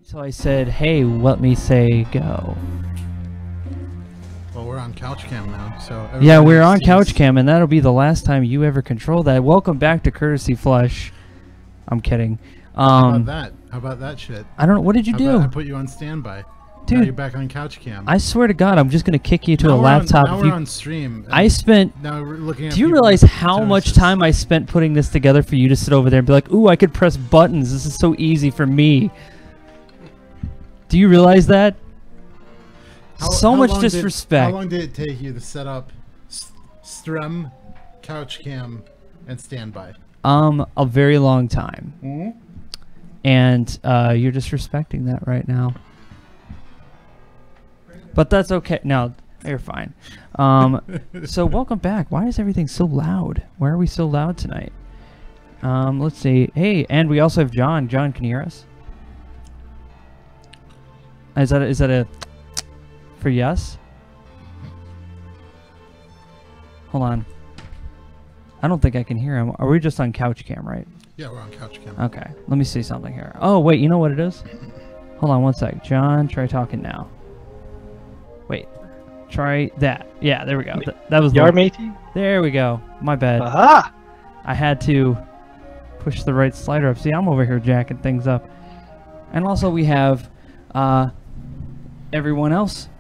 So I said, hey, let me say go. Well, we're on couch cam now, so... Yeah, we're on couch cam, and that'll be the last time you ever control that. Welcome back to Courtesy Flush. I'm kidding. How about that? How about that shit? I don't know. What did you do? I put you on standby. Dude, now you're back on couch cam. I swear to God, I'm just going to kick you to a laptop. Now we're on stream. I spent... Now we're looking at... Do you realize how much time I spent putting this together for you to sit over there and be like, ooh, I could press buttons. This is so easy for me. Do you realize that? So much disrespect. How long did it take you to set up Stream, couch cam, and standby? A very long time. Mm-hmm. And you're disrespecting that right now. But that's okay. No, you're fine. So welcome back. Why is everything so loud? Why are we so loud tonight? Let's see. Hey, and we also have John. John, can you hear us? Is that a for yes? Hold on. I don't think I can hear him. Are we just on couch cam, right? Yeah, we're on couch cam. Okay. Let me see something here. Oh, wait. You know what it is? Hold on one sec. John, try talking now. Wait. Try that. Yeah, there we go. That was Yarmatey? There we go. My bad. Aha! I had to push the right slider up. See, I'm over here jacking things up. And also we have everyone else.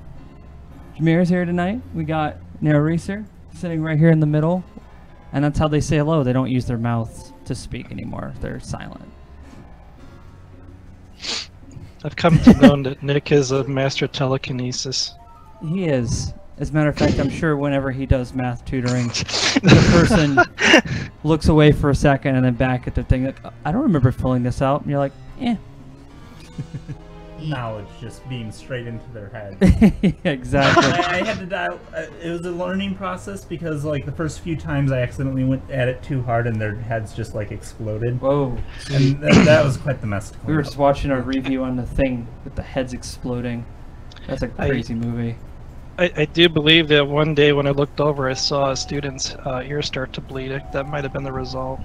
Jameer's here tonight. We got Naracer sitting right here in the middle. And that's how they say hello. They don't use their mouths to speak anymore. They're silent. I've come to know that Nick is a master telekinesis. He is. As a matter of fact, I'm sure whenever he does math tutoring, the person looks away for a second and then back at the thing. Like, I don't remember filling this out. And you're like, eh. Knowledge just beamed straight into their head. Exactly. I had to dial. It was a learning process because, like, the first few times I accidentally went at it too hard and their heads just like exploded. Whoa! And that was quite the mess. We were just watching a review on the thing with the heads exploding. That's a crazy movie. I do believe that one day when I looked over, I saw a student's ear start to bleed. That might have been the result.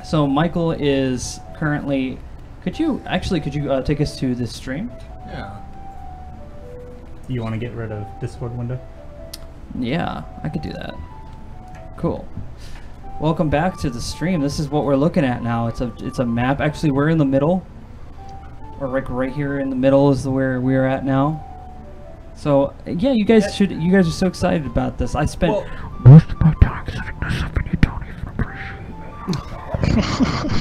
So Michael is currently. Could you take us to this stream? Yeah. Do you want to get rid of Discord window? Yeah, I could do that. Cool. Welcome back to the stream. This is what we're looking at now. It's a map. Actually, we're in the middle. Or like right here in the middle is where we're at now. So yeah, you guys are so excited about this. I spent most of my time setting this up and you don't even appreciate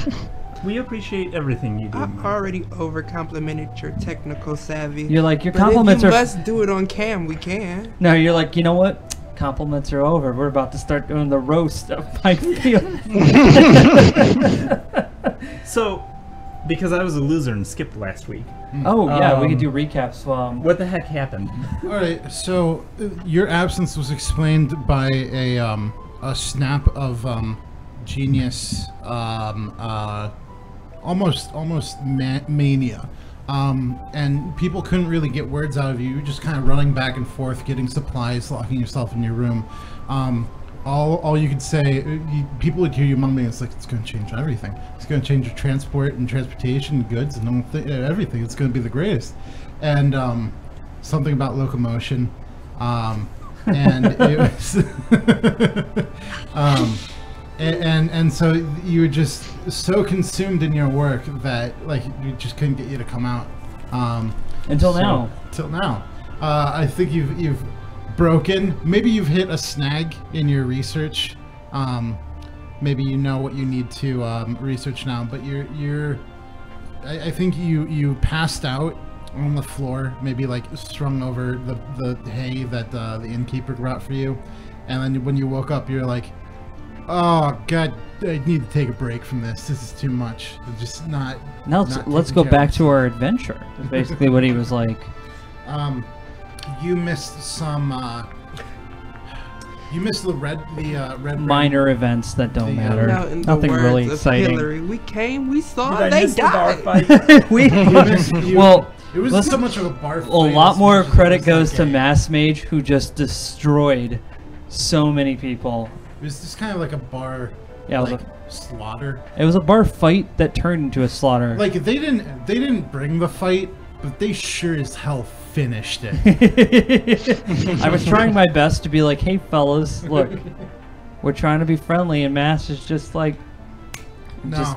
me. We appreciate everything you do. I've already over-complimented your technical savvy. You're like, your but compliments if you are... must do it on cam, we can. No, you're like, you know what? Compliments are over. We're about to start doing the roast of Mike Field. So, because I was a loser and skipped last week. Oh, yeah, we could do recaps. What the heck happened? Alright, so your absence was explained by a snap of genius, almost mania. And people couldn't really get words out of you. You were just kind of running back and forth, getting supplies, locking yourself in your room. All you could say, people would hear you mumbling, it's like, it's going to change everything. It's going to change your transport and transportation, goods, and everything. It's going to be the greatest. And something about locomotion. And it was... and so you were just so consumed in your work that like you just couldn't get you to come out until now. Till now, I think you've broken. Maybe you've hit a snag in your research. Maybe you know what you need to research now, but I think you passed out on the floor, maybe like strung over the hay that the innkeeper brought for you, and then when you woke up, you're like, oh God, I need to take a break from this. This is too much. It's just not. Now let's go back to our adventure. That's basically what he was like. You missed some. You missed the red Minor events that don't The, matter. Now, in the Nothing words really of exciting. Hillary, we came, we saw, Did I they miss the bar died. fight? We well, It was let's- so much of a bar a fight lot as more much as it credit was goes like to a- Mass Mage, who just destroyed so many people. It was just kind of like a bar, Yeah, it was like, slaughter. It was a bar fight that turned into a slaughter. Like they didn't bring the fight, but they sure as hell finished it. I was trying my best to be like, hey fellas, look, we're trying to be friendly, and Mass is just like, No, just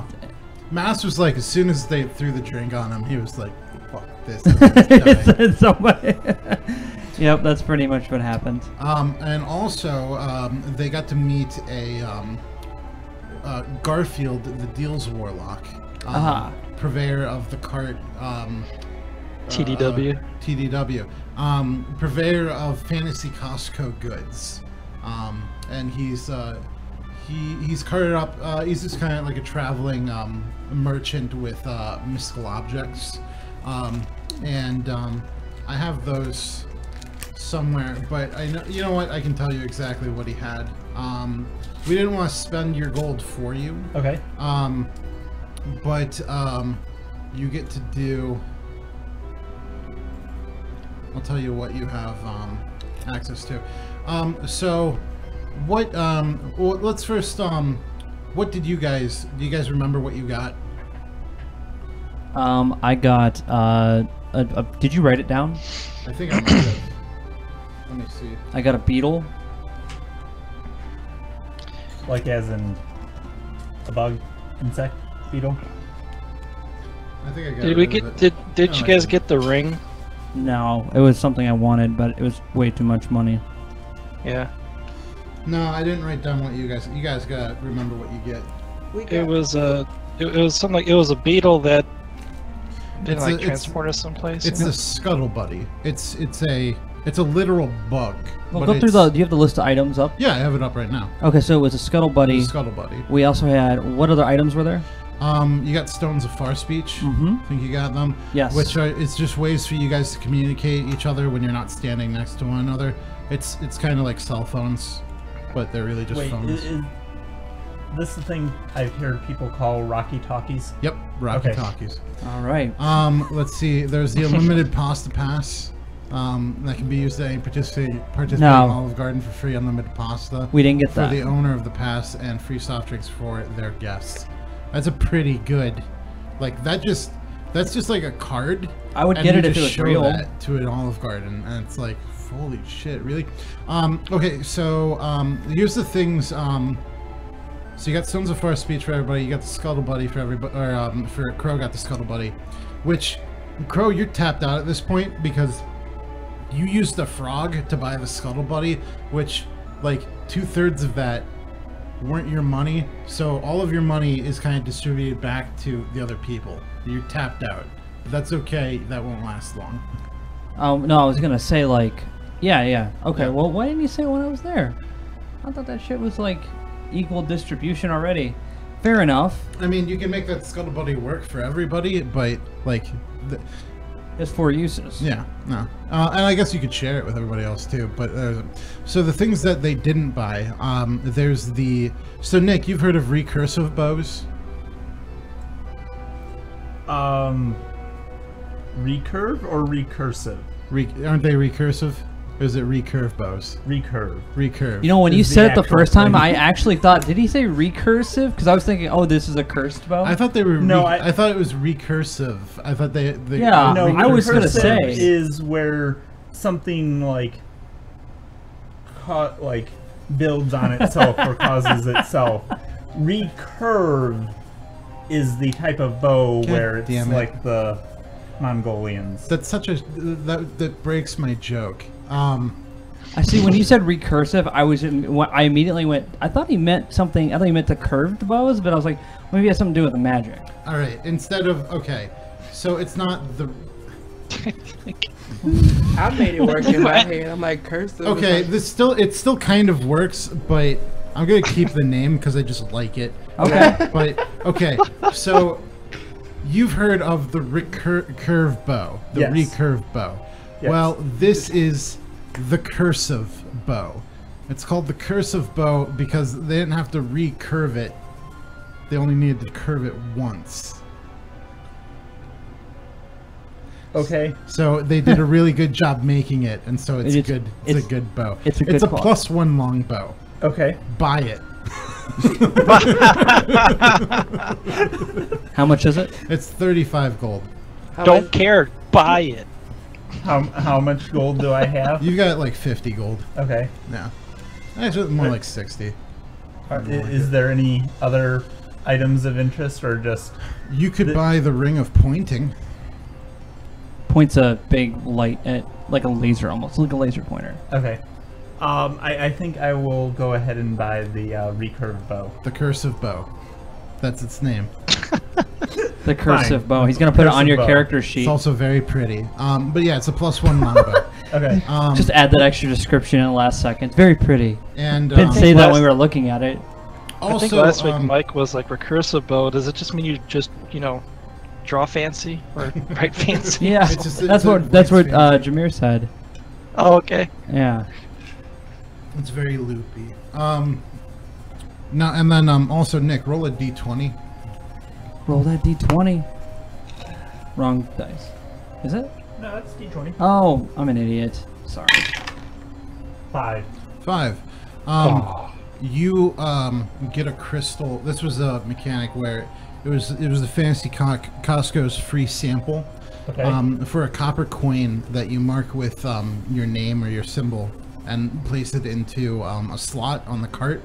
Mass was like, as soon as they threw the drink on him, he was like, "Fuck this." Let's die." somebody. Yep, that's pretty much what happened. And also, they got to meet a Garfield, the Deals Warlock, Aha. purveyor of the cart. TDW. TDW. Purveyor of fantasy Costco goods. And he's carted up. He's just kind of like a traveling merchant with mystical objects. I have those somewhere, but I know, you know what? I can tell you exactly what he had. We didn't want to spend your gold for you. Okay. But you get to do. I'll tell you what you have access to. So, what? Well, let's first. What did you guys? Do you guys remember what you got? I got. Did you write it down? I think I might have. Let me see. I got a beetle. Like as in a bug, insect, beetle. I think I got. Did we rid of get? it. Did No, you I guys didn't. get the ring? No, it was something I wanted, but it was way too much money. Yeah. No, I didn't write down what you guys. You guys got to remember what you get. We got It was it was something like it was a beetle that didn't It's like a- it's- transport us someplace. It's the Scuttle Buddy. It's a literal bug. Well, but go through it's- the. Do you have the list of items up? Yeah, I have it up right now. Okay, so it was a Scuttle Buddy. It's a Scuttle Buddy. We also had, what other items were there? You got Stones of Far Speech. Mm-hmm. I think you got them. Yes. Which are, it's just ways for you guys to communicate each other when you're not standing next to one another. It's kind of like cell phones, but they're really just Wait, phones. is this the thing I've heard people call Rocky Talkies? Yep, Rocky Okay. Talkies. All right. Let's see. There's the unlimited pasta pass. That can be used at any participating No. Olive Garden for free unlimited pasta. We didn't get for that. the owner of the pass and free soft drinks for their guests. That's a pretty good, like that's just like a card. I would and get you it if just it was show real. that to an Olive Garden, and it's like, holy shit, really? Okay, so here's the things. So you got Stones of Far Speech for everybody. You got the Scuttle Buddy for everybody, or for Crow got the Scuttle Buddy, which Crow, you're tapped out at this point because you used the frog to buy the Scuttle Buddy, which like 2/3 of that weren't your money, so all of your money is kind of distributed back to the other people. You're tapped out. But that's okay. That won't last long. No, I was gonna say like, yeah. Okay, Yeah. well, why didn't you say it when I was there? I thought that shit was like equal distribution already. Fair enough. I mean, you can make that Scuttle Buddy work for everybody, but like, It's 4 uses. yeah, no. And I guess you could share it with everybody else too. But so the things that they didn't buy, there's the. So Nick, you've heard of recursive bows? Recurve or recursive? Aren't they recursive? Or is it recurve bows? Recurve. Recurve. You know, when Is you the said it the actual first time, thing. I actually thought, did he say recursive? Because I was thinking, oh, this is a cursed bow. I thought they were. No, I thought it was recursive. I thought they Yeah, No, I was gonna recursive say. is where something like builds on itself or causes itself. Recurve is the type of bow God where it's damn it. like the Mongolians. That's such a that breaks my joke. I see. When you said recursive, I immediately went. I thought he meant something. I thought he meant the curved bows, but I was like, maybe it has something to do with the magic. All right, instead of okay, so it's not the I made it work in my head. I'm like, cursive. okay. It's like, It still kind of works, but I'm gonna keep the name because I just like it. Okay. But okay, so you've heard of the recurve bow, the Yes. recurve bow. Yes. Well, this is the cursive bow. It's called the Cursive Bow because they didn't have to recurve it. They only needed to curve it once. Okay. So they did a really good job making it, and so it's It's- good. It's a good bow. it's a good quality. +1 long bow. Okay. Buy it. How much is it? It's 35 gold. How Don't much- care. Buy it. How much gold do I have? You've got like 50 gold. Okay. Yeah. Actually, more like 60. Is there any other items of interest, or just? You could buy the Ring of Pointing. Points a big light at like a laser, almost like a laser pointer. Okay. I think I will go ahead and buy the recurve bow. The Cursive Bow. That's its name. The cursive Fine. bow. He's gonna put it on Cursive your bow. character sheet. It's also very pretty. But yeah, it's a +1 long bow. Okay. Just add that extra description in the last second. It's very pretty. And Didn't say that last- when we were looking at it. I think also, last week Mike was like recursive bow. Does it just mean you just, draw fancy or write fancy? Yeah, It's just- that's it's a- what that's what it's fancy. Jameer said. Oh, okay. Yeah. it's very loopy. Now and then also Nick, roll a d20. Roll that d20. Wrong dice. Is it? No, that's D20. Oh, I'm an idiot. Sorry. 5. 5. You get a crystal. This was a mechanic where it was the Fantasy Costco's free sample. Okay. For a copper coin that you mark with your name or your symbol and place it into a slot on the cart,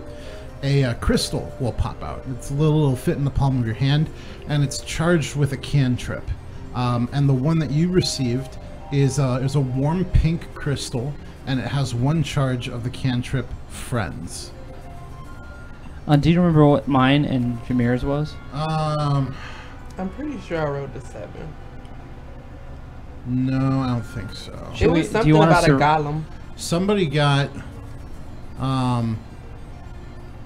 a crystal will pop out. It's a little fit in the palm of your hand, and it's charged with a cantrip. And the one that you received is a warm pink crystal, and it has 1 charge of the cantrip Friends. Do you remember what mine and Jameer's was? Um, I'm pretty sure I wrote the 7. no, I don't think so. Should It we- was do something you want us about a to- golem. Somebody got, I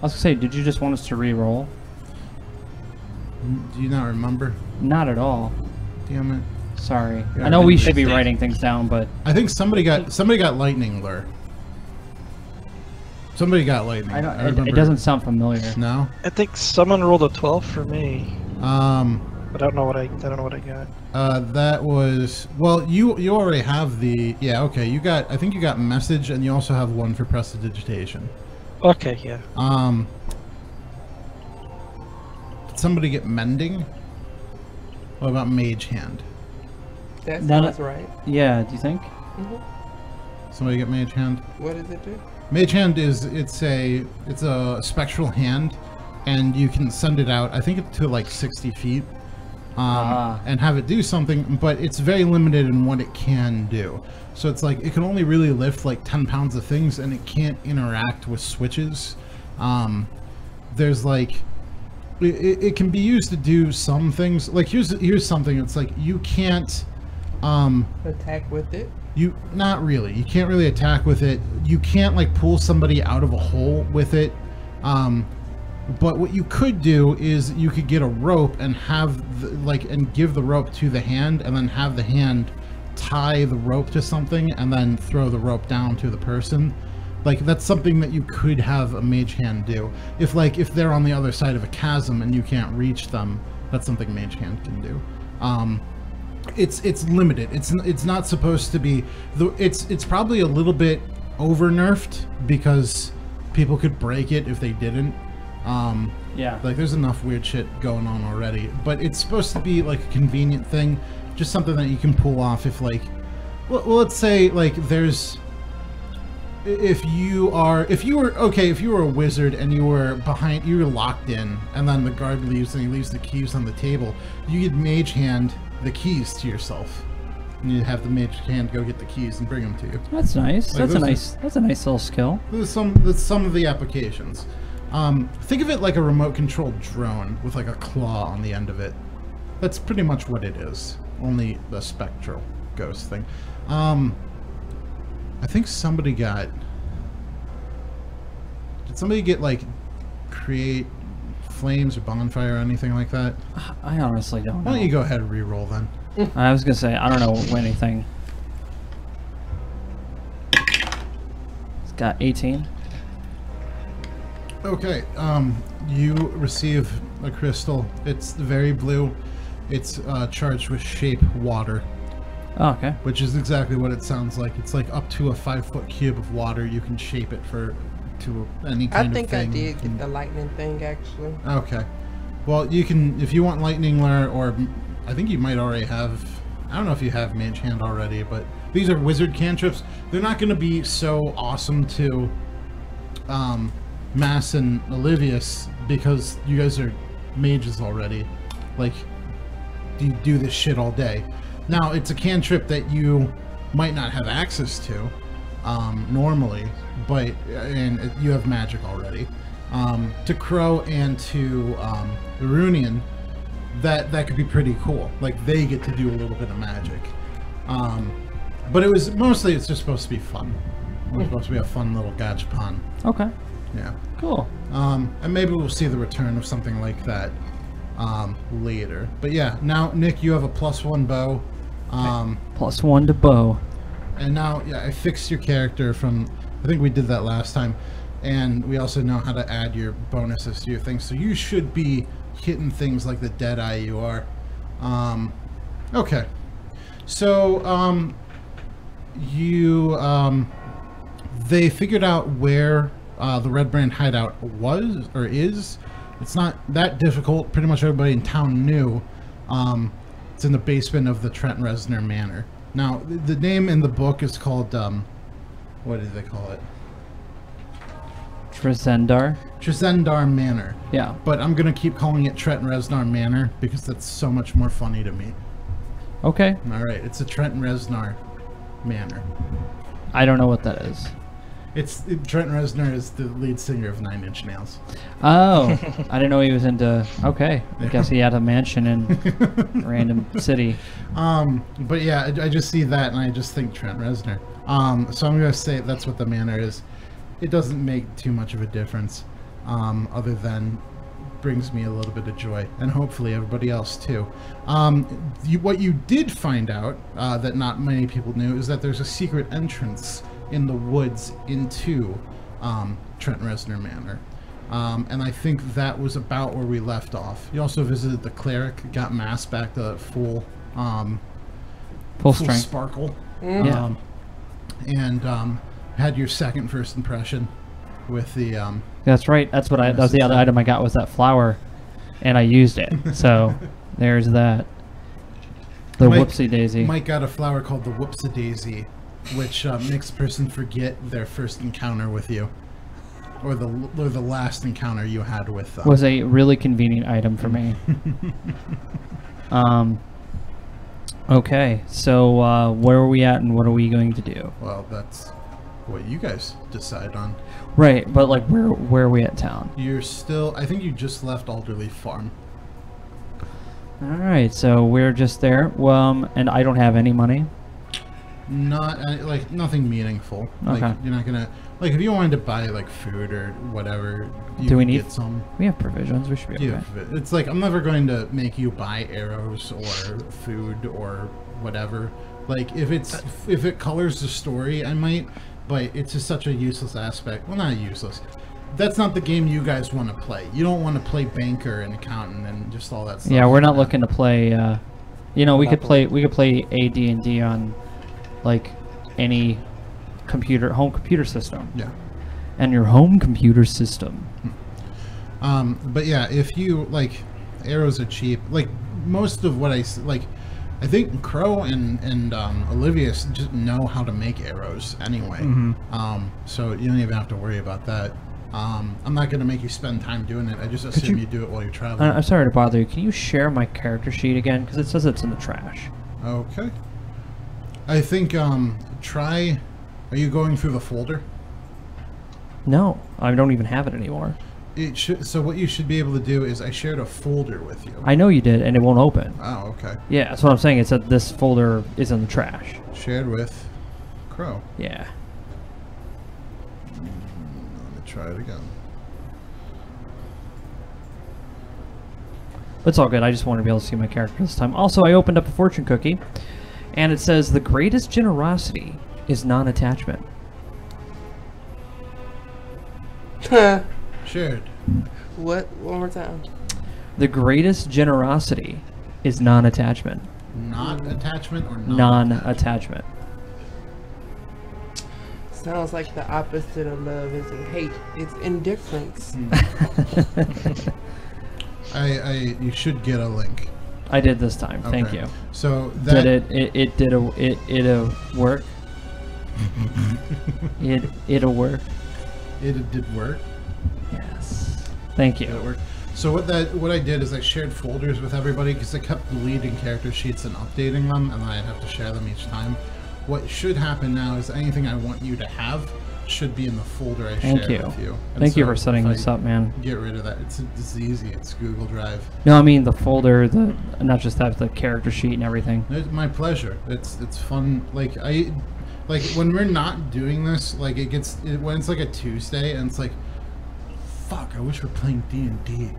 was gonna say, did you just want us to re-roll? do you not remember? Not at all. Damn it. Sorry. Yeah, I know I we think- should be writing things down, but I think somebody got lightning lure. Somebody got lightning. I don't. I It remember. doesn't sound familiar. No. I think someone rolled a 12 for me, Um. but I don't know what I got. That was well. You already have the Okay. You got. I think you got message, and you also have 1 for prestidigitation. Okay, yeah. Did somebody get mending? What about mage hand? That None sounds of- right. Yeah. Do you think? Somebody get mage hand? What does it do? Mage hand is it's a spectral hand, and you can send it out. I think it to like 60 feet, and have it do something. But it's very limited in what it can do. So it's like it can only really lift like 10 pounds of things, and it can't interact with switches. There's like it can be used to do some things. Like here's something. It's like you can't. Attack with it? Not really. You can't really attack with it. You can't like pull somebody out of a hole with it. But what you could do is you could get a rope and have and give the rope to the hand, and then have the hand tie the rope to something and then throw the rope down to the person. Like that's something that you could have a mage hand do. If they're on the other side of a chasm and you can't reach them, that's something mage hand can do. It's limited. It's not supposed to be. It's probably a little bit over nerfed because people could break it if they didn't. Yeah. Like there's enough weird shit going on already. But it's supposed to be like a convenient thing, just something that you can pull off if well, let's say like there's. If you were a wizard and you were locked in, and then the guard leaves and he leaves the keys on the table, you could mage hand the keys to yourself, and you have the mage hand go get the keys and bring them to you. That's nice. Like, That's a nice little skill. That's some of the applications. Think of it like a remote controlled drone with like a claw on the end of it. That's pretty much what it is. Only the spectral ghost thing. I think somebody got. Did somebody get like create flames or bonfire or anything like that? I honestly don't know. Why don't you go ahead and re-roll then? I was gonna say I don't know anything. It's got 18. Okay, you receive a crystal. It's very blue. It's charged with shape water, Oh, okay. which is exactly what it sounds like. It's like up to a 5-foot cube of water. You can shape it to any kind I of think I thing. did get the lightning thing actually. Okay. Well, you can, if you want lightning lure, or I think you might already have, I don't know if you have mage hand already, but these are wizard cantrips. They're not going to be so awesome to Mass and Olivius because you guys are mages already. Like, you do this shit all day. Now, it's a cantrip that you might not have access to normally, but and you have magic already. To Crow and to Runian, that could be pretty cool. Like, they get to do a little bit of magic. But it was mostly, it's just supposed to be fun. It's supposed to be a fun little gachapon. Okay. Yeah. Cool. And maybe we'll see the return of something like that later. But yeah, now Nick, you have a +1 bow. +1 to bow. And now, yeah, I fixed your character from, I think we did that last time. And we also know how to add your bonuses to your things. So you should be hitting things like the Deadeye you are. Okay. So, they figured out where the Red Brand hideout was, or is. It's not that difficult. Pretty much everybody in town knew. It's in the basement of the Trent Reznor Manor. Now, the name in the book is called, what did they call it? Trizendar. Trizendar Manor. Yeah. But I'm going to keep calling it Trent Reznor Manor because that's so much more funny to me. Okay. All right, it's a Trent Reznor Manor. I don't know what that is. Trent Reznor is the lead singer of Nine Inch Nails. Oh, I didn't know he was into. Okay, I guess he had a mansion in random city. But yeah, I just see that and I just think Trent Reznor. So I'm gonna say that's what the manor is. It doesn't make too much of a difference, other than brings me a little bit of joy, and hopefully everybody else too. What you did find out that not many people knew is that there's a secret entrance in the woods into Trent Reznor Manor. And I think that was about where we left off. You also visited the cleric, got Mass back to full strength. sparkle. Yeah. And had your second first impression with the That's right. That's what that was the other item I got was that flower, and I used it. So there's that. The whoopsie daisy. Mike got a flower called the Whoopsie Daisy, which makes a person forget their first encounter with you, or the last encounter you had with them. Was a really convenient item for me. Okay, so where are we at, and what are we going to do? Well, that's what you guys decide on. Right, but like where are we at town? You're still, I think you just left Alderleaf Farm. All right, so we're just there. And I don't have any money. Not like nothing meaningful. Okay. Like you're not gonna, like, if you wanted to buy like food or whatever, you Do we can need get some. We have provisions. We should be okay. Yeah, it's like I'm never going to make you buy arrows or food or whatever. Like if it colors the story, I might, but it's just such a useless aspect. Well, not useless. That's not the game you guys want to play. You don't want to play banker and accountant and just all that stuff. Yeah, we're not looking to play. We could play AD&D on like any home computer system. Yeah. And your home computer system. But yeah, if you like, arrows are cheap. Like most of what I think Crow and Olivius just know how to make arrows anyway. So you don't even have to worry about that. I'm not going to make you spend time doing it. I just assume you do it while you're traveling. I'm sorry to bother you. Can you share my character sheet again? Because it says it's in the trash. Okay. I think, are you going through the folder? No, I don't even have it anymore. So what you should be able to do is I shared a folder with you. I know you did, and it won't open. Oh, okay. Yeah, that's what I'm saying. It said this folder is in the trash. Shared with Crow. Yeah. Let me try it again. It's all good. I just want to be able to see my character this time. Also, I opened up a fortune cookie, and it says, the greatest generosity is non-attachment. Shared. What? One more time. The greatest generosity is non-attachment. Not attachment or non? Non-attachment. Sounds like the opposite of love isn't hate. It's indifference. You should get a link. I did this time. Thank Okay. you. So that Did it work? It'll work. it did work. Yes. Thank Did it you. work? So what I did is I shared folders with everybody because I kept deleting character sheets and updating them, and then I'd have to share them each time. What should happen now is anything I want you to have should be in the folder I Thank shared you. with you. And Thank you so for setting if this I up, man. Get rid of that. It's easy. It's Google Drive. No, I mean the folder, not just that, the character sheet and everything. It's my pleasure. It's fun. Like when we're not doing this, like when it's like a Tuesday and it's like, fuck, I wish we're playing D&D.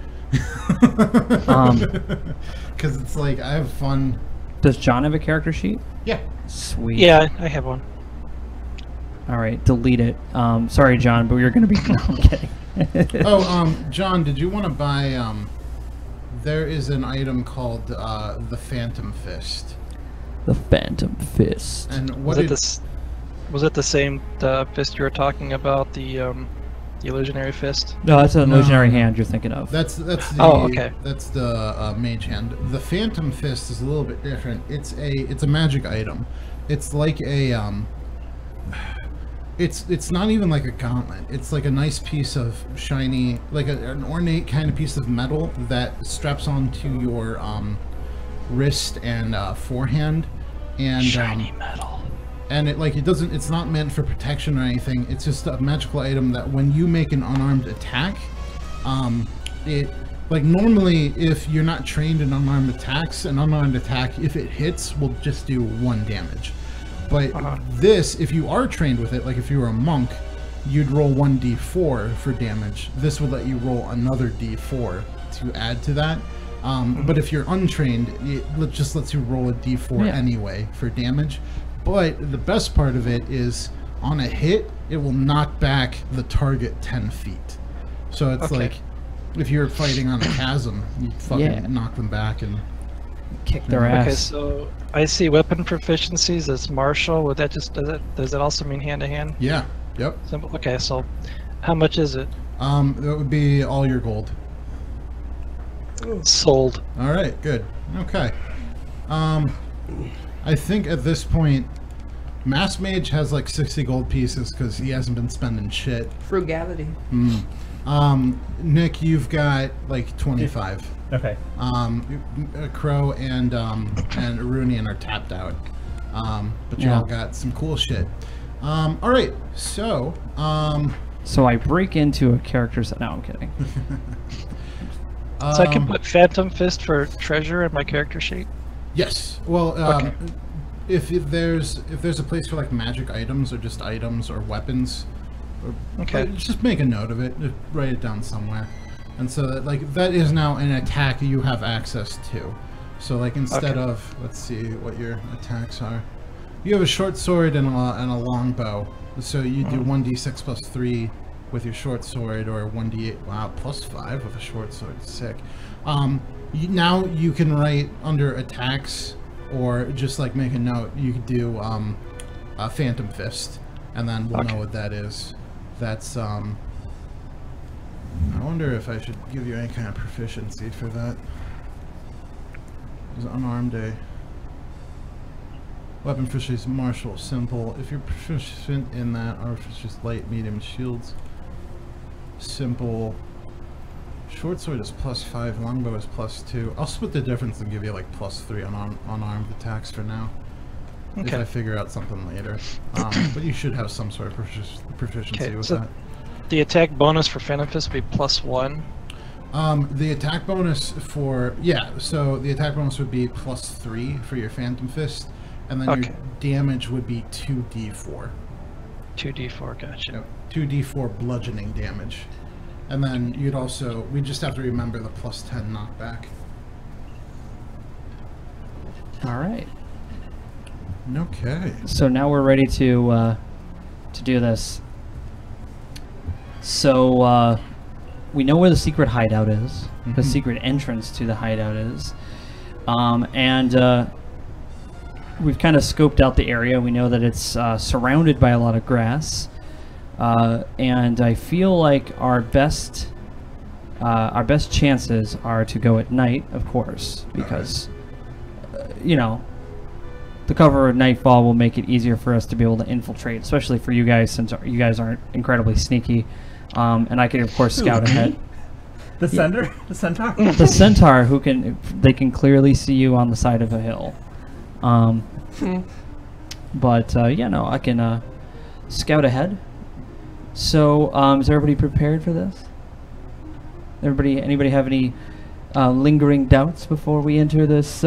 Because it's like I have fun. Does John have a character sheet? Yeah. Sweet. Yeah, I have one. All right, delete it. Sorry, John, but you're gonna be. No, I'm kidding. John, did you want to buy? There is an item called the Phantom Fist. The Phantom Fist. And Was what it this? Was it the same fist you were talking about? The illusionary fist? No, that's an No. illusionary hand you're thinking of. That's the Oh, okay. That's the mage hand. The Phantom Fist is a little bit different. It's a magic item. It's like a It's not even like a gauntlet. It's like a nice piece of shiny, like an ornate kind of piece of metal that straps onto your wrist and forehand, and Shiny metal. and it's not meant for protection or anything. It's just a magical item that when you make an unarmed attack, it like normally if you're not trained in unarmed attacks, an unarmed attack, if it hits, will just do 1 damage. But this, if you are trained with it, like if you were a monk, you'd roll 1d4 for damage. This would let you roll another d4 to add to that. But if you're untrained, it just lets you roll a d4 Yeah. anyway for damage. But the best part of it is, on a hit, it will knock back the target 10 feet. So it's Okay. like, if you're fighting on a chasm, you fucking Yeah. knock them back and... Kick their ass. Okay, so I see weapon proficiencies as martial. Would that does it also mean hand to hand? Yeah, yep. Simple. Okay, so how much is it? That would be all your gold. Sold. All right, good. Okay. I think at this point, Mass Mage has like 60 gold pieces because he hasn't been spending shit. Frugality. Nick, you've got like 25. Okay. Crow and Arunian are tapped out. But you all got some cool shit. All right, so So I break into a character set. No, I'm kidding. So I can put Phantom Fist for treasure in my character sheet. yes. Well, Okay. if there's a place for like magic items or just items or weapons, Okay. just make a note of it. Just write it down somewhere. And so that is now an attack you have access to. So like instead Okay. of, let's see what your attacks are. You have a short sword and a long bow. So you do 1d6 plus 3 with your short sword, or 1d8, wow, plus 5 with a short sword. Sick. Now you can write under attacks, or just like make a note, you could do a Phantom Fist, and then we'll know what that is. That's I wonder if I should give you any kind of proficiency for that. Is unarmed a weapon proficiency is martial, simple. If you're proficient in that, or if it's just light, medium, shields, simple. Short sword is plus 5, longbow is plus 2. I'll split the difference and give you like plus 3 on unarmed attacks for now. If Okay. I figure out something later. But you should have some sort of proficiency Okay, with so that. the attack bonus for Phantom Fist would be +1. The attack bonus for, so the attack bonus would be plus 3 for your Phantom Fist, and then your damage would be 2d4. 2d4, gotcha. Yep, 2d4 bludgeoning damage. And then you'd also, we just have to remember the plus 10 knockback. All right. Okay. So now we're ready to do this. So we know where the secret hideout is, the Mhm. secret entrance to the hideout is, and we've kind of scoped out the area. We know that it's surrounded by a lot of grass, and I feel like our best chances are to go at night, of course, because you know, the cover of nightfall will make it easier for us to be able to infiltrate, especially for you guys, since you guys aren't incredibly sneaky. And I can, of course, scout ahead. The centaur? The centaur? The centaur, they can clearly see you on the side of a hill. But yeah, no, I can scout ahead. So, is everybody prepared for this? Anybody have any lingering doubts before we enter this?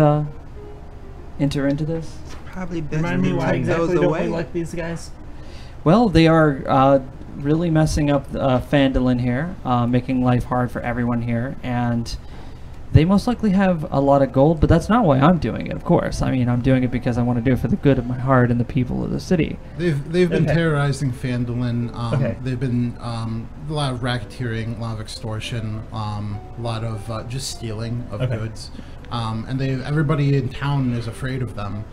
Enter into this? Probably best Remind me to why take exactly those don't away. we like these guys? Well, they are really messing up Phandalin here, making life hard for everyone here, and they most likely have a lot of gold, but that's not why I'm doing it, of course. I mean, I'm doing it because I want to do it for the good of my heart and the people of the city. They've been Okay. terrorizing Phandalin. Okay. They've been a lot of racketeering, a lot of extortion, a lot of just stealing of Okay. goods. And everybody in town is afraid of them.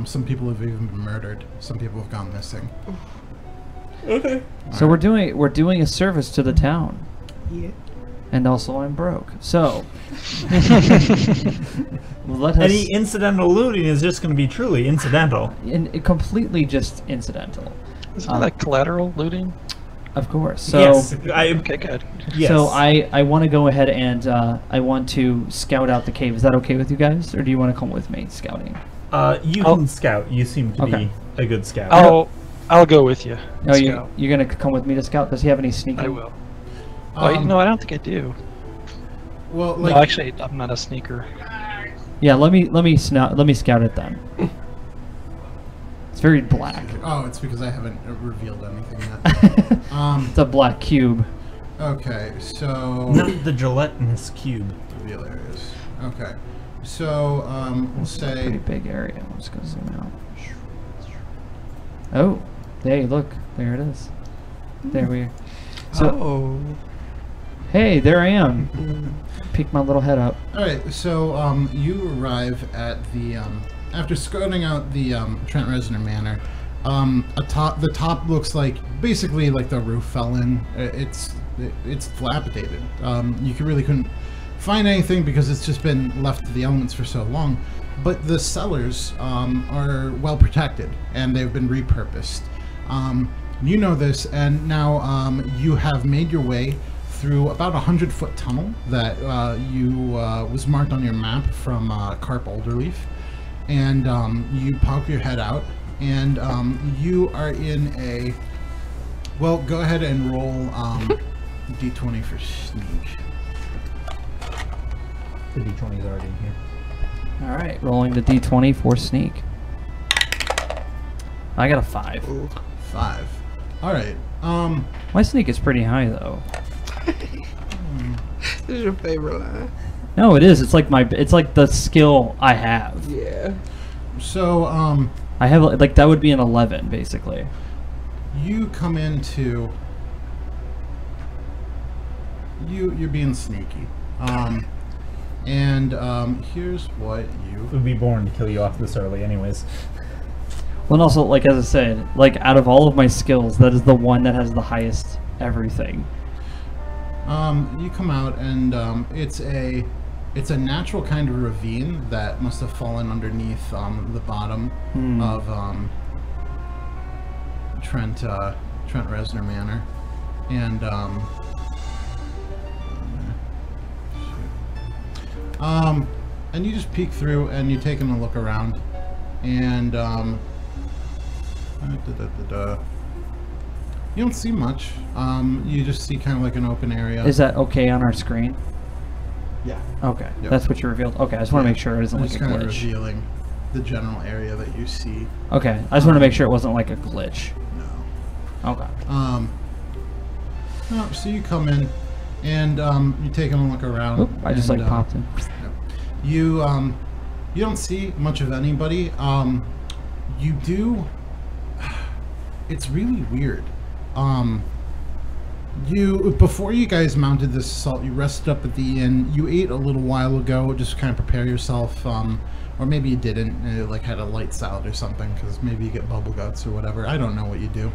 Some people have even been murdered. Some people have gone missing. Okay. So we're doing a service to the town, Yeah. and also I'm broke. So let us Any incidental looting is just going to be truly incidental. completely just incidental, Isn't that collateral looting? of course. So. yes. Okay, good. Yes. So I want to go ahead and I want to scout out the cave. Is that okay with you guys, or do you want to come with me scouting? You Oh. can scout. You seem to Okay. be a good scout. I'll go with you. No, Scout. you're gonna come with me to scout. Does he have any sneaking? I will. Oh, no, I don't think I do. Well, No, like, actually, I'm not a sneaker. Yeah, let me scout it then. It's very black. oh, it's because I haven't revealed anything yet. It's a black cube. Okay, so Not the gelatinous cube. reveal areas. Okay, so we'll It's a pretty say big area. I'm just gonna zoom out. Oh, hey, look, there it is. There we are. So, Oh. hey, there I am. Peek my little head up. all right. So you arrive at the after scouting out the Trent Reznor Manor. The top looks like basically like the roof fell in. It's dilapidated. You couldn't find anything because it's just been left to the elements for so long. But the cellars are well protected and they've been repurposed. You know this, and now you have made your way through about 100-foot tunnel that was marked on your map from Carp Alderleaf, and you poke your head out, and you are in a. Well, go ahead and roll d20 for sneak. The D20 is already in here. All right, rolling the d20 for sneak. I got a 5. 5. All right. My sneak is pretty high though. This is your favorite line. No, it is. It's like the skill I have. Yeah. So I have like that would be an 11 basically. you come into. You're being sneaky. And here's what you. We'd be born to kill you off this early, anyways. Well, and also like as I said, like out of all of my skills, that is the one that has the highest everything. You come out and it's a natural kind of ravine that must have fallen underneath the bottom of Trent Reznor Manor, and and you just peek through and you're taking a look around, and you don't see much. You just see kind of like an open area. Is that okay on our screen? Yeah. Okay, Yep. that's what you revealed. Okay, I just want to Yeah. make sure it isn't I'm like just a kind of glitch. revealing the general area that you see. Okay, I just want to make sure it wasn't like a glitch. No. Okay. No, so you come in, and you're taking a look around. Oop, I just and, like popped in. You don't see much of anybody. You do. It's really weird. Before you guys mounted this assault, you rested up at the inn. You ate a little while ago, just to kind of prepare yourself, or maybe you didn't, like had a light salad or something, because maybe you get bubble guts or whatever. I don't know what you do,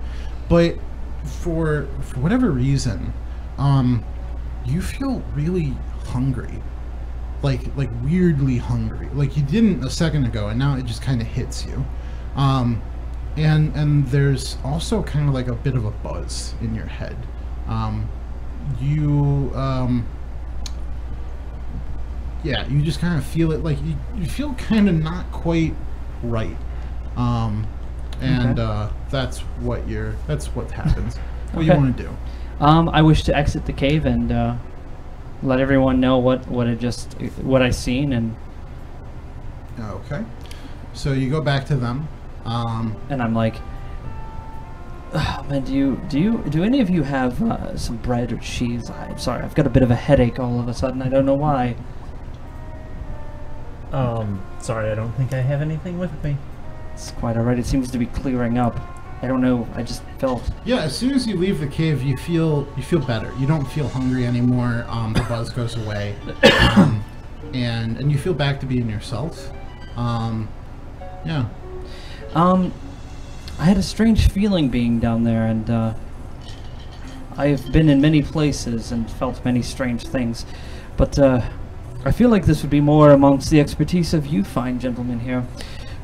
but for whatever reason, you feel really hungry, like weirdly hungry, like you didn't a second ago, and now it just kind of hits you. And there's also kind of like a bit of a buzz in your head. You just kind of feel it, like you feel kind of not quite right. That's what happens. What do you want to do? I wish to exit the cave and let everyone know what I seen, and Okay. So you go back to them. and I'm like, oh, man, do any of you have some bread or cheese? I'm sorry, I've got a bit of a headache all of a sudden. I don't know why. Sorry, I don't think I have anything with me. It's quite alright. It seems to be clearing up. I don't know. I just felt. Yeah, as soon as you leave the cave, you feel better. You don't feel hungry anymore. The buzz goes away, and you feel back to being yourself. Yeah. I had a strange feeling being down there, and I've been in many places and felt many strange things, but I feel like this would be more amongst the expertise of you fine gentlemen here.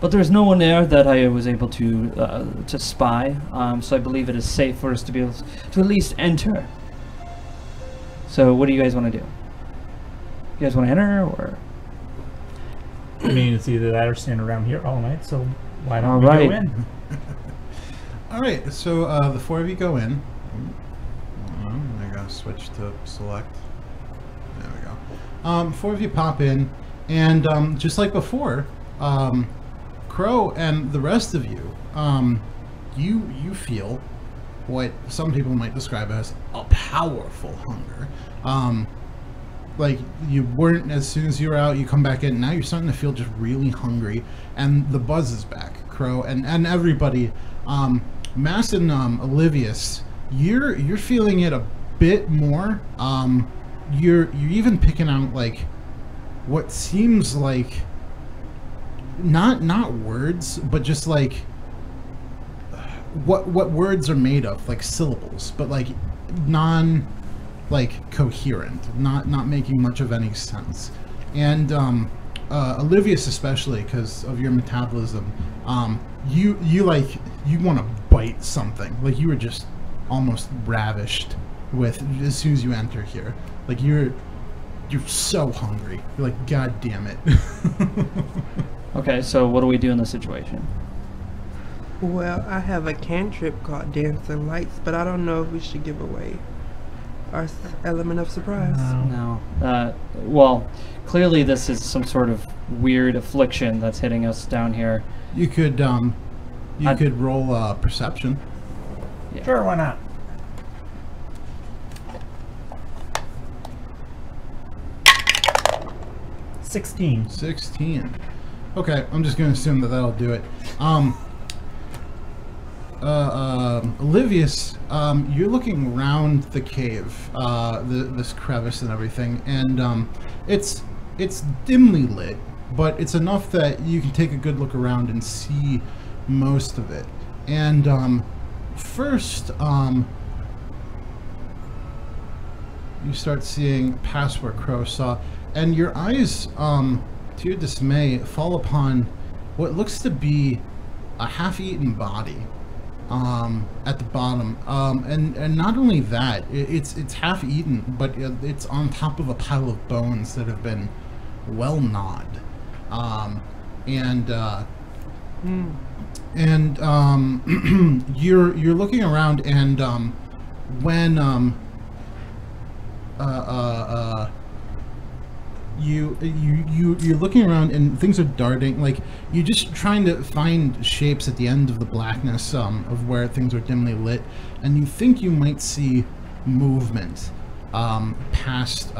But there's no one there that I was able to spy, so I believe it is safe for us to be able to at least enter. So what do you guys want to do? You guys want to enter, or? I mean, it's either that or stand around here all night, so why don't All we right. go in? All right. So the four of you go in. I gotta switch to select. There we go. Four of you pop in, and just like before, Crow and the rest of you, you feel what some people might describe as a powerful hunger. Like you weren't as soon as you were out, you come back in. Now you're starting to feel just really hungry, and the buzz is back. Crow and everybody, Mass and Olivius, you're feeling it a bit more. You're even picking out like what seems like not words, but just like what words are made of, like syllables, but like coherent, not making much of any sense. And Olivius, especially because of your metabolism, you want to bite something. Like you were just almost ravished with as soon as you enter here. Like you're so hungry. You're like, God damn it. Okay, so what do we do in this situation? Well, I have a cantrip called Dancing Lights, but I don't know if we should give away our element of surprise. No. Well, clearly this is some sort of weird affliction that's hitting us down here. You could could roll perception. Yeah. Sure, why not? $16. 16. Okay, I'm just going to assume that that'll do it. Olivius, you're looking around the cave, this crevice and everything, and it's dimly lit, but it's enough that you can take a good look around and see most of it. And first, you start seeing past where Crow saw, and your eyes, to your dismay, fall upon what looks to be a half-eaten body at the bottom. And not only that, it's half-eaten, but it's on top of a pile of bones that have been well gnawed. You're looking around, and when you're looking around and things are darting, like you're just trying to find shapes at the end of the blackness of where things are dimly lit, and you think you might see movement past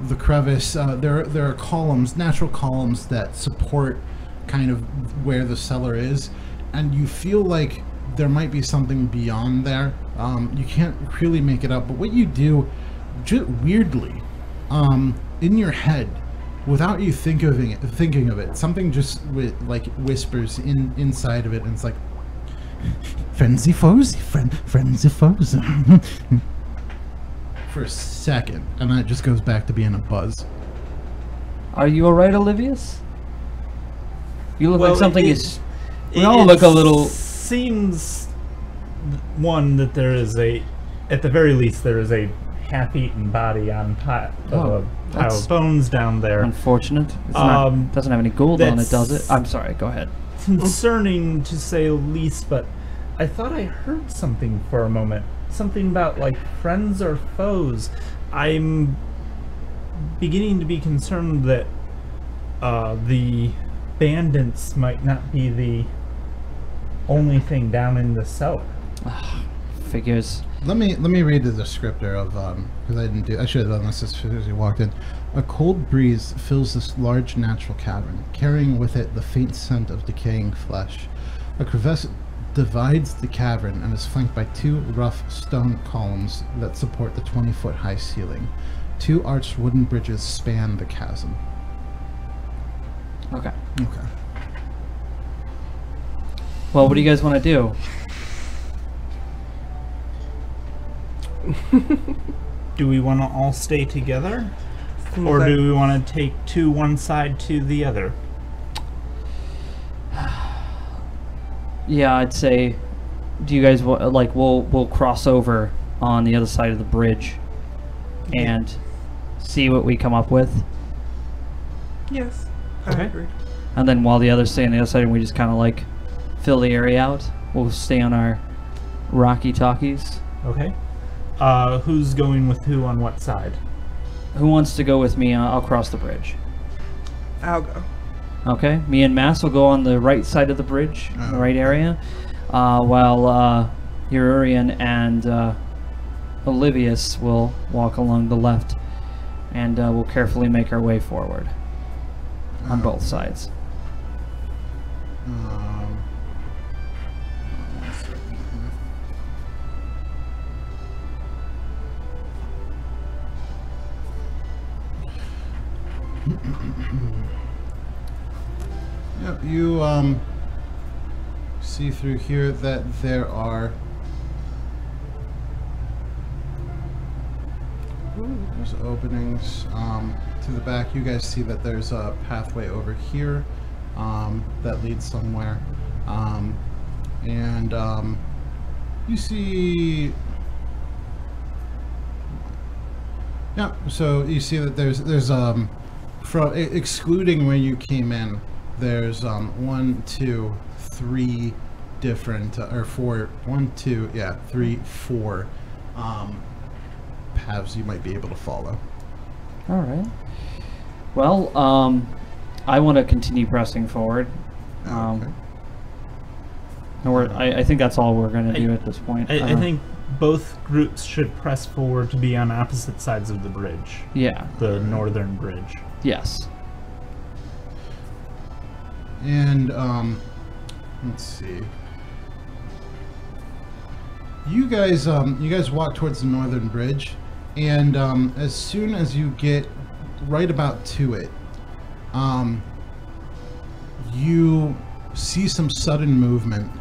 the crevice. There are columns, natural columns that support kind of where the cellar is, and you feel like there might be something beyond there. You can't really make it up, but what you do, weirdly, in your head, without you thinking of it, something just like whispers inside of it, and it's like, frenzy foes, frenzy foes. For a second, and then it just goes back to being a buzz. Are you alright, Olivius? You look like something is. We all It look a little. Seems one that there is at the very least, there is a half-eaten body on a pile that's of bones down there. Unfortunate. It's not, doesn't have any gold on it, does it? that's- I'm sorry. Go ahead. Concerning to say the least, but I thought I heard something for a moment. Something about like friends or foes. I'm beginning to be concerned that the bandits might not be the only thing down in the cellar. Figures. Let me read the descriptor of because I should have done this as soon as you walked in. A cold breeze fills this large natural cavern, carrying with it the faint scent of decaying flesh. A crevice divides the cavern and is flanked by 2 rough stone columns that support the 20-foot high ceiling. 2 arched wooden bridges span the chasm. Okay. Okay. Well, what do you guys want to do? Do we want to all stay together? Seems Or like- do we want to take to one side to the other? Yeah, I'd say. Do you guys like? We'll cross over on the other side of the bridge, and see what we come up with, Yes, I Okay. agree. and then while the others stay on the other side, and we just kind of like fill the area out. We'll stay on our rocky talkies. Okay. Who's going with who on what side? Who wants to go with me? I'll cross the bridge. I'll go. Okay, me and Mass will go on the right side of the bridge, the Oh, right area, while Ururian and Olivius will walk along the left, and we'll carefully make our way forward on both sides. One second. Yep, you see through here that there are there's openings to the back. You guys see that there's a pathway over here that leads somewhere, and you see. Yeah, so you see that there's from excluding where you came in, there's 1, 2, 3 different or 4, 1, 2, yeah, 3, 4 paths you might be able to follow. All right. Well, I want to continue pressing forward. Okay. And I think that's all we're going to do at this point. I think both groups should press forward to be on opposite sides of the bridge. Yeah. The northern bridge. Yes. And let's see. You guys walk towards the northern bridge, and as soon as you get right about to it, you see some sudden movement,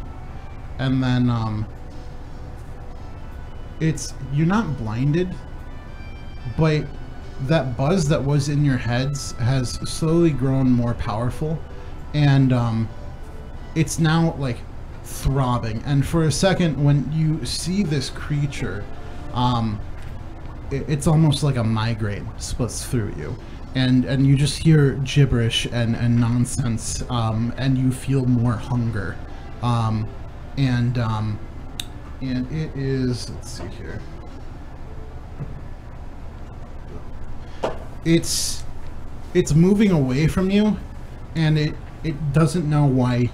and then you're not blinded, but that buzz that was in your heads has slowly grown more powerful, and it's now like throbbing. And for a second, when you see this creature, it's almost like a migraine splits through you, and you just hear gibberish and nonsense, and you feel more hunger, and it is, let's see here. It's moving away from you, and it doesn't know why.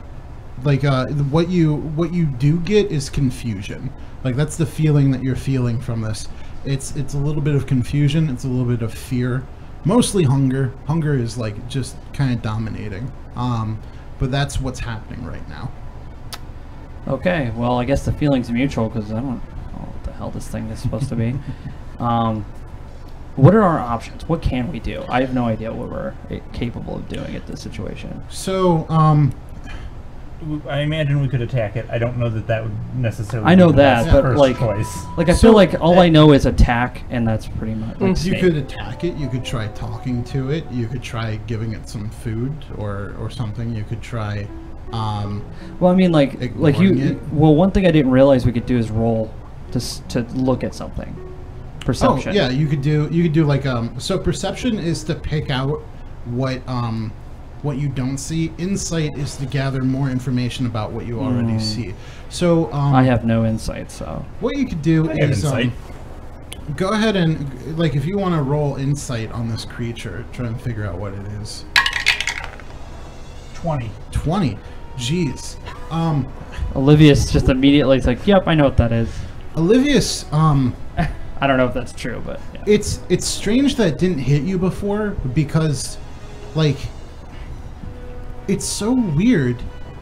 Like what you do get is confusion. Like that's the feeling that you're feeling from this. It's a little bit of confusion. It's a little bit of fear. Mostly hunger. Hunger is like just kind of dominating. But that's what's happening right now. Okay, well, I guess the feeling's mutual because I don't know what the hell this thing is supposed to be. What are our options? What can we do? I have no idea what we're capable of doing at this situation. So, I imagine we could attack it. I don't know that would necessarily. I know be the that, best but first like, choice. I feel like all I know is attack, and that's pretty much. Like you Snake. could attack it. You could try talking to it. You could try giving it some food or something. You could try. Well, I mean, like you. ignoring it. Well, one thing I didn't realize we could do is roll to look at something. Perception. Oh yeah, you could do like so perception is to pick out what you don't see. Insight is to gather more information about what you already see. So I have no insight, so what you could do I have is insight. go ahead and like if you want to roll insight on this creature, try and figure out what it is. 20. 20. Jeez. Olivia's just immediately it's like, yep, I know what that is. Olivius, I don't know if that's true, but yeah. it's strange that it didn't hit you before because, like, it's so weird.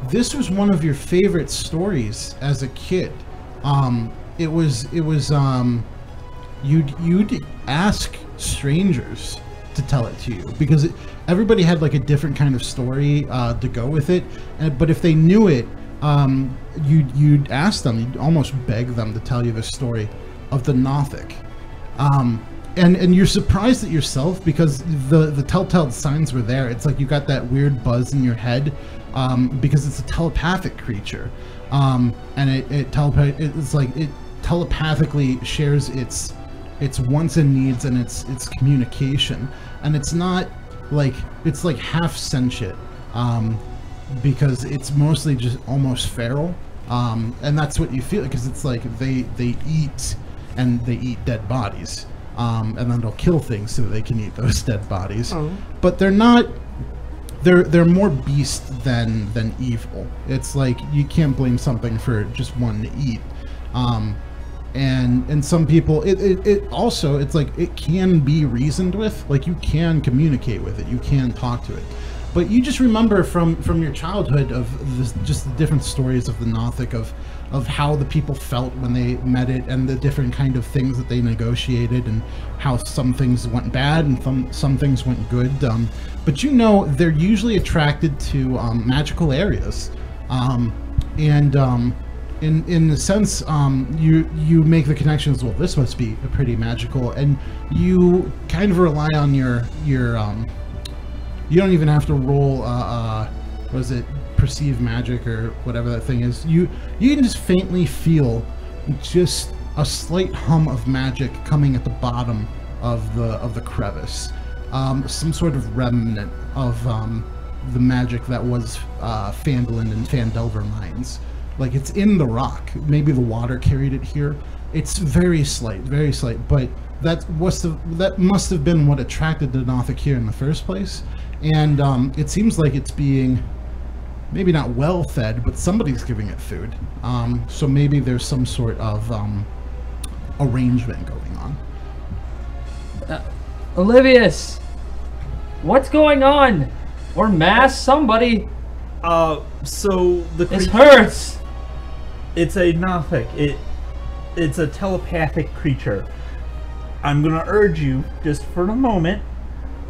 This was one of your favorite stories as a kid. It was you'd ask strangers to tell it to you because everybody had like a different kind of story to go with it. But if they knew it, you'd ask them, you'd almost beg them to tell you the story of the Nothic. And you're surprised at yourself because the telltale signs were there. It's like you got that weird buzz in your head because it's a telepathic creature, and it's like it telepathically shares its wants and needs and its communication, and it's not like it's like half sentient because it's mostly just almost feral, and that's what you feel because it's like they eat and they eat dead bodies. And then they'll kill things so that they can eat those dead bodies. Oh. But they're not. They're more beast than evil. It's like you can't blame something for just wanting to eat. And some people, it also it's like it can be reasoned with. Like you can communicate with it. You can talk to it. But you just remember from your childhood of this, just the different stories of the Nothic of how the people felt when they met it and the different kind of things that they negotiated and how some things went bad and some things went good. But you know they're usually attracted to magical areas, and in the sense you make the connections. Well, this must be pretty magical, and you kind of rely on your you don't even have to roll what is it, perceive magic or whatever that thing is. You can just faintly feel just a slight hum of magic coming at the bottom of the crevice, some sort of remnant of the magic that was Phandalin and Phandelver mines. Like it's in the rock. Maybe the water carried it here. It's very slight, but that must have been what attracted the Nothic here in the first place. And it seems like it's being maybe not well fed, but somebody's giving it food. So maybe there's some sort of arrangement going on. Olivius, what's going on? Or Mass, somebody. So the This creature, hurts. it's a Nothic. It's a telepathic creature. I'm gonna urge you, just for a moment,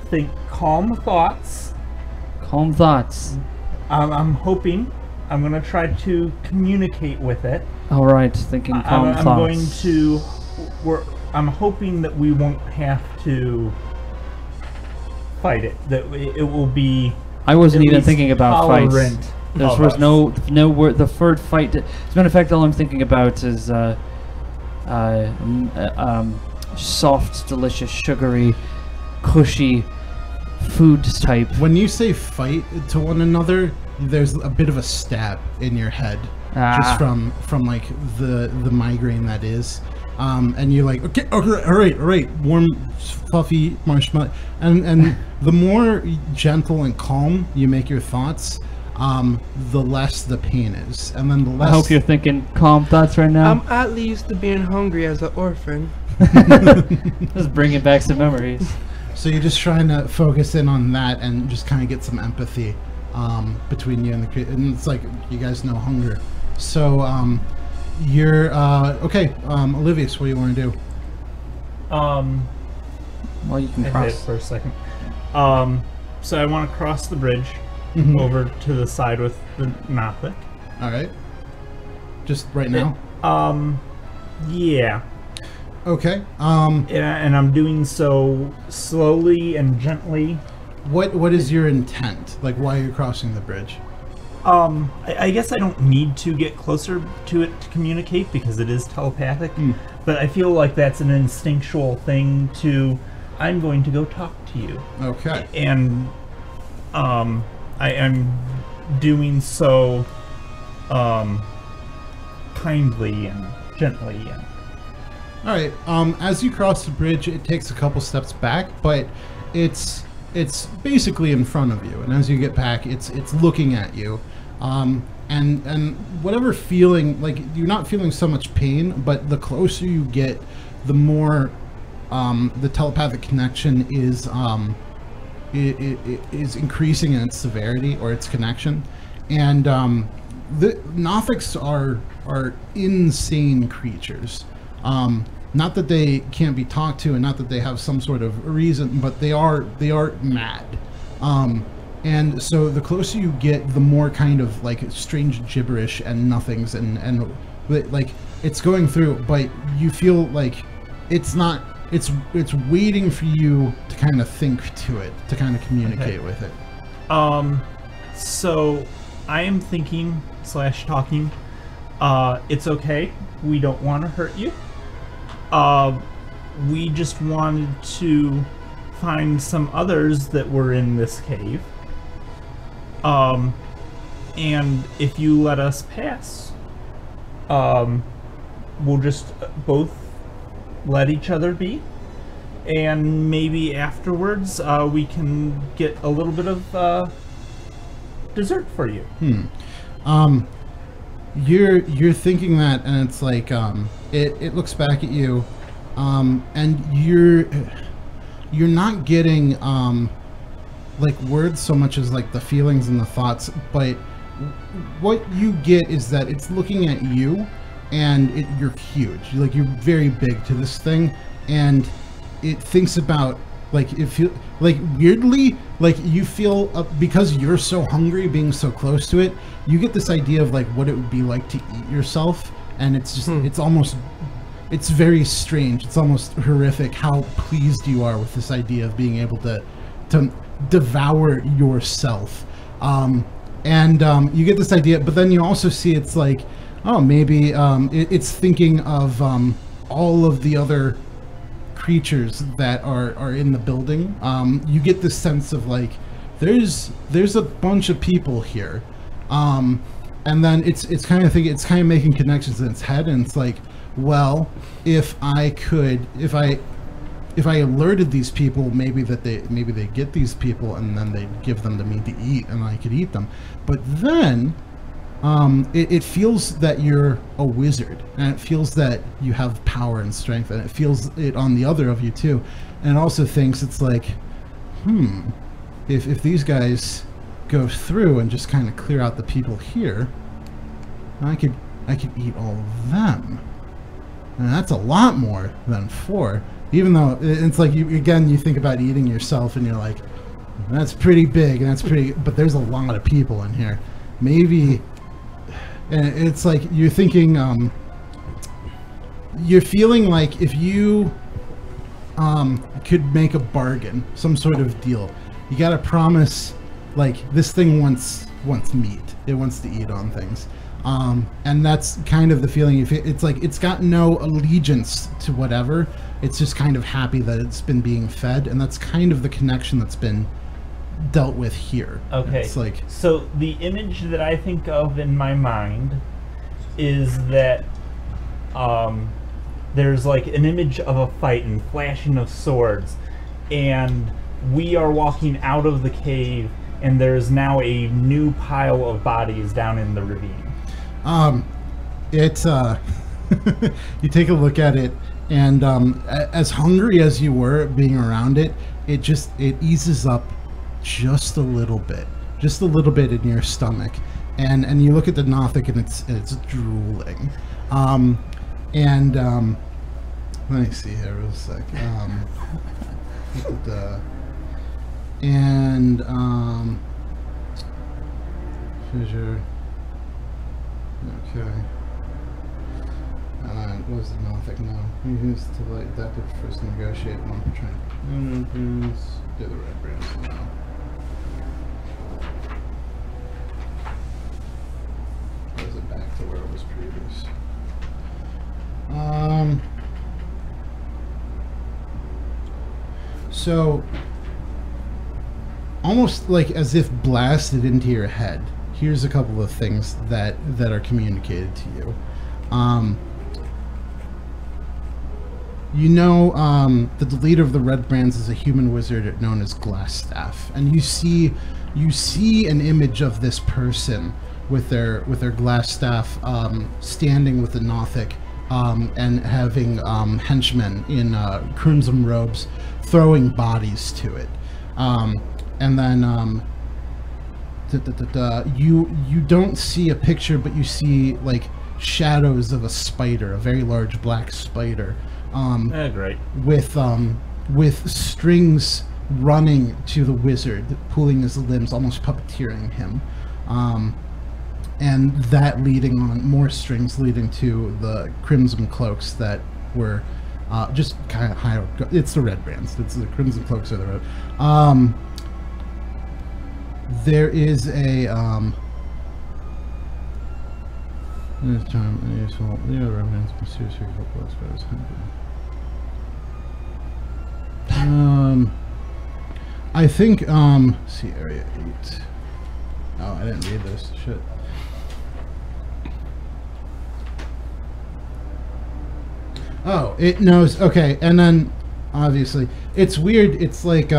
think calm thoughts. Calm thoughts. I'm hoping I'm gonna try to communicate with it. All right, thinking calm I'm thoughts. going to. I'm hoping that we won't have to fight it. That it will be. I wasn't at even least thinking about fights. tolerant There of was us. no word. The third fight. As a matter of fact, all I'm thinking about is soft, delicious, sugary, cushy food type. When you say fight to one another, there's a bit of a stab in your head, just from like the migraine that is. And you're like, okay, all right, warm, fluffy marshmallow, and the more gentle and calm you make your thoughts, the less the pain is, and then the less. I hope you're thinking calm thoughts right now. I'm oddly used to being hungry as an orphan. Just bringing back some memories. So you're just trying to focus in on that and just kind of get some empathy between you and the creature. And it's like you guys know hunger. So you're okay. Olivius, what do you want to do? Well, you can I hit cross. for a second. So I want to cross the bridge Mhm. over to the side with the Nothic. All right. Just right now. Yeah. Okay. And I'm doing so slowly and gently. What is your intent? Like, why are you crossing the bridge? I guess I don't need to get closer to it to communicate because it is telepathic, but I feel like that's an instinctual thing to, I'm going to go talk to you. Okay. And, I am doing so, kindly and gently and... All right. As you cross the bridge, it takes a couple steps back, but it's basically in front of you. And as you get back, it's looking at you. And whatever feeling, like you're not feeling so much pain, but the closer you get, the more the telepathic connection is it is increasing in its severity or its connection. And the Nothics are insane creatures. Not that they can't be talked to, and not that they have some sort of reason, but they are mad. And so the closer you get, the more kind of like strange gibberish and nothings and like it's going through, but you feel like it's not. It's waiting for you to kind of think to it, to kind of communicate with it. So I am thinking / talking. It's okay. We don't want to hurt you. We just wanted to find some others that were in this cave. And if you let us pass, we'll just both let each other be. And maybe afterwards, we can get a little bit of, dessert for you. You're thinking that, and it's like it looks back at you, and you're not getting like words so much as like the feelings and the thoughts, but what you get is that it's looking at you, and you're huge, like you're very big to this thing, and it thinks about like it feel like weirdly like you feel because you're so hungry being so close to it, you get this idea of like what it would be like to eat yourself, and it's just it's very strange, it's almost horrific how pleased you are with this idea of being able to devour yourself. And you get this idea, but then you also see it's like, oh, maybe it's thinking of all of the other creatures that are in the building. You get this sense of like there's a bunch of people here, and then it's kind of thinking, it's kind of making connections in its head, and it's like, well, if I alerted these people, maybe they get these people and then they give them to me to eat and I could eat them. But then it feels that you're a wizard, and it feels that you have power and strength, and it feels it on the other of you too. And it also thinks it's like, if these guys go through and just kind of clear out the people here, I could eat all of them. And that's a lot more than 4. Even though it's like you think about eating yourself and you're like, that's pretty big and that's pretty, but there's a lot of people in here. Maybe, and it's like you're thinking, you're feeling like if you could make a bargain, some sort of deal, you got to promise, like, this thing wants meat. It wants to eat on things. And that's kind of the feeling. It's like it's got no allegiance to whatever. It's just kind of happy that it's been being fed, and that's kind of the connection that's been dealt with here. Okay. It's like, so the image that I think of in my mind is that there's like an image of a fight and flashing of swords, and we are walking out of the cave, and there's now a new pile of bodies down in the ravine. It's you take a look at it, and as hungry as you were being around it, it eases up just a little bit in your stomach, and you look at the Nothic, and it's drooling. Let me see here real sec. Fissure. Okay. What was the Nothic now? Used to like that to first negotiate one for trying to do the red brands now. Was it back to where it was previous? So almost like as if blasted into your head, here's a couple of things that are communicated to you. That the leader of the Red Brands is a human wizard known as Glassstaff, and you see an image of this person with their Glassstaff standing with the Nothic, and having henchmen in crimson robes throwing bodies to it, and then you don't see a picture, but you see like shadows of a spider, a very large black spider. Great. With strings running to the wizard, pulling his limbs, almost puppeteering him, and that leading on more strings leading to the crimson cloaks that were just kind of higher. It's the Red Brands. It's the crimson cloaks are the red. There is a this time useful. The other remnants pursue circle close by this I think see area 8. Oh, I didn't read this shit. Oh, it knows. Okay, and then obviously it's weird. It's like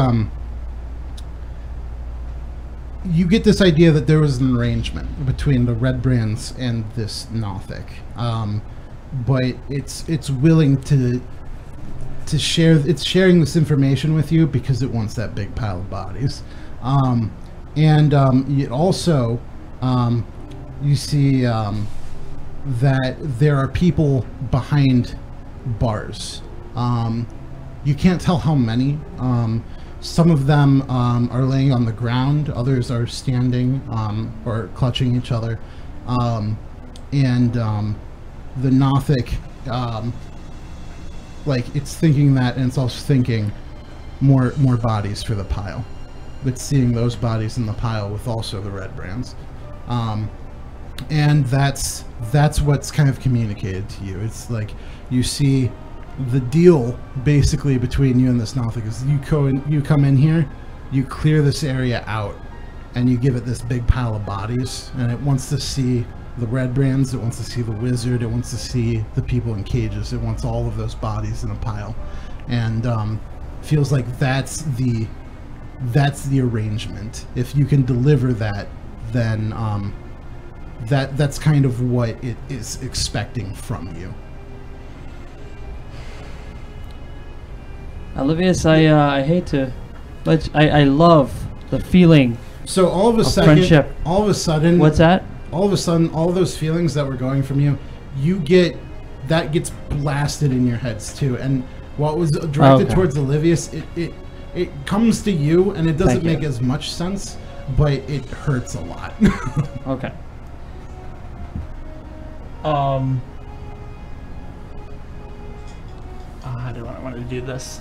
you get this idea that there was an arrangement between the Red Brands and this Nothic, but it's willing to share. It's sharing this information with you because it wants that big pile of bodies, it also you see that there are people behind bars. You can't tell how many. Some of them are laying on the ground, others are standing or clutching each other. The Nothic, like, it's thinking that, and it's also thinking more bodies for the pile. It's seeing those bodies in the pile with also the Red Brands. And that's what's kind of communicated to you. It's like you see the deal basically between you and this Nothic is you come in here, you clear this area out, and you give it this big pile of bodies, and it wants to see the Red Brands, it wants to see the wizard, it wants to see the people in cages, it wants all of those bodies in a pile, and feels like that's the arrangement. If you can deliver that, then that's kind of what it is expecting from you. Olivius, I hate to, but I love the feeling. So all of a sudden, friendship. all of a sudden, What's that? All of a sudden, all those feelings that were going from you, gets blasted in your heads too. And what was directed towards Olivius, it comes to you, and it doesn't make as much sense, but it hurts a lot. Okay. How do I want to do this?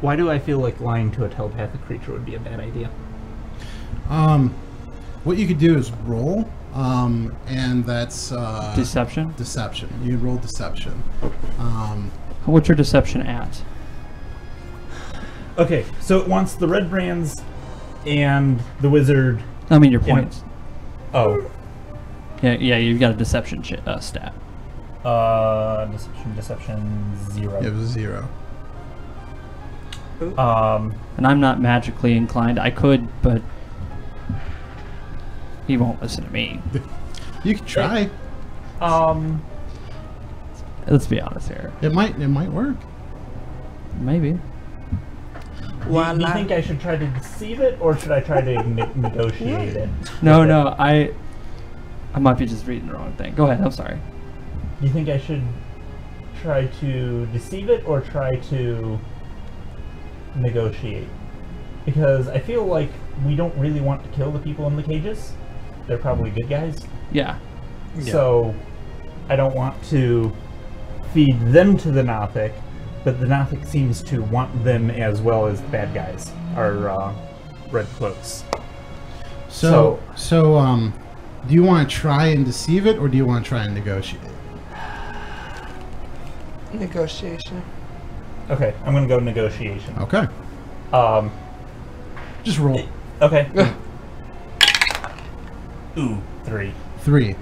Why do I feel like lying to a telepathic creature would be a bad idea? What you could do is roll, and that's Deception? Deception. You roll deception. What's your deception at? Okay, so it wants the Red Brands and the wizard. I mean your points. Oh. Yeah, you've got a deception stat. Deception 0. It was 0. And I'm not magically inclined. I could, but he won't listen to me. You can try. Let's be honest here. It might work. Maybe. Do you think I should try to deceive it, or should I try to negotiate it? No. I might be just reading the wrong thing. Go ahead. I'm sorry. Do you think I should try to deceive it or try to negotiate? Because I feel like we don't really want to kill the people in the cages. They're probably good guys. Yeah. So I don't want to feed them to the Nothic, but the Nothic seems to want them as well as the bad guys, our red cloaks. So, do you want to try and deceive it, or do you want to try and negotiate? Negotiation. Okay, I'm gonna go negotiation. Okay. Just roll. Okay. Ooh, 3. 3.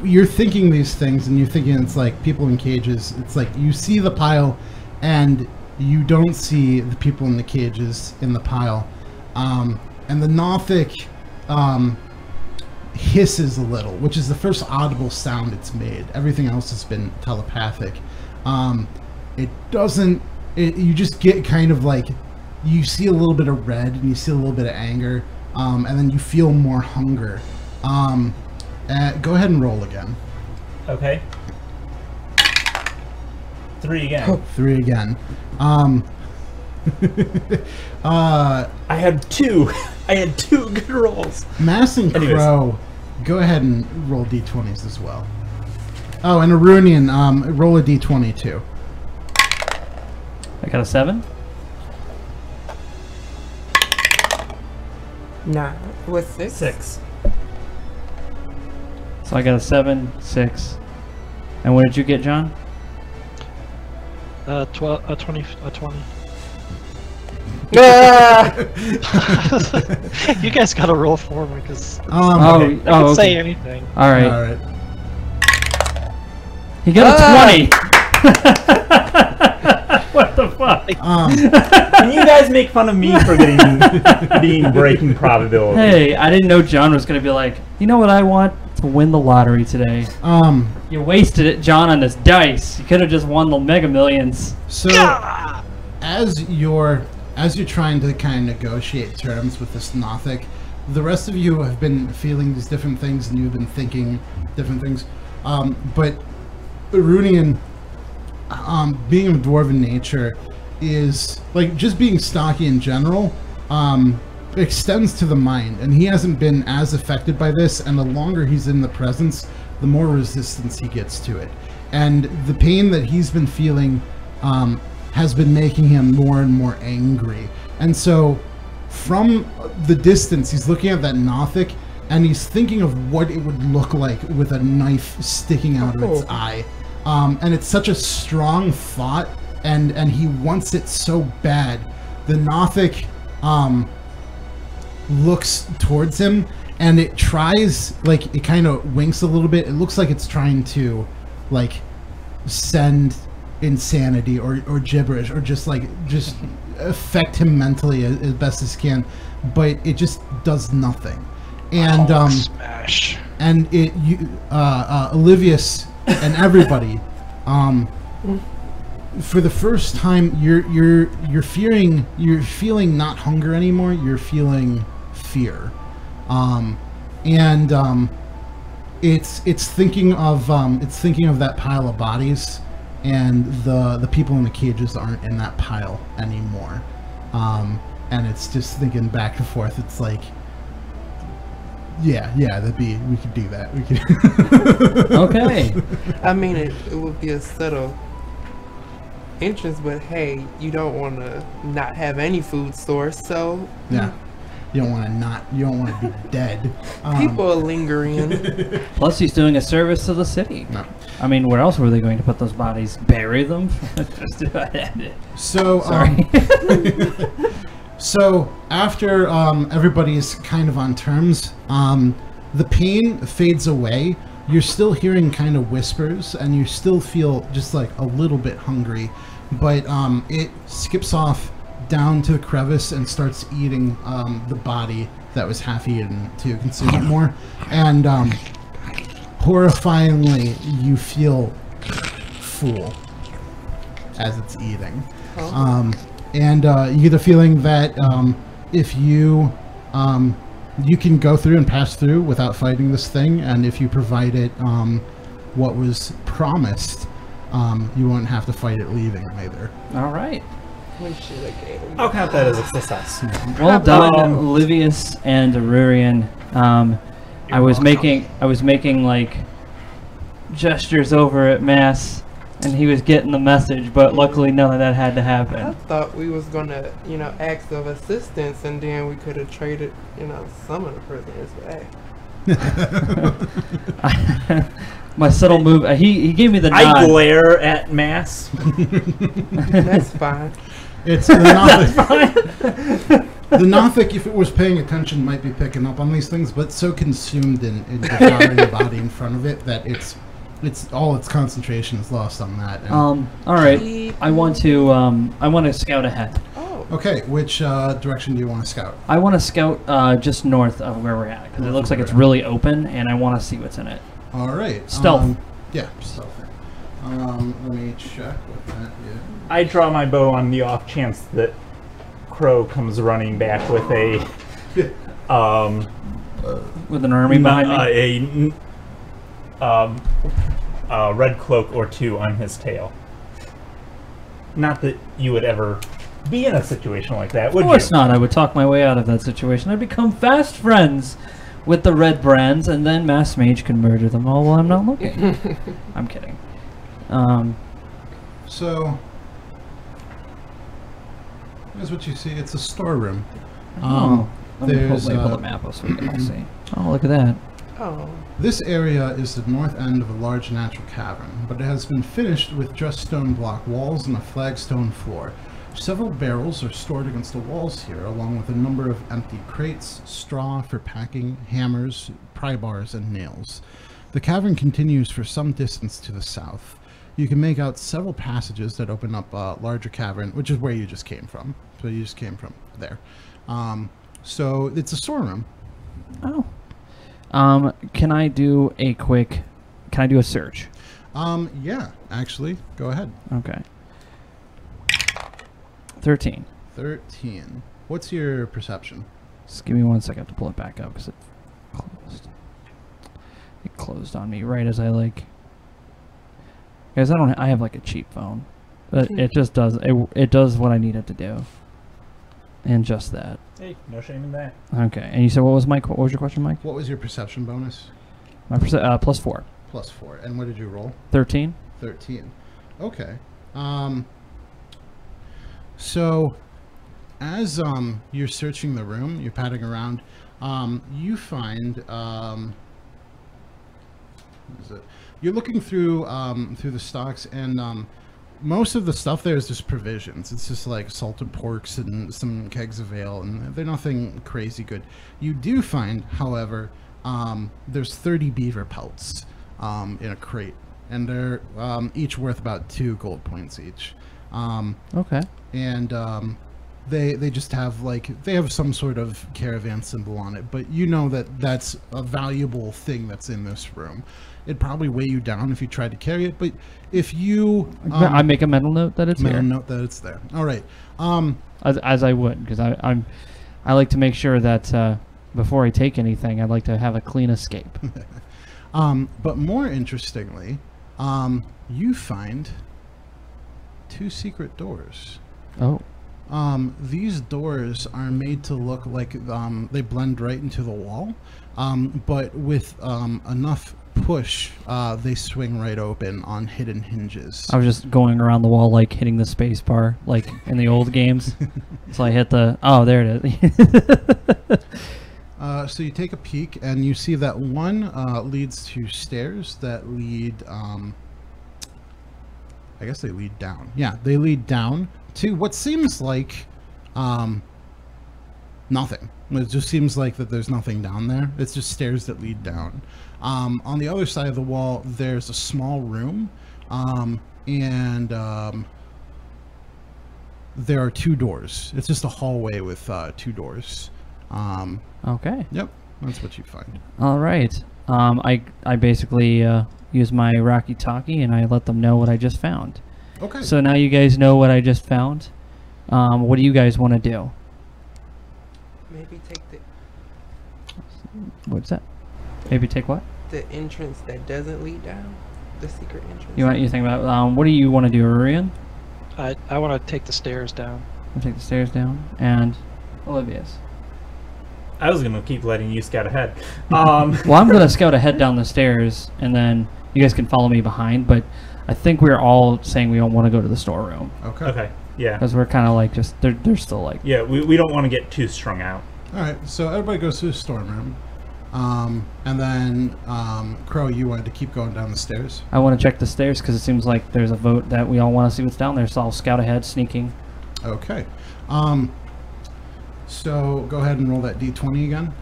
You're thinking these things, and you're thinking it's like people in cages. It's like you see the pile, and you don't see the people in the cages in the pile. And the Nothic hisses a little, which is the first audible sound it's made. Everything else has been telepathic. It doesn't. You just get kind of like, you see a little bit of red, and you see a little bit of anger, and then you feel more hunger. Go ahead and roll again. Okay. 3 again. 3 again. I had 2. I had 2 good rolls. Mass and Anyways. Crow, go ahead and roll d20s as well. Oh, and Arunian, roll a d20 too. I got a 7. Nah. What's 6? 6. So I got a 7, 6. And what did you get, John? 20. Ah! You guys gotta roll for me because Oh, I can okay. say anything. All right. All right. He got a 20. What the fuck? Can you guys make fun of me for being breaking probability? Hey, I didn't know John was gonna be like, you know what I want? To win the lottery today. You wasted it, John, on this dice. You could have just won the Mega Millions. So, as you're trying to kind of negotiate terms with this Nothic, the rest of you have been feeling these different things, and you've been thinking different things. But Arunian, being of dwarven nature, is like just being stocky in general. Extends to the mind, and he hasn't been as affected by this, and the longer he's in the presence, the more resistance he gets to it. And the pain that he's been feeling has been making him more and more angry. And so from the distance, he's looking at that Nothic, and he's thinking of what it would look like with a knife sticking out of its eye. And it's such a strong thought, and he wants it so bad. The Nothic looks towards him, and it tries, like, it kind of winks a little bit. It looks like it's trying to, like, send insanity or gibberish, or just affect him mentally as best as can, but it just does nothing. And Smash. and Olivius and everybody, for the first time, you're feeling not hunger anymore. You're feeling fear, it's thinking of that pile of bodies, and the people in the cages aren't in that pile anymore, and it's just thinking back and forth. It's like, we could do that. We could. Okay. I mean, it would be a subtle entrance, but hey, you don't want to not have any food source, so Yeah. You don't want to be dead. people are lingering. Plus, he's doing a service to the city. No. I mean, where else were they going to put those bodies? Bury them? So, Sorry. so after everybody's kind of on terms, the pain fades away. You're still hearing kind of whispers, and you still feel just like a little bit hungry, but it skips off down to the crevice and starts eating the body that was half eaten to consume it more. And horrifyingly, you feel full as it's eating. And you get the feeling that if you you can go through and pass through without fighting this thing, and if you provide it what was promised, you won't have to fight it leaving either. All right. We should have gave him. I'll count that as a success. Well done, Livius and Arurian. I was making like gestures over at Mass, and he was getting the message, but luckily none of that had to I happen. thought we was gonna, ask of assistance, and then we could have traded, some of the prisoners. But hey, My subtle move. He gave me the nod. I glare at Mass. that's fine. It's the Nothic. The Nothic, if it was paying attention, might be picking up on these things, but so consumed in devouring the body in front of it that it's all its concentration is lost on that. And, All right. I want to scout ahead. Oh, okay, which direction do you want to scout? I want to scout just north of where we're at because it looks like it's really open, and I want to see what's in it. All right. Stealth. Yeah, stealth. Let me check what that is. I draw my bow on the off chance that Crow comes running back with a With an army behind me. a red cloak or two on his tail. Not that you would ever be in a situation like that, would Of you? course not. I would talk my way out of that situation. I'd become fast friends with the red brands, and then Mass Mage can murder them all while I'm not looking. I'm kidding. So, here's what you see. It's a storeroom. Let me there's, pull the map up so we can all see. Oh, look at that. oh, This area is the north end of a large natural cavern, but it has been finished with just stone block walls and a flagstone floor. Several barrels are stored against the walls here, along with a number of empty crates, straw for packing, hammers, pry bars, and nails. The cavern continues for some distance to the south. You can make out several passages that open up a larger cavern, which is where you just came from. So you just came from there. So it's a storeroom. Oh. Can I do a search? Yeah, actually, go ahead. Okay. 13. 13. What's your perception? Just give me 1 second to pull it back up because it closed. It closed on me right as I guys, I have like a cheap phone, but it just does it does what I need it to do, and just that. Hey, no shame in that. Okay. And you said what was your question, Mike? What was your perception bonus? My plus 4. Plus 4. And what did you roll? 13. 13. Okay. So, as you're searching the room, you're patting around, you find what is it? You're looking through through the stocks, and most of the stuff there is just provisions. It's just like salted porks and some kegs of ale, and they're nothing crazy good. You do find, however, there's 30 beaver pelts in a crate, and they're each worth about 2 gold points each. Okay. And they just have they have some sort of caravan symbol on it, but you know that that's a valuable thing that's in this room. It'd probably weigh you down if you tried to carry it, but if you I make a mental note that it's here. note that it's there. All right. As I would, because I like to make sure that before I take anything, I'd like to have a clean escape. But more interestingly, you find 2 secret doors. Oh. These doors are made to look like they blend right into the wall, but with enough push, they swing right open on hidden hinges. I was just going around the wall, like hitting the space bar, like in the old games. So I hit oh, there it is. So you take a peek, and you see that one leads to stairs that lead, I guess they lead down. Yeah, they lead down to what seems like nothing. It just seems like that there's nothing down there. It's just stairs that lead down. On the other side of the wall, there's a small room, and there are 2 doors. It's just a hallway with 2 doors. Okay. Yep, that's what you find. All right. I basically use my Raki-Taki and I let them know what I just found. Okay. So now you guys know what I just found. What do you guys want to do? Maybe take What's that? Maybe take what? the entrance that doesn't lead down. The secret entrance. You think about what do you want to do, Orion? I want to take the stairs down. I'll take the stairs down, and Olivia's. I was gonna keep letting you scout ahead. Well, I'm gonna scout ahead down the stairs, and then you guys can follow me behind. But I think we're all saying we don't want to go to the storeroom Okay. Okay. Yeah. because we're kind of like just they're still like. Yeah. We don't want to get too strung out. All right. So everybody goes to the storm room. And then, Crow, you wanted to keep going down the stairs? I want to check the stairs because it seems like there's a vote that we all want to see what's down there. So I'll scout ahead, sneaking. Okay. So go ahead and roll that d20 again.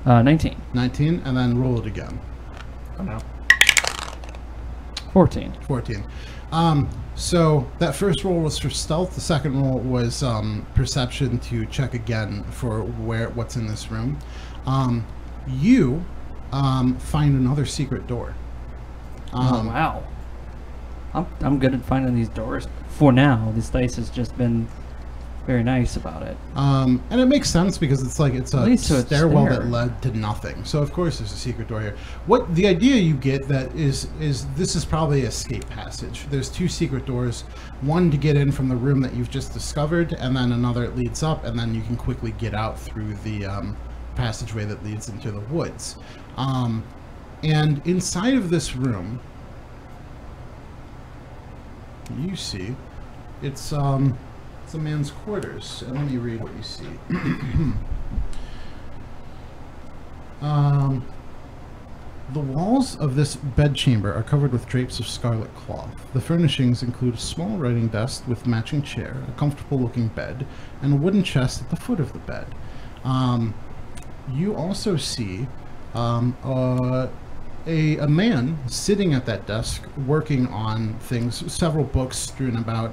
19. 19, and then roll it again. Oh no. 14. 14. So that first roll was for stealth. The second roll was perception to check again for what's in this room. You find another secret door. Oh wow. I'm good at finding these doors for now. This dice has just been very nice about it. And it makes sense because it's like it's a leads to a stairwell stair. that led to nothing. So of course there's a secret door here. What the idea you get that is this is probably an escape passage. There's two secret doors, one to get in from the room that you've just discovered, and then another that leads up, and then you can quickly get out through the passageway that leads into the woods. And inside of this room, you see, it's a man's quarters. And let me read what you see. The walls of this bedchamber are covered with drapes of scarlet cloth. The furnishings include a small writing desk with matching chair, a comfortable-looking bed, and a wooden chest at the foot of the bed. You also see a man sitting at that desk working on things, several books strewn about,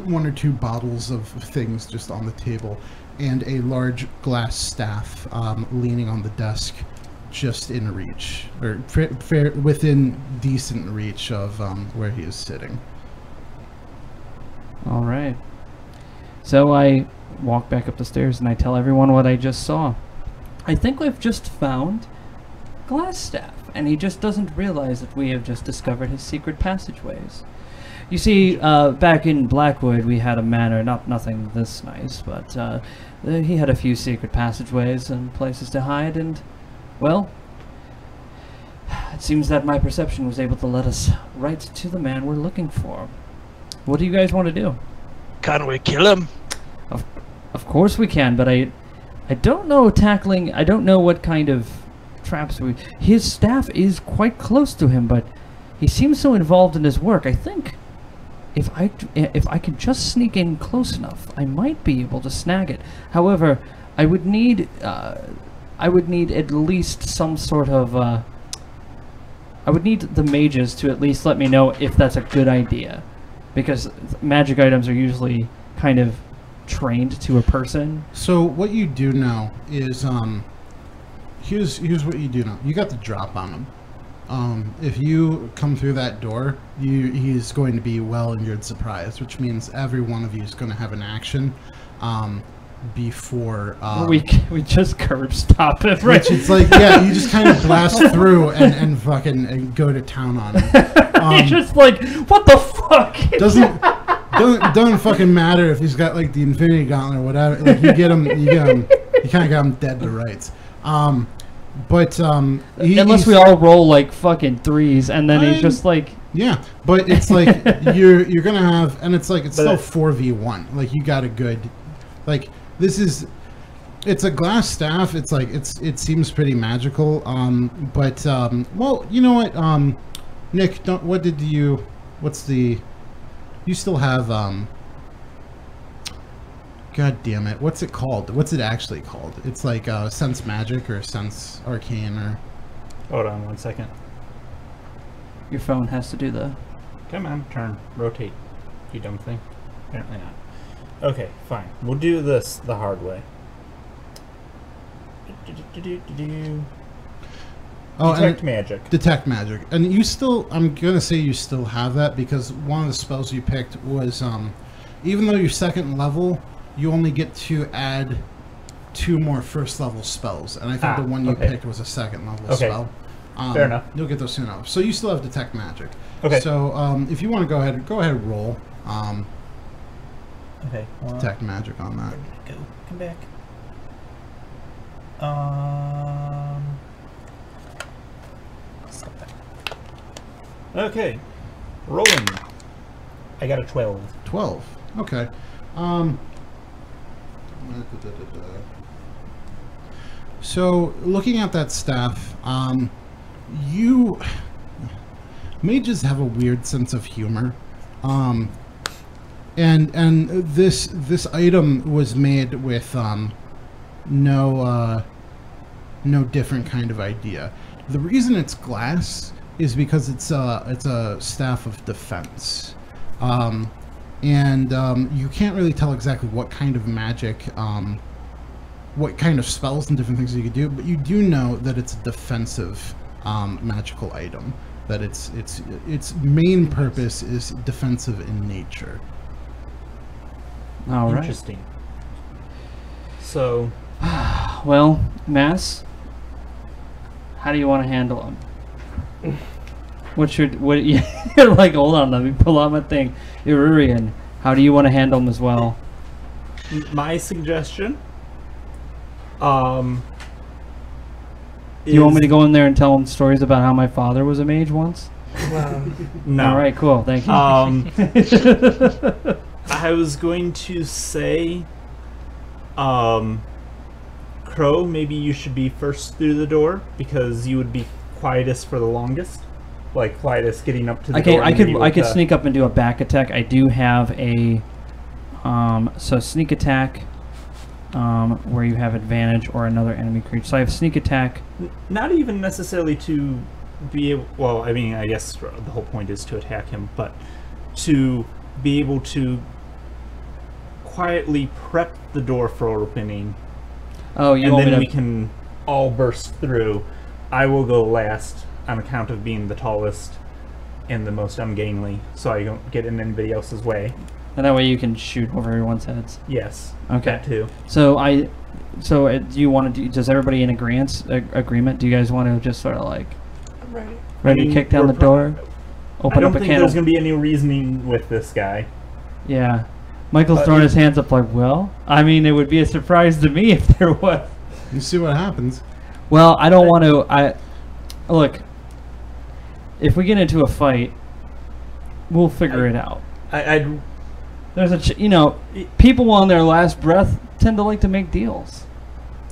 one or two bottles of things just on the table, and a large glass staff leaning on the desk just in reach, or within decent reach of where he is sitting. All right. So I walk back up the stairs and I tell everyone what I just saw. I think we've just found Glassstaff, and he just doesn't realize that we have just discovered his secret passageways. You see, back in Blackwood, we had a manor, nothing this nice, but he had a few secret passageways and places to hide, and, well, it seems that my perception was able to let us right to the man we're looking for. What do you guys want to do? Can we kill him? Of course we can, but I don't know I don't know what kind of traps his staff is quite close to him, but he seems so involved in his work. I think if I can just sneak in close enough, I might be able to snag it. However, I would need at least some sort of I would need the mages to at least let me know if that's a good idea, because magic items are usually kind of trained to a person. So what you do now is here's what you do now. You got the drop on him. If you come through that door, he's going to be well and good surprised, which means every one of you is going to have an action before we just curb stop it, right? Which it's like, yeah, you just kind of blast through and fucking go to town on him. He's just like, what the fuck? Doesn't fucking matter if he's got like the Infinity Gauntlet or whatever. Like you kind of got him dead to rights. Unless we all roll like fucking threes, and then he's just like, yeah. But it's like you're gonna have, and it's like it's still 4v1. Like you got a good, like it's a glass staff. It's like it seems pretty magical. Well, you know what, Nick, you still have God damn it, what's it called? What's it actually called? It's like sense magic or sense arcane or... Hold on 1 second. Your phone has to do the... Come on, turn, rotate, you dumb thing. Apparently not. Okay, fine. We'll do this the hard way. Oh, Detect magic. Detect magic. And you still, I'm going to say you still have that because one of the spells you picked was, even though you're second level, you only get to add 2 more first level spells. And I think the one you picked was a second level spell. Fair enough. You'll get those soon enough. So you still have Detect Magic. Okay. So if you want to go ahead and roll Okay. Detect Magic on that. Go. Come back. Stop that. Okay. Rolling. I got a 12. 12. Okay. So looking at that staff, mages have a weird sense of humor, and this item was made with no different kind of idea. The reason it's glass is because it's a staff of defense, and you can't really tell exactly what kind of magic, what kind of spells and different things you could do, but you do know that it's a defensive magical item. That its main purpose is defensive in nature. All right. Interesting. So, Well, Mass, how do you want to handle him? You're like, hold on, let me pull out my thing. Irurian, how do you want to handle him as well? my suggestion. Do you want me to go in there and tell him stories about how my father was a mage once? Wow. No. All right, cool. Thank you. I was going to say, Crow, maybe you should be first through the door because you would be quietest for the longest. Like quietest getting up to the door. I could sneak up and do a back attack. I do have a so sneak attack where you have advantage or another enemy creature. So I have sneak attack. Not even necessarily to be able, well, I mean, I guess the whole point is to attack him, but to be able to quietly prep the door for opening. Oh, you and want then me we to... can all burst through. I will go last on account of being the tallest and the most ungainly, so I don't get in anybody else's way. And that way you can shoot over everyone's heads. Yes. Okay. That too. So do you want to do? Does everybody in agreement? Do you guys want to just sort of like I'm ready. ready to kick down the door, I open don't up a think can? there's going to be any reasoning with this guy. Yeah. Michael's throwing his hands up like, well, I mean, it would be a surprise to me if there was. You see what happens. Well, I don't want to. Look. If we get into a fight, we'll figure it out. I'd There's people on their last breath tend to like to make deals,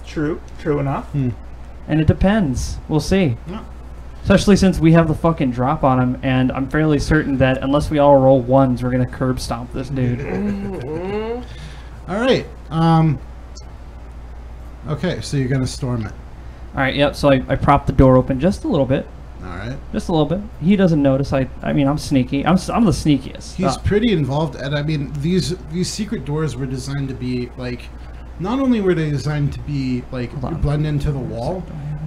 true enough. and it depends. We'll see. Yeah. Especially since we have the fucking drop on him, and I'm fairly certain that unless we all roll ones, we're gonna curb stomp this dude. All right. Okay, so you're gonna storm it. All right. Yep. So I prop the door open just a little bit. All right. Just a little bit. He doesn't notice. I mean, I'm sneaky. I'm the sneakiest. He's pretty involved, and I mean, these secret doors were designed to be like, not only were they designed to be like blend into the wall,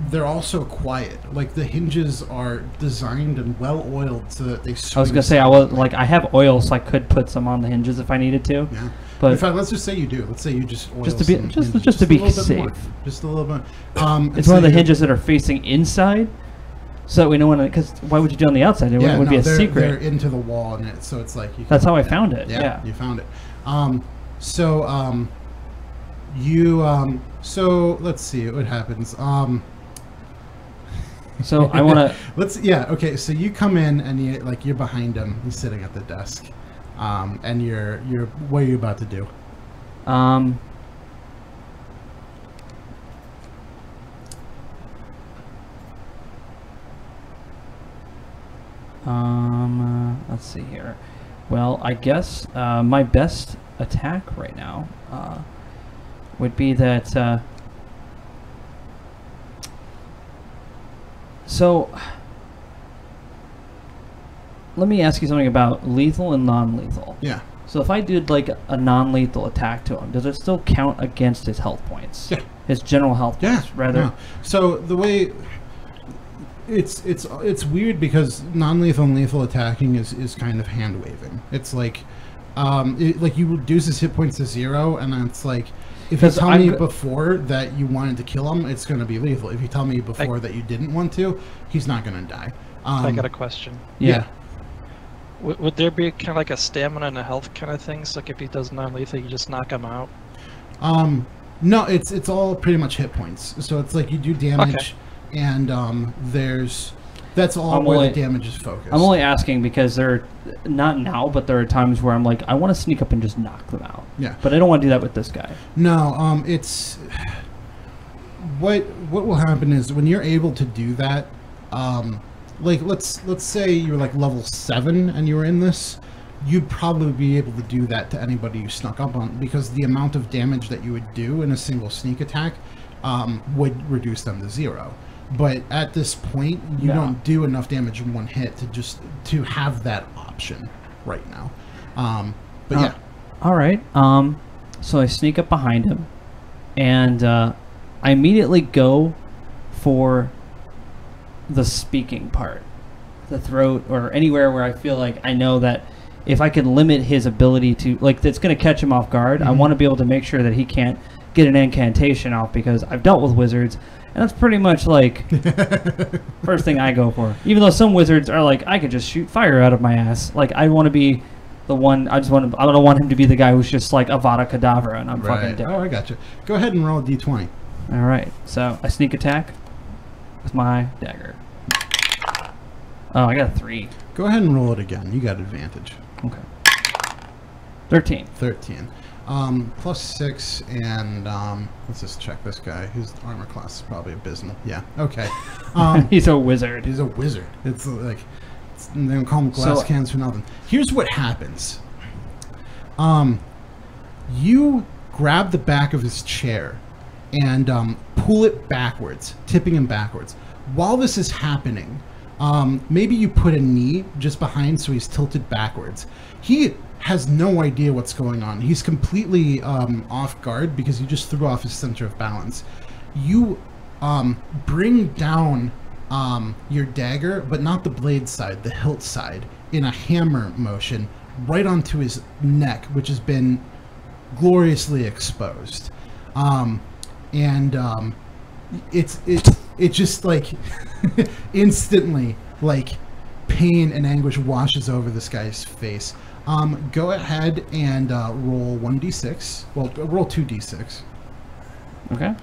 they're also quiet. Like the hinges are designed and well oiled so that they. I was gonna say I have oil, so I could put some on the hinges if I needed to. Yeah. But in fact, let's just say you do. Let's say you just oil just to be some just hinges. to be a little bit more. safe. Just a little bit. It's one of the hinges that are facing inside, so that we know when. Because why would you do it on the outside? It would be a they're secret. into the wall, and so it's like you. That's how I found it. Yeah. You found it. So let's see what happens. So I want to. Okay. So you come in and you're behind him. He's sitting at the desk, and you're what are you about to do? Let's see here. Well, I guess my best attack right now would be that. So, let me ask you something about lethal and non-lethal. Yeah. So if I did like a non-lethal attack to him, does it still count against his health points? Yeah. His general health points, rather. Yeah. So the way it's weird because non-lethal and lethal attacking is kind of hand waving. It's like like you reduce his hit points to 0, and then it's like if you tell me before that you wanted to kill him, it's going to be lethal. If you tell me before that you didn't want to, he's not going to die. I got a question. Yeah. Would there be kind of like a stamina and a health kind of thing? So like if he does non-lethal, you just knock him out? No, it's all pretty much hit points. So it's like you do damage, and that's all where the damage is focused. I'm only asking because not now, but there are times where I'm like, I want to sneak up and just knock them out. Yeah. But I don't want to do that with this guy. No, it's what will happen is when you're able to do that, like let's say you're like level 7 and you were in this, you'd probably be able to do that to anybody you snuck up on, because the amount of damage that you would do in a single sneak attack would reduce them to 0. But at this point, you don't do enough damage in one hit to have that option right now. But yeah. All right. So I sneak up behind him, and I immediately go for the speaking part, the throat, or anywhere where I feel like I know that if I can limit his ability to, like, that's going to catch him off guard. I want to be able to make sure that he can't get an incantation off, because I've dealt with wizards, and that's pretty much like first thing I go for. Even though some wizards are like, I could just shoot fire out of my ass. Like, I want to be the one. I don't want him to be the guy who's just like Avada Kedavra and I'm fucking dead. Oh, I got you. Go ahead and roll a d20. All right. So I sneak attack with my dagger. Oh, I got a 3. Go ahead and roll it again. You got advantage. Okay. 13. 13. Plus 6, and let's just check this guy. His armor class is probably abysmal. Yeah. Okay. He's a wizard. He's a wizard. It's like they don't call him glass cans for nothing. Here's what happens. You grab the back of his chair and pull it backwards, tipping him backwards. While this is happening, maybe you put a knee just behind so he's tilted backwards. He has no idea what's going on. He's completely off guard because you just threw off his center of balance. You bring down your dagger, but not the blade side, the hilt side, in a hammer motion right onto his neck, which has been gloriously exposed. It just like instantly, like, pain and anguish washes over this guy's face. Go ahead and roll 1d6. Well, roll 2d6. Okay.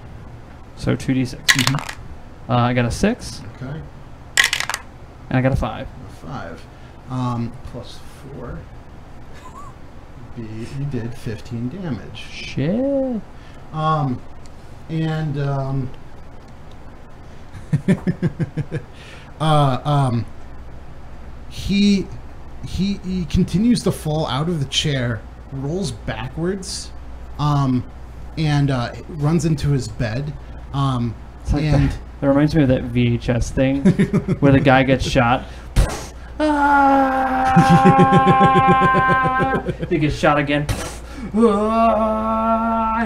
So 2d6. I got a 6. Okay. And I got a 5. A 5. Plus 4. You did 15 damage. Shit. He continues to fall out of the chair, rolls backwards, and runs into his bed. That reminds me of that VHS thing where the guy gets shot. He gets shot again.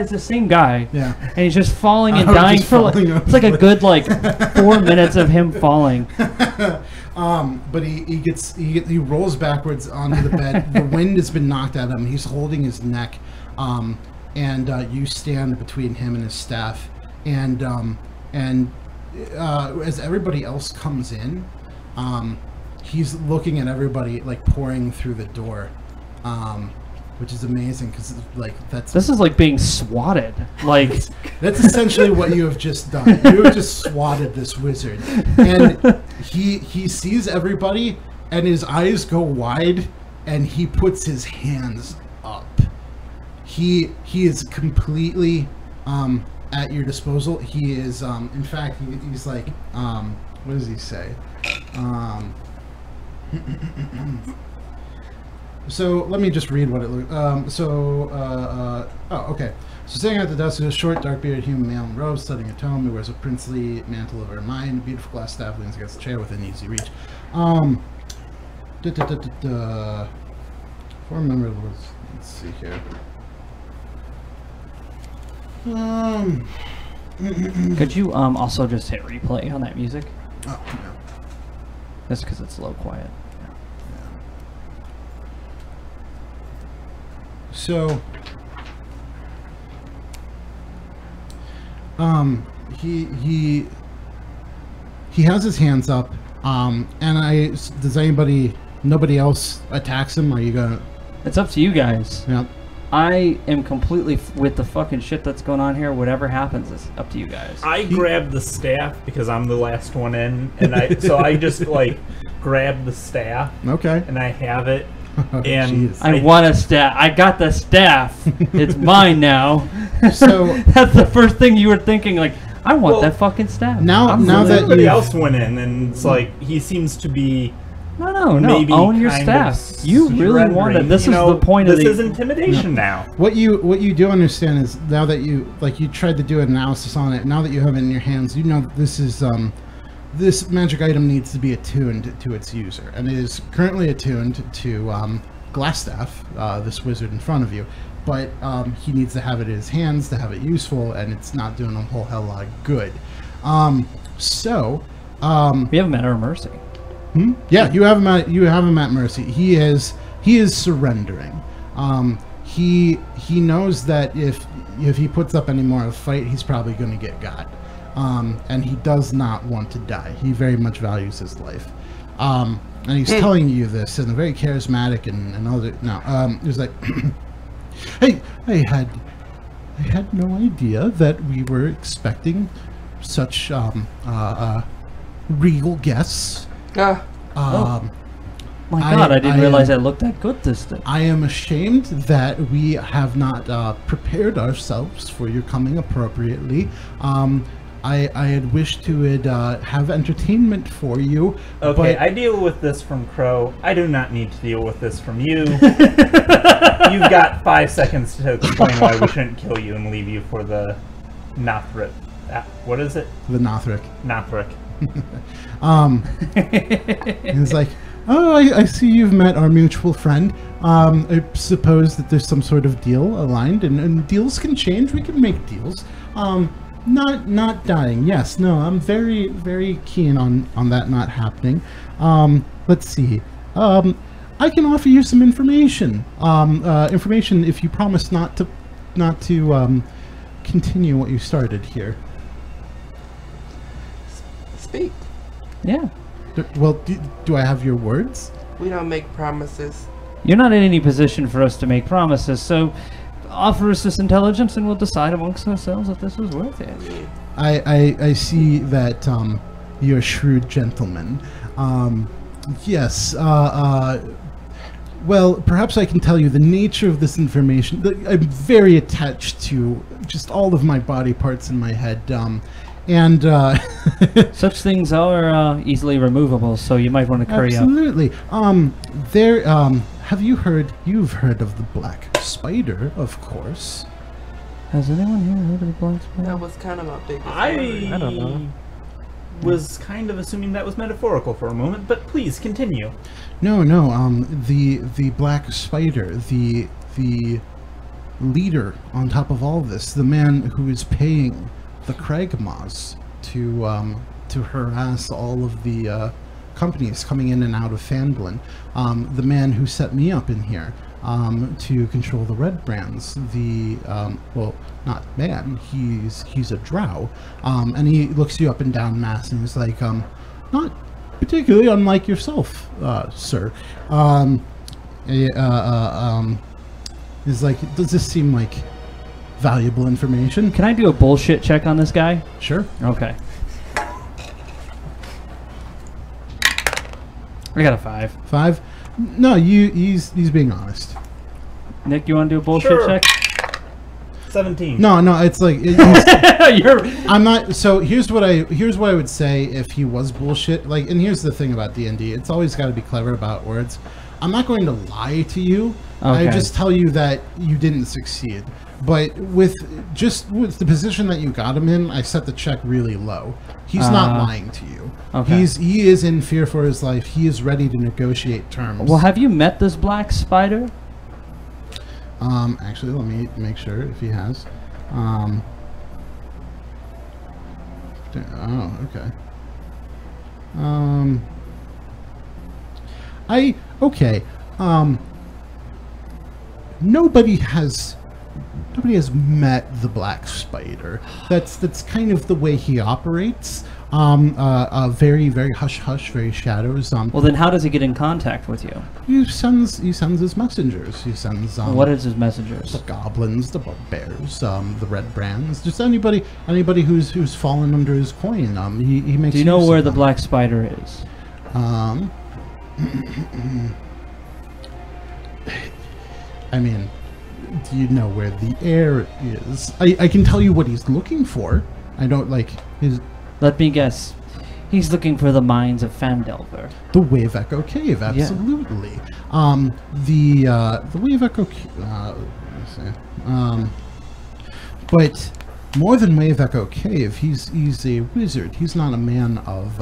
It's the same guy. Yeah. And he's just falling and dying for like, it's like a good like 4 minutes of him falling. But he rolls backwards onto the bed. The wind has been knocked at him. He's holding his neck, and you stand between him and his staff. And as everybody else comes in, he's looking at everybody like pouring through the door, which is amazing because like this is like being swatted. Like that's essentially what you have just done. You have just swatted this wizard, and he sees everybody, and his eyes go wide, and he puts his hands up. He is completely at your disposal. He is in fact he's like what does he say? So let me just read what it looks. Oh, okay. So standing at the desk is a short, dark-bearded human male in robes, studying a tome. He wears a princely mantle of ermine. A beautiful glass staff leans against the chair within easy reach. 4, Core member was. Let's see here. Could you also just hit replay on that music? Oh, yeah. Just because it's low quiet. So, he has his hands up, and nobody else attacks him? Are you gonna? It's up to you guys. Yeah. I am completely with the fucking shit that's going on here. Whatever happens is up to you guys. I grabbed the staff because I'm the last one in, and I just like grab the staff Okay. and I have it. Oh, And jeez. I want a staff. I got the staff. It's mine now. So- that's the first thing you were thinking. Like, I want Well, that fucking staff. now that Everybody you else went in, and it's like he seems to be no. maybe Own your kind staff. of You really wanted. surrendering. This You is know, the point of this the. is intimidation now. what you do understand is now that you tried to do an analysis on it. Now that you have it in your hands, you know that this is this magic item needs to be attuned to its user, and it is currently attuned to Glassstaff, this wizard in front of you. But he needs to have it in his hands to have it useful, and it's not doing a whole hell lot of good. We have a matter of mercy. Yeah, you have him at mercy. He is surrendering. He knows that if he puts up any more of a fight, he's probably going to get got. And he does not want to die. He very much values his life. And he's telling you this in a very charismatic and other. No, he's like, hey, I had no idea that we were expecting such regal guests. Ah, My God, I didn't realize I looked that good this day. I am ashamed that we have not prepared ourselves for your coming appropriately. I had wished to have entertainment for you. Okay, but I deal with this from Crow. I do not need to deal with this from you. You've got 5 seconds to explain why we shouldn't kill you and leave you for the Nothric. What is it? the Nothric. Nothric. He's like, oh, I see you've met our mutual friend. I suppose that there's some sort of deal aligned, and deals can change. We can make deals. Not dying. Yes, no, I'm very, very keen on that not happening. Let's see. I can offer you some information. Information if you promise not to continue what you started here. speak. Yeah. Well, do I have your words? We don't make promises. You're not in any position for us to make promises, so offer us this intelligence and we'll decide amongst ourselves if this was worth it. I see that you're a shrewd gentleman. Yes. Well, perhaps I can tell you the nature of this information. I'm very attached to just all of my body parts in my head. And Such things are easily removable, so you might want to curry up. absolutely. Have you heard? You've heard of the Black Spider, of course. Has anyone here heard of the Black Spider? That was kind of my biggest I don't know. was kind of assuming that was metaphorical for a moment, but please continue. No. The Black Spider, the leader on top of all this, the man who is paying the Kragmaws to harass all of the companies coming in and out of Phandalin. The man who set me up in here to control the Red Brands. Well, not man. He's a drow, and he looks you up and down, Mass, and he's like, not particularly unlike yourself, sir. He's like, does this seem like valuable information? Can I do a bullshit check on this guy? Sure. Okay. I got a 5. 5. No, he's being honest. Nick, you want to do a bullshit Sure. check? 17. No, it's like You're I'm not. So here's what I would say if he was bullshit. Like, and here's the thing about D&D: it's always got to be clever about words. I'm not going to lie to you. I Okay. just tell you that you didn't succeed. But with the position that you got him in, I set the check really low. He's not lying to you. Okay. He is in fear for his life. He is ready to negotiate terms. Well, have you met this Black Spider? Actually, let me make sure if he has. Oh, okay. Okay. Nobody has met the Black Spider. That's kind of the way he operates. Very, very hush-hush, very shadows. Well, then how does he get in contact with you? He sends his messengers. He sends What is his messengers? the goblins, the bugbears, the red brands, just anybody who's fallen under his coin. He makes. Do you know use where of the them. Black Spider is? I mean, do you know where the air is? I can tell you what he's looking for. I don't like his. Let me guess. He's looking for the mines of Fandelver. The Wave Echo Cave, absolutely. The Wave Echo. Let me see. But more than Wave Echo Cave, he's a wizard. He's not a man of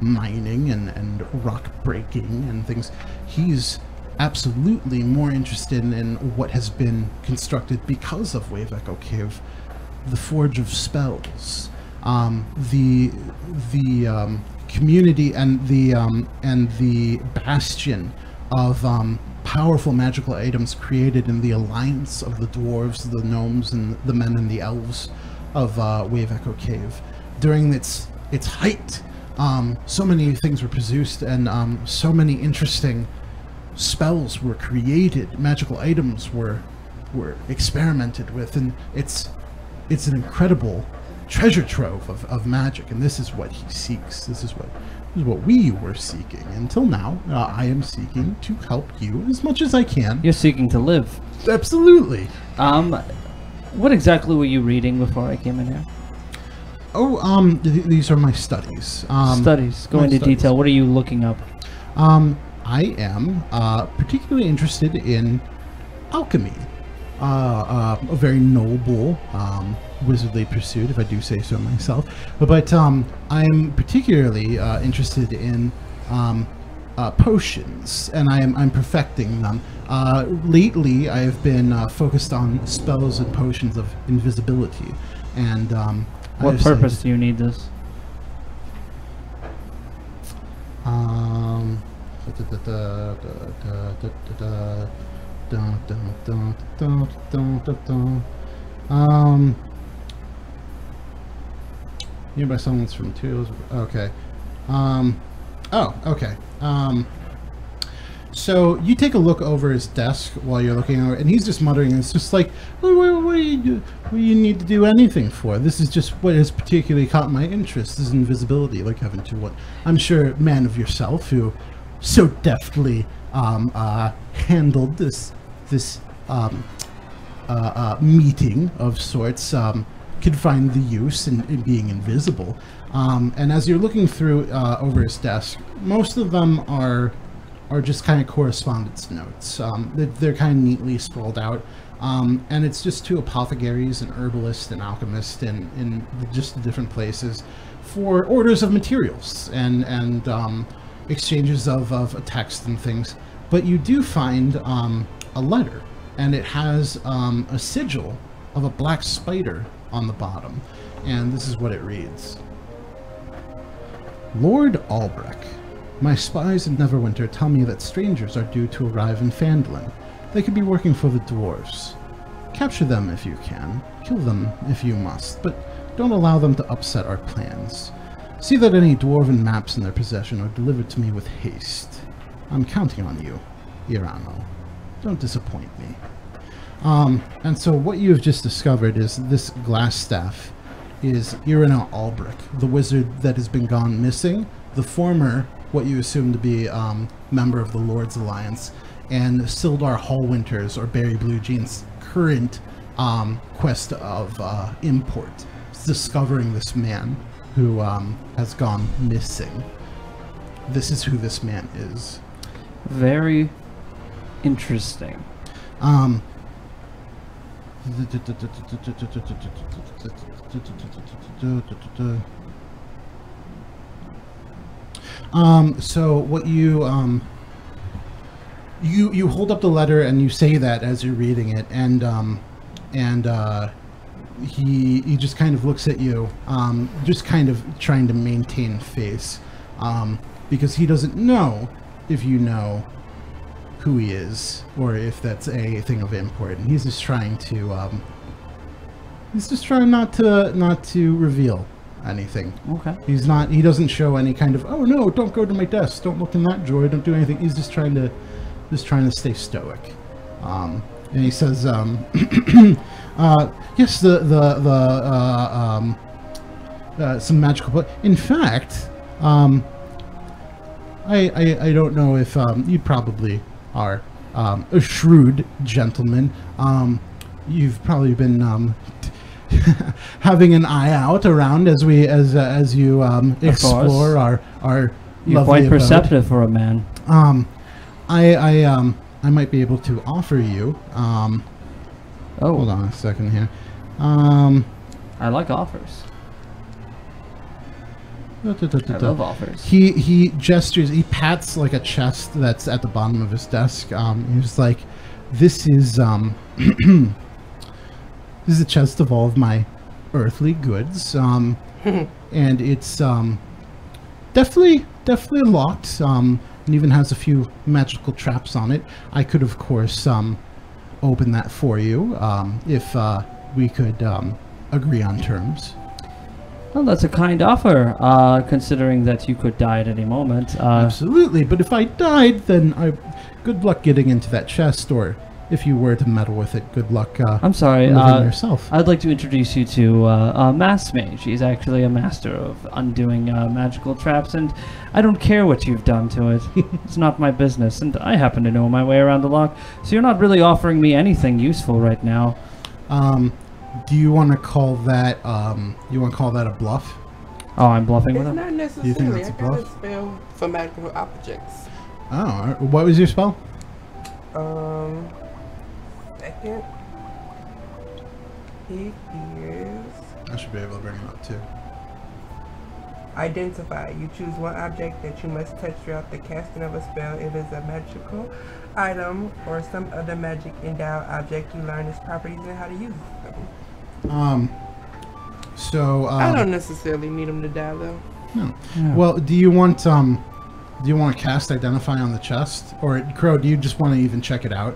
mining and rock breaking and things. He's absolutely more interested in what has been constructed because of Wave Echo Cave, the Forge of Spells. The community and the bastion of powerful magical items created in the alliance of the dwarves, the gnomes, and the men and the elves of Wave Echo Cave. During its height, so many things were produced, and so many interesting spells were created. Magical items were experimented with, and it's an incredible treasure trove of magic, and this is what he seeks. This is what we were seeking. Until now, I am seeking to help you as much as I can. You're seeking to live. Absolutely. What exactly were you reading before I came in here? Oh, these are my studies. Studies. Go my into studies. detail. What are you looking up? I am particularly interested in alchemy. A very noble wizardly pursuit, if I do say so myself. But I'm particularly interested in potions, and I'm perfecting them. Lately, I have been focused on spells and potions of invisibility. And What purpose do you need this? Nearby summons from tools. Okay. Oh, okay. So you take a look over his desk while you're looking over, and he's just muttering. It's just like, what do you need to do anything for? This is just what has particularly caught my interest. This is invisibility, like having to what I'm sure, man of yourself, who so deftly handled this meeting of sorts, could find the use in being invisible. And as you're looking through over his desk, most of them are just kind of correspondence notes. They're kind of neatly sprawled out. And it's just two apothecaries, an herbalist, an alchemist, in just the different places for orders of materials and exchanges of text and things. But you do find a letter, and it has a sigil of a black spider on the bottom. And this is what it reads. Lord Albrecht, my spies in Neverwinter tell me that strangers are due to arrive in Phandalin. They could be working for the dwarves. Capture them if you can, kill them if you must, but don't allow them to upset our plans. See that any dwarven maps in their possession are delivered to me with haste. I'm counting on you, Irano. Don't disappoint me. And so what you have just discovered is this glass staff is Irano Albrecht, the wizard that has been gone missing, the former, what you assume to be member of the Lord's Alliance, and Sildar Hallwinter's, or Barry Blue Jean's, current quest of import, discovering this man who has gone missing. This is who this man is. Very interesting. So what you You hold up the letter and you say that as you're reading it, and he just kind of looks at you, just kind of trying to maintain face, because he doesn't know if you know who he is or if that's a thing of import, and he's just trying not to reveal anything. Okay. He doesn't show any kind of, oh no, don't go to my desk, don't look in that drawer, don't do anything. He's just trying to stay stoic. And he says, yes, some magical, in fact, I don't know if you probably are a shrewd gentleman. You've probably been having an eye out around as you explore our You're lovely quite abode. perceptive for a man. I might be able to offer you. Hold on a second here. I like offers. I love offers. He gestures. He pats like a chest that's at the bottom of his desk. He's like, "This is this is a chest of all of my earthly goods. And it's definitely locked. And even has a few magical traps on it. I could, of course, open that for you if we could agree on terms." Well, that's a kind offer, considering that you could die at any moment. Absolutely, but if I died, then good luck getting into that chest, or if you were to meddle with it, good luck I'm sorry, living yourself. I'd like to introduce you to Mass Mage. He's actually a master of undoing magical traps, and I don't care what you've done to it. It's not my business, and I happen to know my way around the lock, so you're not really offering me anything useful right now. Do you want to call that a bluff? Oh, I'm bluffing with It's him? not You necessarily. think that's I a got a bluff? spell for magical objects. Oh, all right. What was your spell? Second. It is I should be able to bring it up too. identify. You choose one object that you must touch throughout the casting of a spell. If it's a magical item or some other magic endowed object, you learn its properties and how to use them. I I don't necessarily need them to die though. No. Yeah. Well, do you want to cast Identify on the chest, or Crow? Do you just want to even check it out?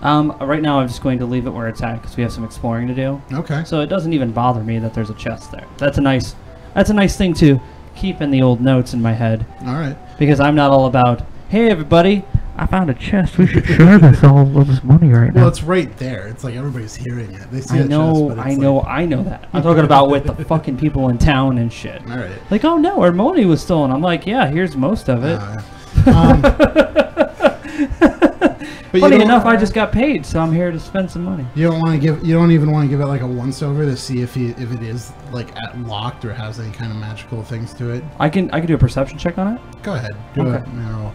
Right now I'm just going to leave it where it's at because we have some exploring to do. Okay. So it doesn't even bother me that there's a chest there. That's a nice thing to keep in the old notes in my head, All right. because I'm not all about, hey everybody, I found a chest. We should share all this money right Well, now. it's right there. It's like everybody's hearing it. They see I the know, chest, but it's I know that. I'm talking about with the fucking people in town and shit. All right. Like, oh no, our money was stolen. I'm like, yeah, here's most of it. But you Funny don't- enough, I just got paid, so I'm here to spend some money. You don't want to give. You don't even want to give it like a once over to see if it is like locked or has any kind of magical things to it. I can do a perception check on it. Go ahead. Do Okay. it. Roll.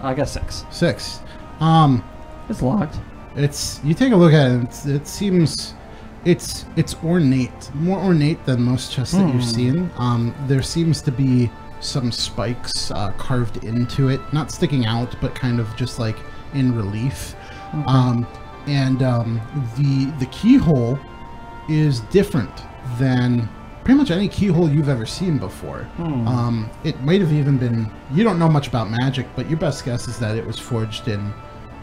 I got 6. 6. It's locked. It's you take a look at it. It seems it's ornate, more ornate than most chests that you've seen. There seems to be some spikes carved into it, not sticking out, but kind of just like in relief. The keyhole is different than pretty much any keyhole you've ever seen before. It might have even been, you don't know much about magic, but your best guess is that it was forged in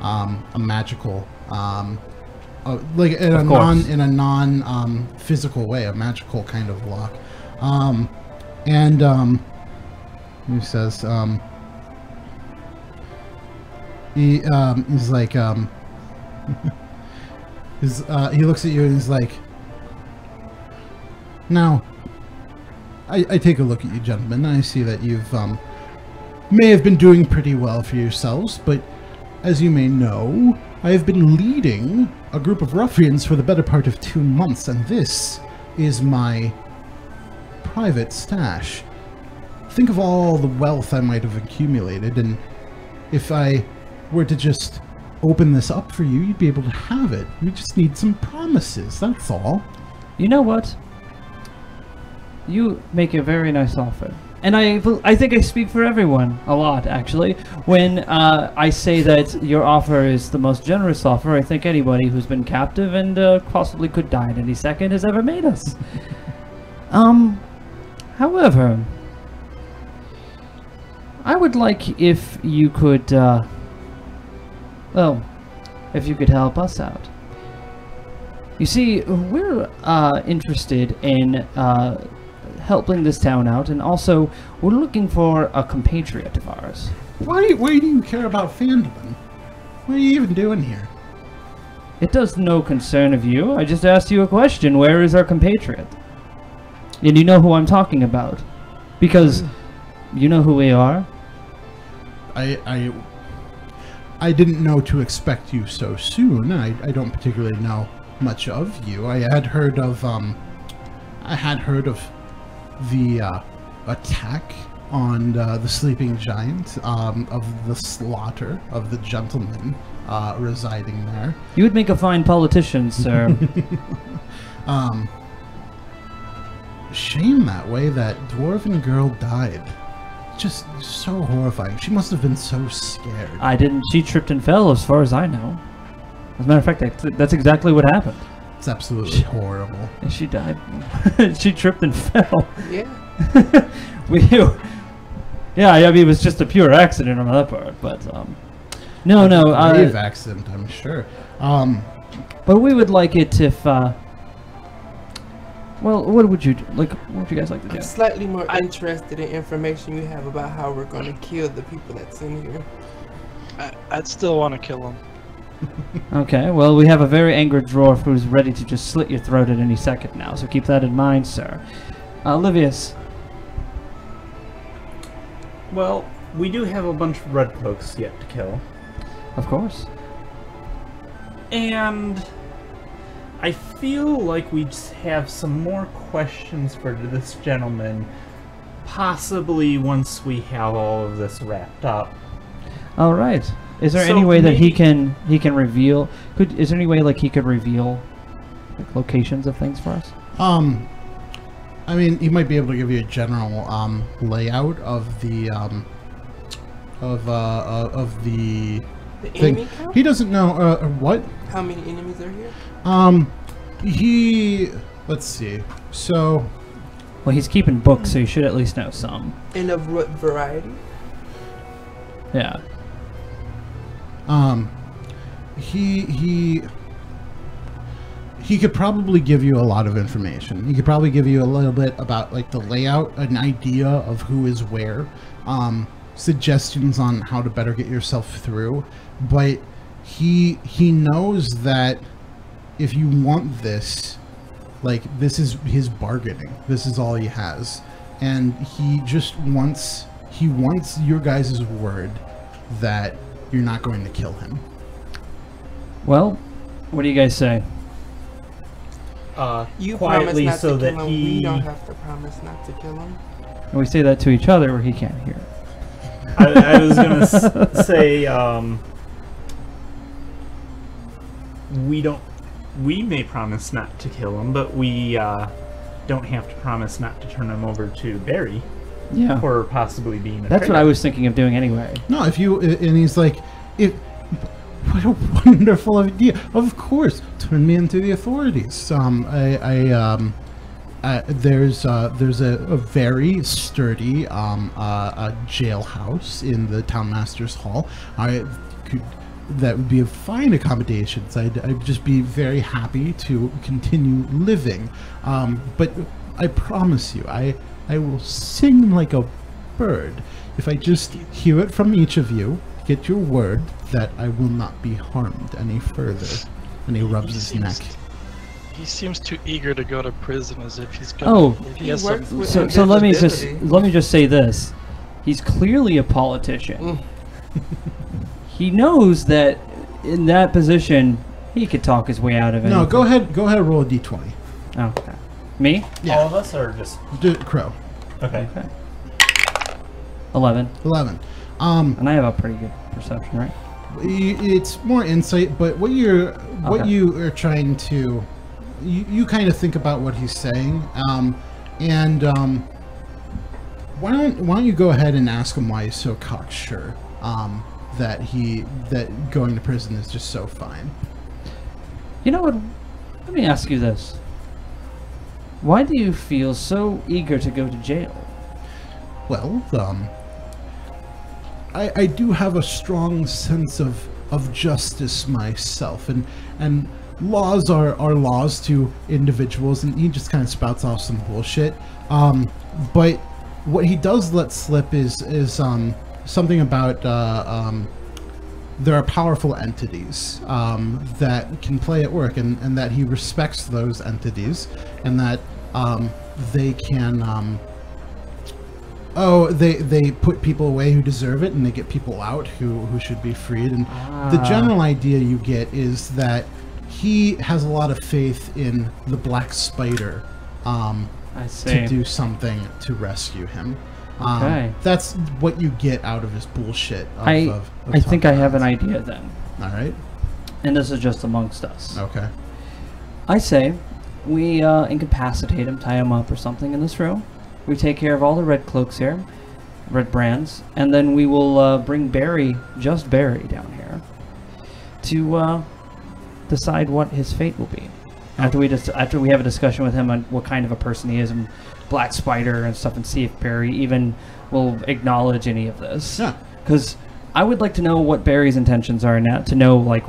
a magical, like in a non physical way, a magical kind of lock. He says, he's like, he looks at you and he's like, now, I take a look at you gentlemen, and I see that you've, may have been doing pretty well for yourselves, but as you may know, I have been leading a group of ruffians for the better part of 2 months, and this is my private stash. Think of all the wealth I might have accumulated, and if I were to just open this up for you, you'd be able to have it. We just need some promises, that's all. You know what? You make a very nice offer, And I think I speak for everyone a lot, actually, when I say that your offer is the most generous offer I think anybody who's been captive and possibly could die at any second has ever made us. However, I would like if you could, well, if you could help us out. You see, we're interested in helping this town out, and also we're looking for a compatriot of ours. Why do you care about Phandalin? What are you even doing here? It does no concern of you. I just asked you a question. Where is our compatriot? And you know who I'm talking about. Because you know who we are. I didn't know to expect you so soon. I don't particularly know much of you. I had heard of the attack on the sleeping giant, of the slaughter of the gentleman residing there. You would make a fine politician, sir. Shame that way that dwarven girl died. Just so horrifying. She must have been so scared. I didn't. She tripped and fell, as far as I know. As a matter of fact, that's exactly what happened. It's absolutely horrible. And she died. She tripped and fell. Yeah. Yeah, I mean, it was just a pure accident on that part, but no. Grave accident, I'm sure. But we would like it if. Well, what would you like? What would you guys like to do? I'm slightly more interested in information you have about how we're going to kill the people that's in here. I'd still want to kill him. Okay, well, we have a very angry dwarf who's ready to just slit your throat at any second now, so keep that in mind, sir. Livius. Well, we do have a bunch of red cloaks yet to kill. Of course. And I feel like we just have some more questions for this gentleman, possibly once we have all of this wrapped up. All right. Is there So any way that he maybe- can reveal? Is there any way like he could reveal like locations of things for us? I mean, he might be able to give you a general layout of the The thing. enemy count? He doesn't know what. How many enemies are here? Let's see. So, Well, he's keeping books, so you should at least know some. And of what variety? Yeah. He could probably give you a lot of information. He could probably give you a little bit about like the layout, an idea of who is where, suggestions on how to better get yourself through. But he knows that if you want this, like this is his bargaining. This is all he has, and he just wants your guys' word that you're not going to kill him. Well, what do you guys say? You promise Quietly not so to kill that him. he... We don't have to promise not to kill him. And we say that to each other where he can't hear. I was gonna say, we may promise not to kill him, but we don't have to promise not to turn him over to Barry Yeah. for possibly being a That's what traitor. I was thinking of doing anyway. No, and he's like, what a wonderful idea! Of course, turn me into the authorities. There's a very sturdy a jailhouse in the townmaster's hall. That would be a fine accommodations. I'd just be very happy to continue living. But I promise you, I will sing like a bird if I just hear it from each of you. Get your word that I will not be harmed any further. And he rubs his neck. He seems too eager to go to prison, as if he's going. If he He has works some, with So let me invisibility. just say this: he's clearly a politician. He knows that in that position he could talk his way out of it. No, go ahead. Roll a d20. Oh, okay. Me? Yeah. All of us, or just Crow. okay? 11. 11. And I have a pretty good perception, right? It's more insight, but what you are trying to, you kind of think about what he's saying, and why don't you go ahead and ask him why he's so cocksure that going to prison is just so fine. You know what? Let me ask you this. Why do you feel so eager to go to jail? Well, I do have a strong sense of justice myself, and laws are laws to individuals, and he just kind of spouts off some bullshit. But what he does let slip is something about there are powerful entities that can play at work, and that he respects those entities, and that they can they put people away who deserve it, and they get people out who should be freed. And the general idea you get is that he has a lot of faith in the Black Spider I see. to do something to rescue him. Okay. That's what you get out of his bullshit. I think I have an idea then. All right. And this is just amongst us. Okay. I say we incapacitate him, tie him up or something in this room. We take care of all the red cloaks here, red brands, and then we will bring Barry, just Barry, down here to decide what his fate will be. After we have a discussion with him on what kind of a person he is and Black Spider and stuff, and see if Barry even will acknowledge any of this. Yeah. Because I would like to know what Barry's intentions are now, to know like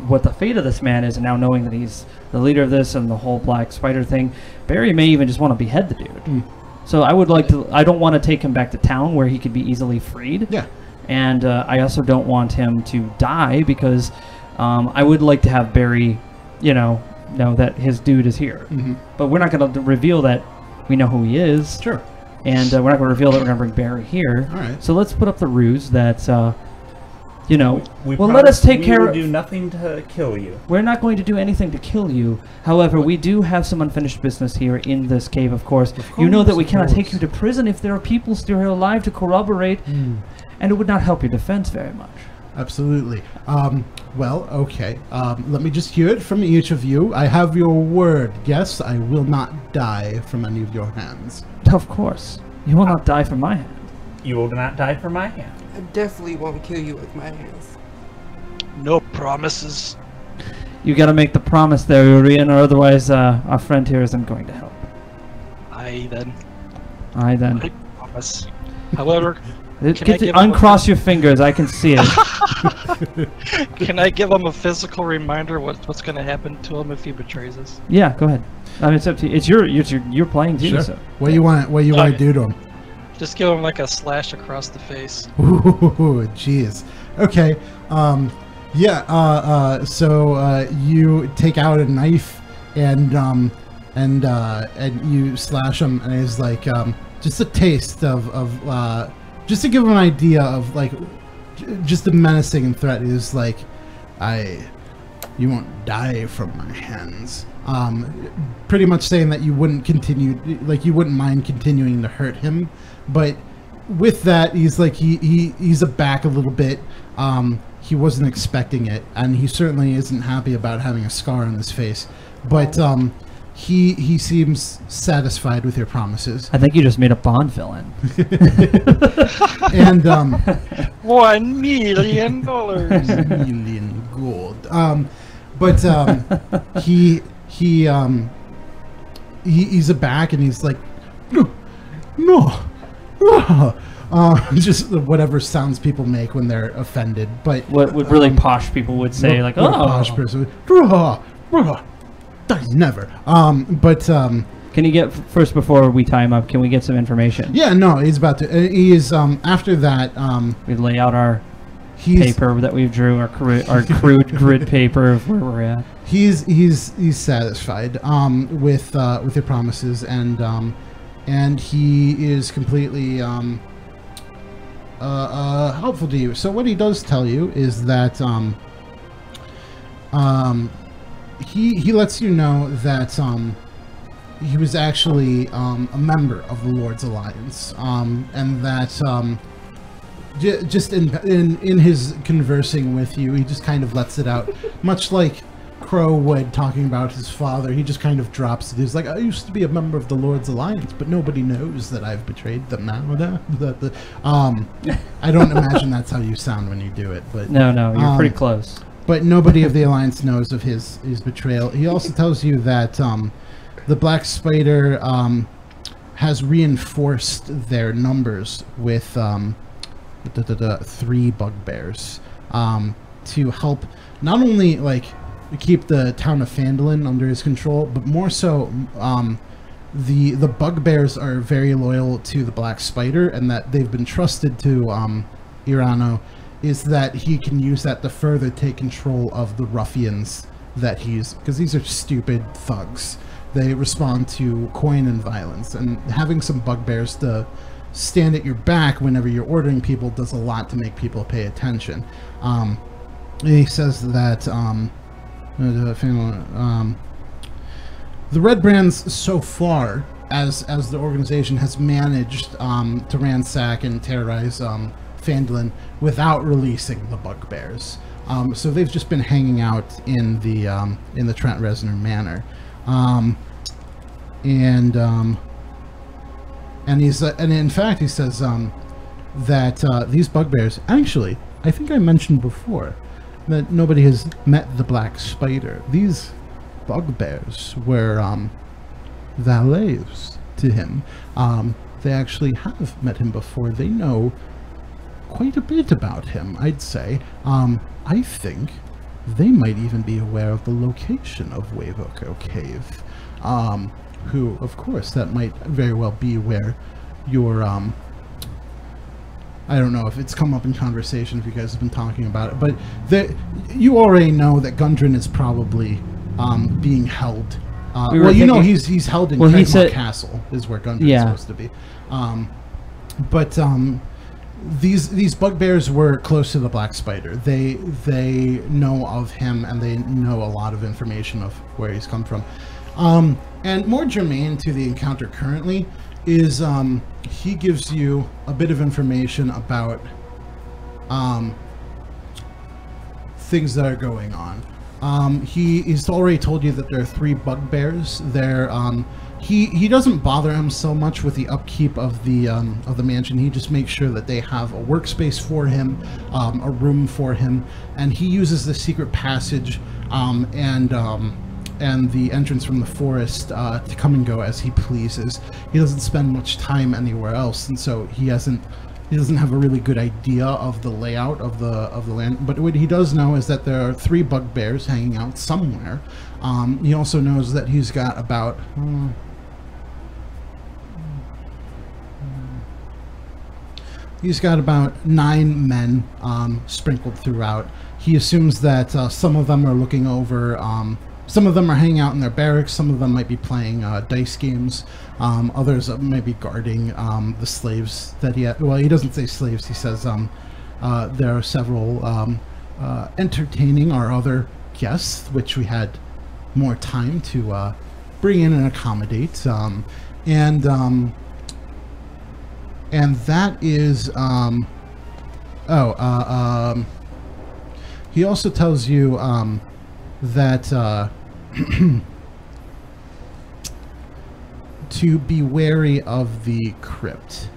what the fate of this man is, and now knowing that he's the leader of this and the whole Black Spider thing, Barry may even just want to behead the dude. So I would like to. I don't want to take him back to town where he could be easily freed. Yeah. And I also don't want him to die, because I would like to have Barry, know that his dude is here. But we're not going to reveal that we know who he is. Sure. And we're not going to reveal that we're going to bring Barry here. All right. So let's put up the ruse that, Well, let us take care We of. will do nothing to kill you. We're not going to do anything to kill you. However, we do have some unfinished business here in this cave, of course. You know that we cannot take you to prison if there are people still here alive to corroborate, and it would not help your defense very much. Absolutely. Well, okay. Let me just hear it from each of you. I have your word. Yes, I will not die from any of your hands. Of course. You will not die from my hand. You will not die for my hand. I definitely won't kill you with my hands. No promises. You gotta make the promise there, Urian, or otherwise our friend here isn't going to help. I then. I promise. However, uncross your fingers. I can see it. can I give him a physical reminder what's going to happen to him if he betrays us? Yeah, go ahead. I mean, it's up to you. It's you're playing too. Sure. So. What do you want to do to him? Just give him like a slash across the face. Ooh, jeez. Okay. So you take out a knife and you slash him, and it's like just a taste of just to give him an idea of like just the menacing threat is like, you won't die from my hands. Pretty much saying that you wouldn't continue, like you wouldn't mind continuing to hurt him, but with that, he's like he's aback a little bit. He wasn't expecting it, and he certainly isn't happy about having a scar on his face. But he seems satisfied with your promises. I think you just made a Bond villain. And $1 million. million gold. He's aback, and he's like, no. Just whatever sounds people make when they're offended. But what would really posh people would say, like, what a posh person would, never. Can you get first before we tie him up? Can we get some information? Yeah, no, he's about to. He is after that. We lay out our paper that we drew, our crude grid paper of where we're at. He's satisfied with your promises, and he is completely helpful to you. So what he does tell you is that he lets you know that he was actually a member of the Lord's Alliance, and that just in his conversing with you, he just kind of lets it out, much like Crowwood talking about his father, he just kind of drops it. He's like, I used to be a member of the Lord's Alliance, but nobody knows that I've betrayed them now. I don't imagine that's how you sound when you do it, but No, you're pretty close. but nobody of the Alliance knows of his betrayal. He also tells you that the Black Spider has reinforced their numbers with 3 bugbears to help not only like keep the town of Phandalin under his control, but more so the bugbears are very loyal to the Black Spider, and that they've been trusted to Irano, is that he can use that to further take control of the ruffians that because these are stupid thugs. They respond to coin and violence, and having some bugbears to stand at your back whenever you're ordering people does a lot to make people pay attention. He says that the Red Brands so far as the organization has managed to ransack and terrorize Phandalin without releasing the bugbears. So they've just been hanging out in the Trent Reznor Manor. And in fact he says that these bugbears, actually, I think I mentioned before that nobody has met the Black Spider. These bugbears were valets to him. They actually have met him before. They know quite a bit about him, I'd say. I think they might even be aware of the location of Wavoko Cave. Who, of course, that might very well be where your, I don't know if it's come up in conversation if you guys have been talking about it, but you already know that Gundren is probably being held. Well, you know he's held in Craigmont Castle is where Gundren's supposed to be. These bugbears were close to the Black Spider. They know of him, and they know a lot of information of where he's come from. And more germane to the encounter currently is he gives you a bit of information about things that are going on. He's already told you that there are 3 bugbears. He doesn't bother him so much with the upkeep of the mansion. He just makes sure that they have a workspace for him, a room for him, and he uses the secret passage and the entrance from the forest to come and go as he pleases. He doesn't spend much time anywhere else, and so he doesn't have a really good idea of the layout of the land. But what he does know is that there are 3 bugbears hanging out somewhere. He also knows that he's got about he's got about 9 men sprinkled throughout. He assumes that some of them are looking over. Some of them are hanging out in their barracks. Some of them might be playing dice games. Others might be guarding the slaves that he had. Well, he doesn't say slaves. He says there are several entertaining our other guests, which we had more time to bring in and accommodate. And that is... he also tells you that to be wary of the crypt.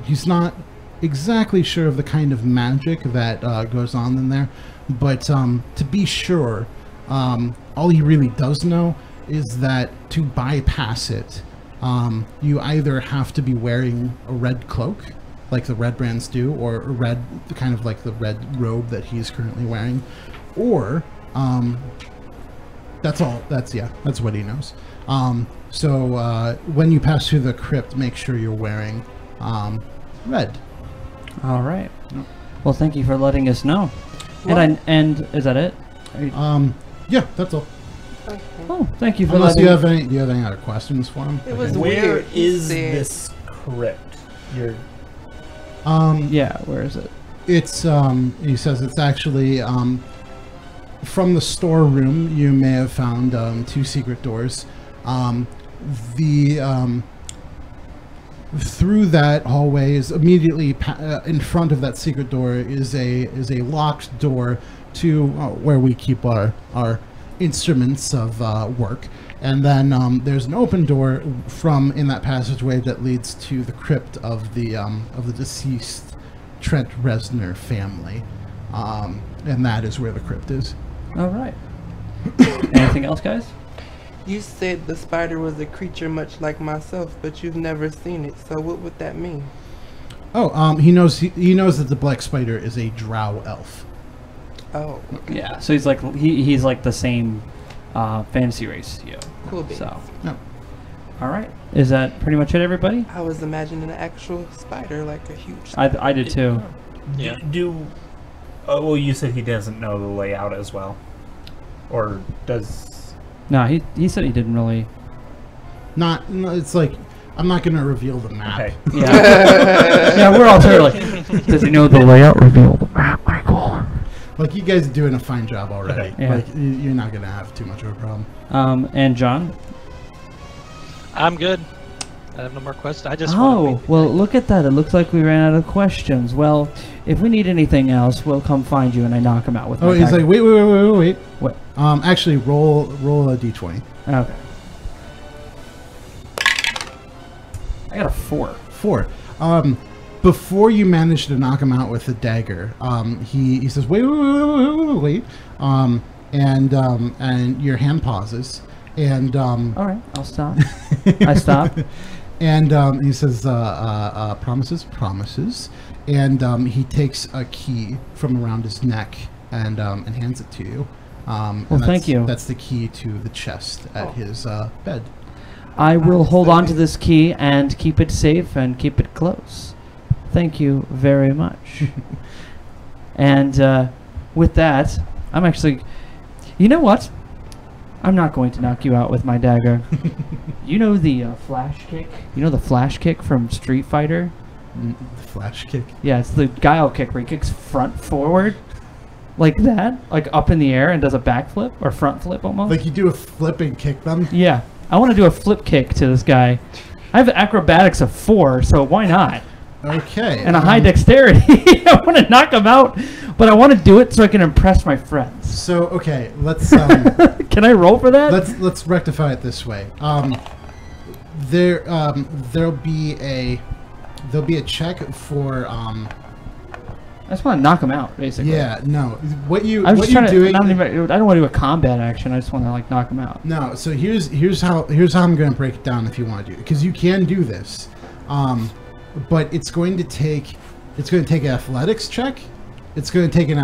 He's not exactly sure of the kind of magic that goes on in there, but to be sure, all he really does know is that to bypass it, you either have to be wearing a red cloak, like the Red Brands do, or a red, kind of like the red robe that he's currently wearing, or that's all. That's what he knows. So when you pass through the crypt, make sure you're wearing red. All right. Well, thank you for letting us know. And is that it? Yeah, that's all. Okay. Oh, thank you for Unless letting. do you have any other questions for him? It was Where weird. is this crypt? Yeah, where is it? It's he says it's actually from the storeroom. You may have found 2 secret doors. Through that hallway is immediately in front of that secret door is a locked door to where we keep our instruments of work. And then there's an open door from in that passageway that leads to the crypt of the deceased Trent Reznor family, and that is where the crypt is. All right. Anything else, guys? You said the spider was a creature much like myself, but you've never seen it. So what would that mean? Oh, he knows that the black spider is a drow elf. Oh, Yeah. So he's like he's like the same fantasy race. Yeah. cool beans. So. No. All right. Is that pretty much it, everybody? I was imagining an actual spider, like a huge. I did too. Yeah. Well, you said he doesn't know the layout as well, or does? No, he said he didn't really. No, it's like I'm not going to reveal the map. Okay. Yeah. Yeah, we're all sort of like, does he know the layout? Reveal the map, Michael. Like you guys are doing a fine job already. Yeah. Like you're not going to have too much of a problem. And John. I'm good. I have no more questions. I just Oh, well, look at that. It looks like we ran out of questions. Well, if we need anything else, we'll come find you, and I knock him out with my He's dagger. like, wait. What? Actually, roll a d20. Okay. I got a 4. 4. Before you manage to knock him out with the dagger, he says, wait. And your hand pauses, and All right, I'll stop. I stop. and he says, promises, and he takes a key from around his neck and hands it to you. Well, and thank you. That's the key to the chest at his bed. I will hold on to this key and keep it safe and keep it close. Thank you very much. And with that, I'm actually... You know what? I'm not going to knock you out with my dagger. You know the flash kick? You know the flash kick from Street Fighter? The flash kick. Yeah, it's the guile kick where he kicks front forward. Like that? Like up in the air and does a backflip? Or front flip almost? Like you do a flip and kick them? Yeah. I want to do a flip kick to this guy. I have acrobatics of 4, so why not? Okay. And a high dexterity. I want to knock him out, but I want to do it so I can impress my friends. So okay, let's Can I roll for that? let's rectify it this way. There'll be a check for I just want to knock him out, basically. yeah, no. What I was what just you're trying doing to. I don't want to do a combat action. I just want to like knock him out. No, so here's how I'm going to break it down if you want to do it, because you can do this. But it's going to take an athletics check. It's going to take an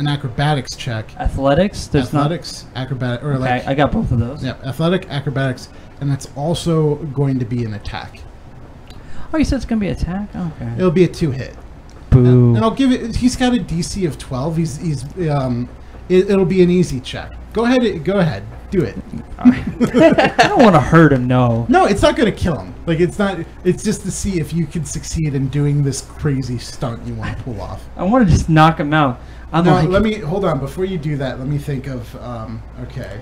acrobatics check. Athletics. There's Athletics, acrobatic, or not. like Okay, I got both of those. yeah, athletic, acrobatics, and it's also going to be an attack. Oh, you said it's gonna be attack. Okay. It'll be a 2-hit. Boo. And I'll give it. He's got a DC of 12. It'll be an easy check. Go ahead. Do it. I don't want to hurt him. No. No, it's not going to kill him. Like it's not. It's just to see if you can succeed in doing this crazy stunt you want to pull off. I want to just knock him out. Let me hold on before you do that. Let me think of. Okay.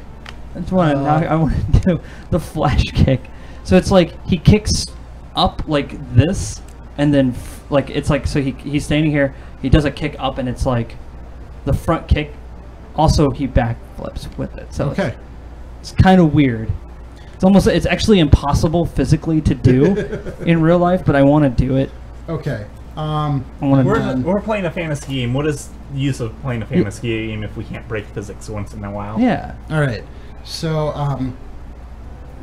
I just want to knock. I want to do the flash kick. So it's like he kicks up like this, and then like it's like so he's standing here. He does a kick up, and it's like the front kick. Also, he backflips with it. So Okay. it's kind of weird. It's actually impossible physically to do in real life, but I want to do it. Okay. I want to. We're playing a fantasy game. What is the use of playing a fantasy game if we can't break physics once in a while? Yeah. All right. So,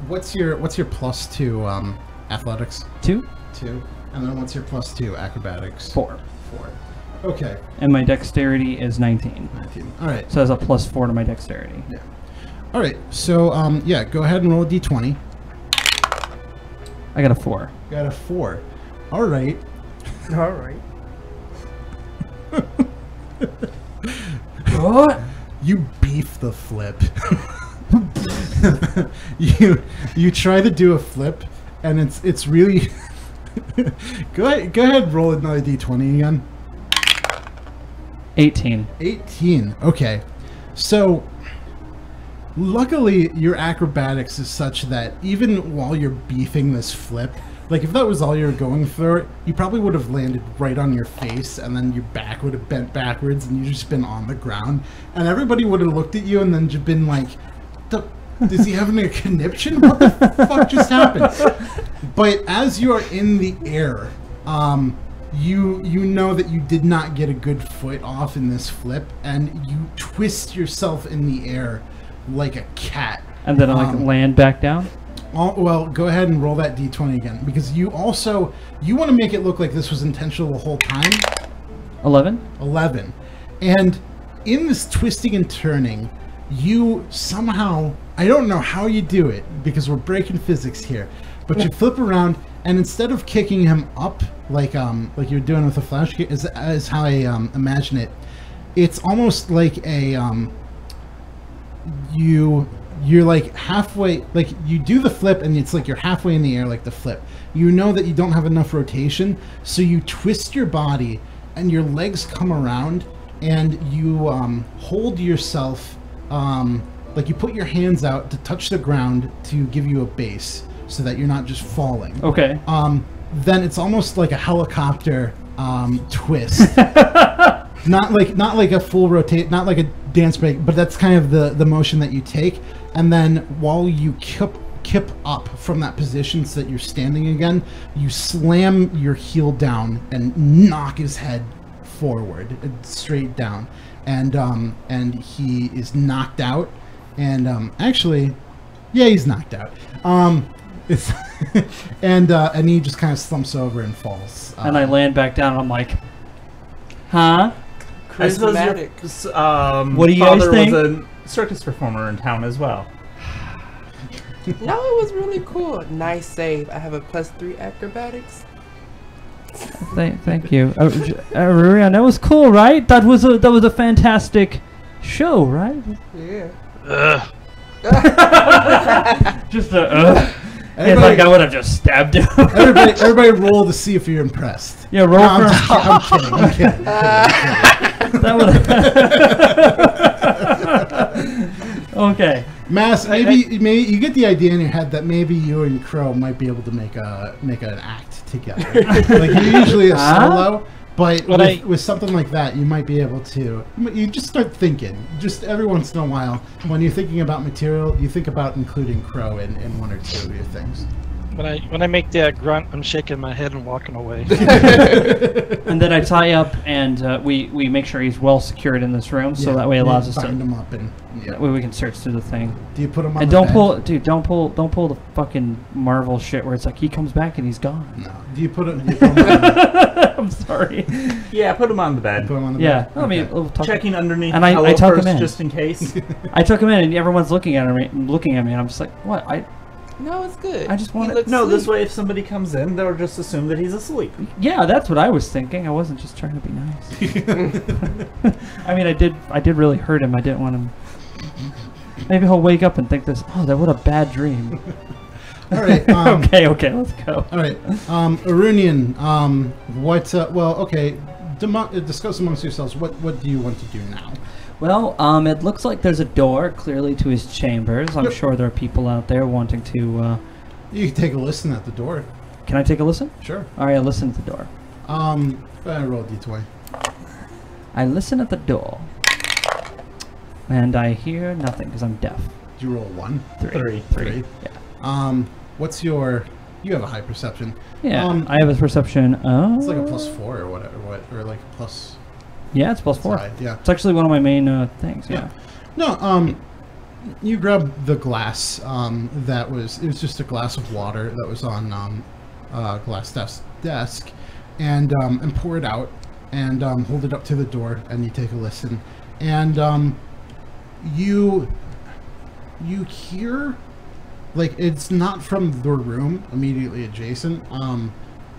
what's your +2 athletics? 2, 2. And then what's your +2 acrobatics? 4, 4. Okay. and my dexterity is 19. 19. All right. So there's a +4 to my dexterity. Yeah. All right. So, yeah, go ahead and roll a d20. I got a 4. Got a 4. All right. All right. What? You beef the flip. you try to do a flip, and it's really. Go ahead. Roll another d20 again. 18. 18. Okay. So, luckily, your acrobatics is such that even while you're beefing this flip, Like, if that was all you were going for, you probably would have landed right on your face, and then your back would have bent backwards, and you'd just been on the ground. And everybody would have looked at you and then just been like, is he having a conniption? What the fuck just happened? But as you are in the air, you know that you did not get a good foot off in this flip, and you twist yourself in the air like a cat. And then I land back down? Well, go ahead and roll that d20 again, because you want to make it look like this was intentional the whole time. 11? 11. And in this twisting and turning, you somehow, I don't know how you do it, because we're breaking physics here, but you flip around, and instead of kicking him up like you're doing with a flash kick, is how I imagine it. It's almost like a you're like halfway, like you do the flip and it's like you're halfway in the air like the flip. You know that you don't have enough rotation, so you twist your body and your legs come around and you hold yourself, like you put your hands out to touch the ground to give you a base so that you're not just falling. Okay. Then it's almost like a helicopter twist. Not like a full rotate, not like a dance break, but that's kind of the motion that you take. And then while you kip up from that position so that you're standing again, you slam your heel down and knock his head forward, straight down. And he is knocked out. And actually, yeah, he's knocked out. And he just kind of slumps over and falls. And I land back down and I'm like, huh? Chris, what do you guys think? Was a circus performer in town as well. No, it was really cool. Nice save. I have a +3 acrobatics. Thank you. Rurian, that was cool, right? That was a fantastic show, right? Yeah. Just it's like I would have just stabbed him. everybody roll to see if you're impressed. Yeah, roll No, for... I'm kidding. That would. Okay. Mass, maybe you get the idea in your head that maybe you and Crow might be able to make an act together. Like you're usually a solo, but with something like that, you might be able to. You just start thinking. Just every once in a while, when you're thinking about material, you think about including Crow in one or two of your things. When I make that grunt, I'm shaking my head and walking away. And then I tie up, and we make sure he's well secured in this room, so that way it allows us to bind him up, and that way we can search through the thing. Do you put him on? And the bed? don't pull the fucking Marvel shit where it's like he comes back and he's gone. No. Do you put him on the I'm sorry. Yeah, put him on the bed. Put him on the Yeah, bed? I mean, Okay. we'll talk. Checking underneath And the pillow I tuck first, him in. just in case. I took him in, and everyone's looking at me, and I'm just like, what? No, it's good. I just want He to. looks No, this sweet. way if somebody comes in, they'll just assume that he's asleep. Yeah, that's what I was thinking. I wasn't just trying to be nice. I mean, I did really hurt him. I didn't want him. Maybe he'll wake up and think this. Oh, that what a bad dream. All right. Okay, let's go. All right. Arunian, what? Well, okay. Discuss amongst yourselves. What do you want to do now? Well, it looks like there's a door clearly to his chambers. I'm Yep. sure there are people out there wanting to. You can take a listen at the door. Can I take a listen? Sure. All right, I listen at the door. Go ahead and roll a d20. I listen at the door, and I hear nothing because I'm deaf. Did you roll 1? Three. 3. Yeah. What's your? You have a high perception. Yeah. I have a perception. It's like a +4 or whatever. Or like a plus. Yeah, it's +4. High, yeah. It's actually one of my main things. Yeah. No. You grab the glass. It was just a glass of water that was on glass desk, and pour it out and hold it up to the door, and you take a listen, and you hear, like, it's not from the room immediately adjacent,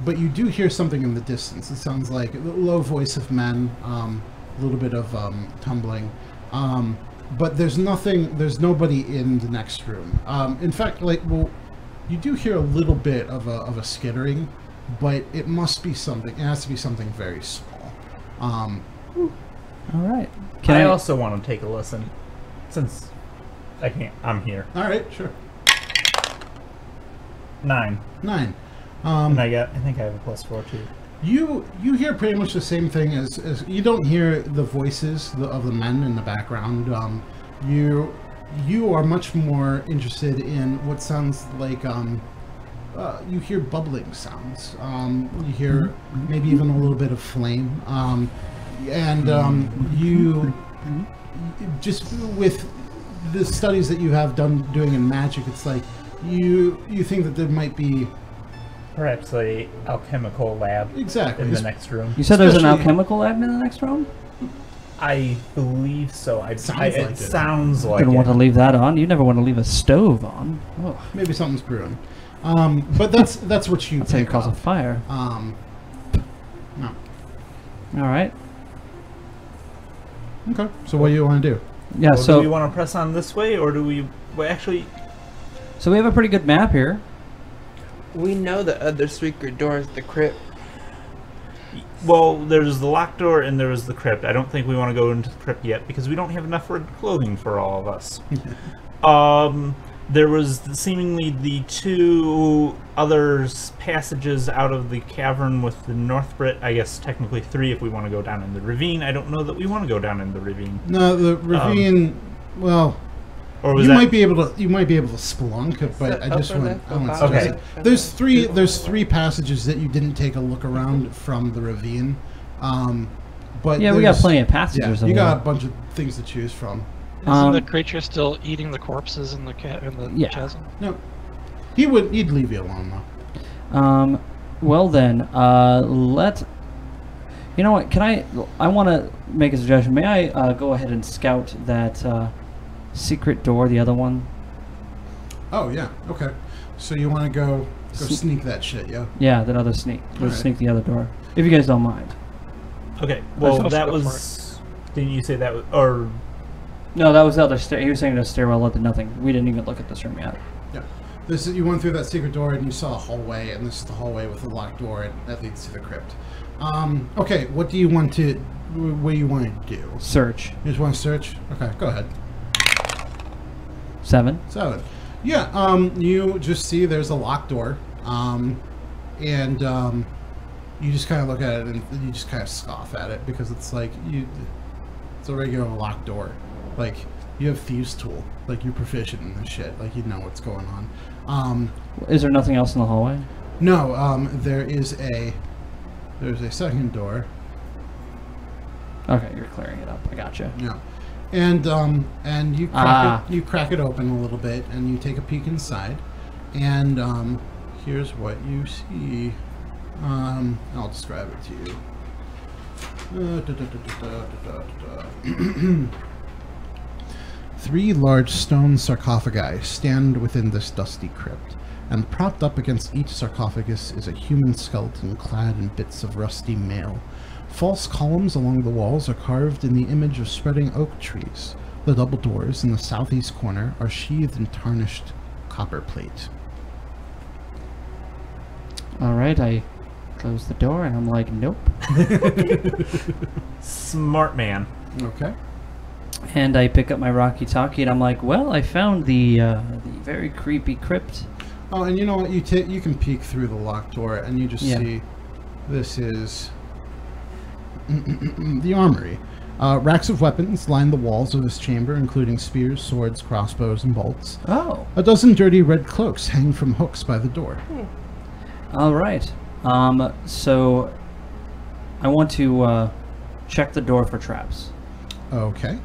but you do hear something in the distance. It sounds like a low voice of men, a little bit of tumbling, but there's nobody in the next room. In fact, you do hear a little bit of a skittering, but it must be something. It has to be something very small. All right. I also want to take a listen, since I'm here. All right, sure. 9. 9. And I think I have a +4 too. You hear pretty much the same thing as you don't hear the voices of the men in the background. You are much more interested in what sounds like you hear bubbling sounds. You hear maybe even a little bit of flame. You just with the studies that you have doing in magic, it's like you think that there might be perhaps a alchemical lab in the next room. You said there's an alchemical lab in the next room? I believe so. It sounds sounds like You wouldn't want to leave that on. You never want to leave a stove on. Oh. Maybe something's brewing. But that's what you That's how you pick cause a up. fire. No. All right. Okay. So what do you want to do? Yeah, Well, so do we want to press on this way, or do we... Well, actually... So we have a pretty good map here. We know the other secret door is the crypt. Well, there's the locked door and there's the crypt. I don't think we want to go into the crypt yet because we don't have enough red clothing for all of us. There was seemingly the 2 other passages out of the cavern with the North Brit. I guess technically 3 if we want to go down in the ravine. I don't know that we want to go down in the ravine. No, the ravine. Well, or was you that... might be able to spelunk, but I just want. Okay. There's three passages that you didn't take a look around from the ravine. But Yeah, we got plenty of passages. Yeah, you over got there. a bunch of things to choose from. Isn't the creature still eating the corpses in the chasm? No, he'd leave you alone though. Well then, you know what? I want to make a suggestion. May I go ahead and scout that secret door, the other one? Oh yeah. Okay. So you want to go sneak that shit, yeah? Yeah, that other sneak. Go All right. sneak the other door, if you guys don't mind. Okay. Well, Let's that go for was... Didn't you say that was... Or... No, that was the other stair. He was saying the stairwell led to nothing. We didn't even look at this room yet. Yeah. You went through that secret door and you saw a hallway, and this is the hallway with the locked door, and that leads to the crypt. Okay. What do you want to? What do you want to do? Search. You just want to search? Okay. Go ahead. 7. 7. Yeah. You just see there's a locked door. And you just kind of look at it and you just kind of scoff at it because it's like it's a regular locked door. Like, you have thieves' tool. Like, you're proficient in this shit. Like, you know what's going on. Is there nothing else in the hallway? No. There's a second door. Okay, you're clearing it up. I gotcha. Yeah. And you crack it open a little bit and you take a peek inside. And here's what you see. I'll describe it to you. 3 large stone sarcophagi stand within this dusty crypt, and propped up against each sarcophagus is a human skeleton clad in bits of rusty mail. False columns along the walls are carved in the image of spreading oak trees. The double doors in the southeast corner are sheathed in tarnished copper plate. Alright, I close the door and I'm like, nope. Smart man. Okay. And I pick up my walkie-talkie and I'm like, well, I found the very creepy crypt. Oh, and you know what? You can peek through the locked door and you just see this is the armory. Racks of weapons line the walls of this chamber, including spears, swords, crossbows, and bolts. Oh. A dozen dirty red cloaks hang from hooks by the door. All right. So I want to check the door for traps. Okay.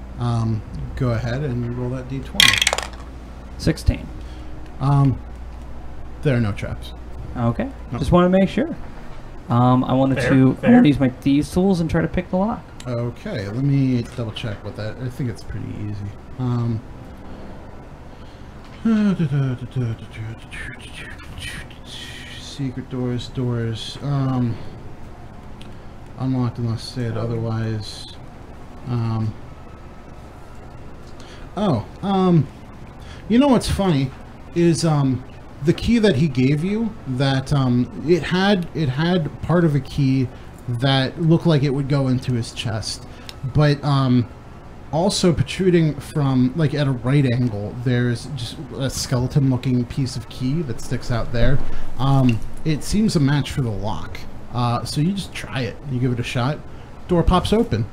Go ahead and roll that d20. 16. There are no traps. Okay. No. Just want to make sure. I wanted Fair, to fair. use my thieves tools and try to pick the lock. Okay, let me double check what that. I think it's pretty easy. Secret doors. Unlocked unless said otherwise. You know what's funny is the key that he gave you, that it had part of a key that looked like it would go into his chest, but Also protruding from, like, at a right angle, there's just a skeleton-looking piece of key that sticks out there. It seems a match for the lock. So you just try it. You give it a shot. Door pops open.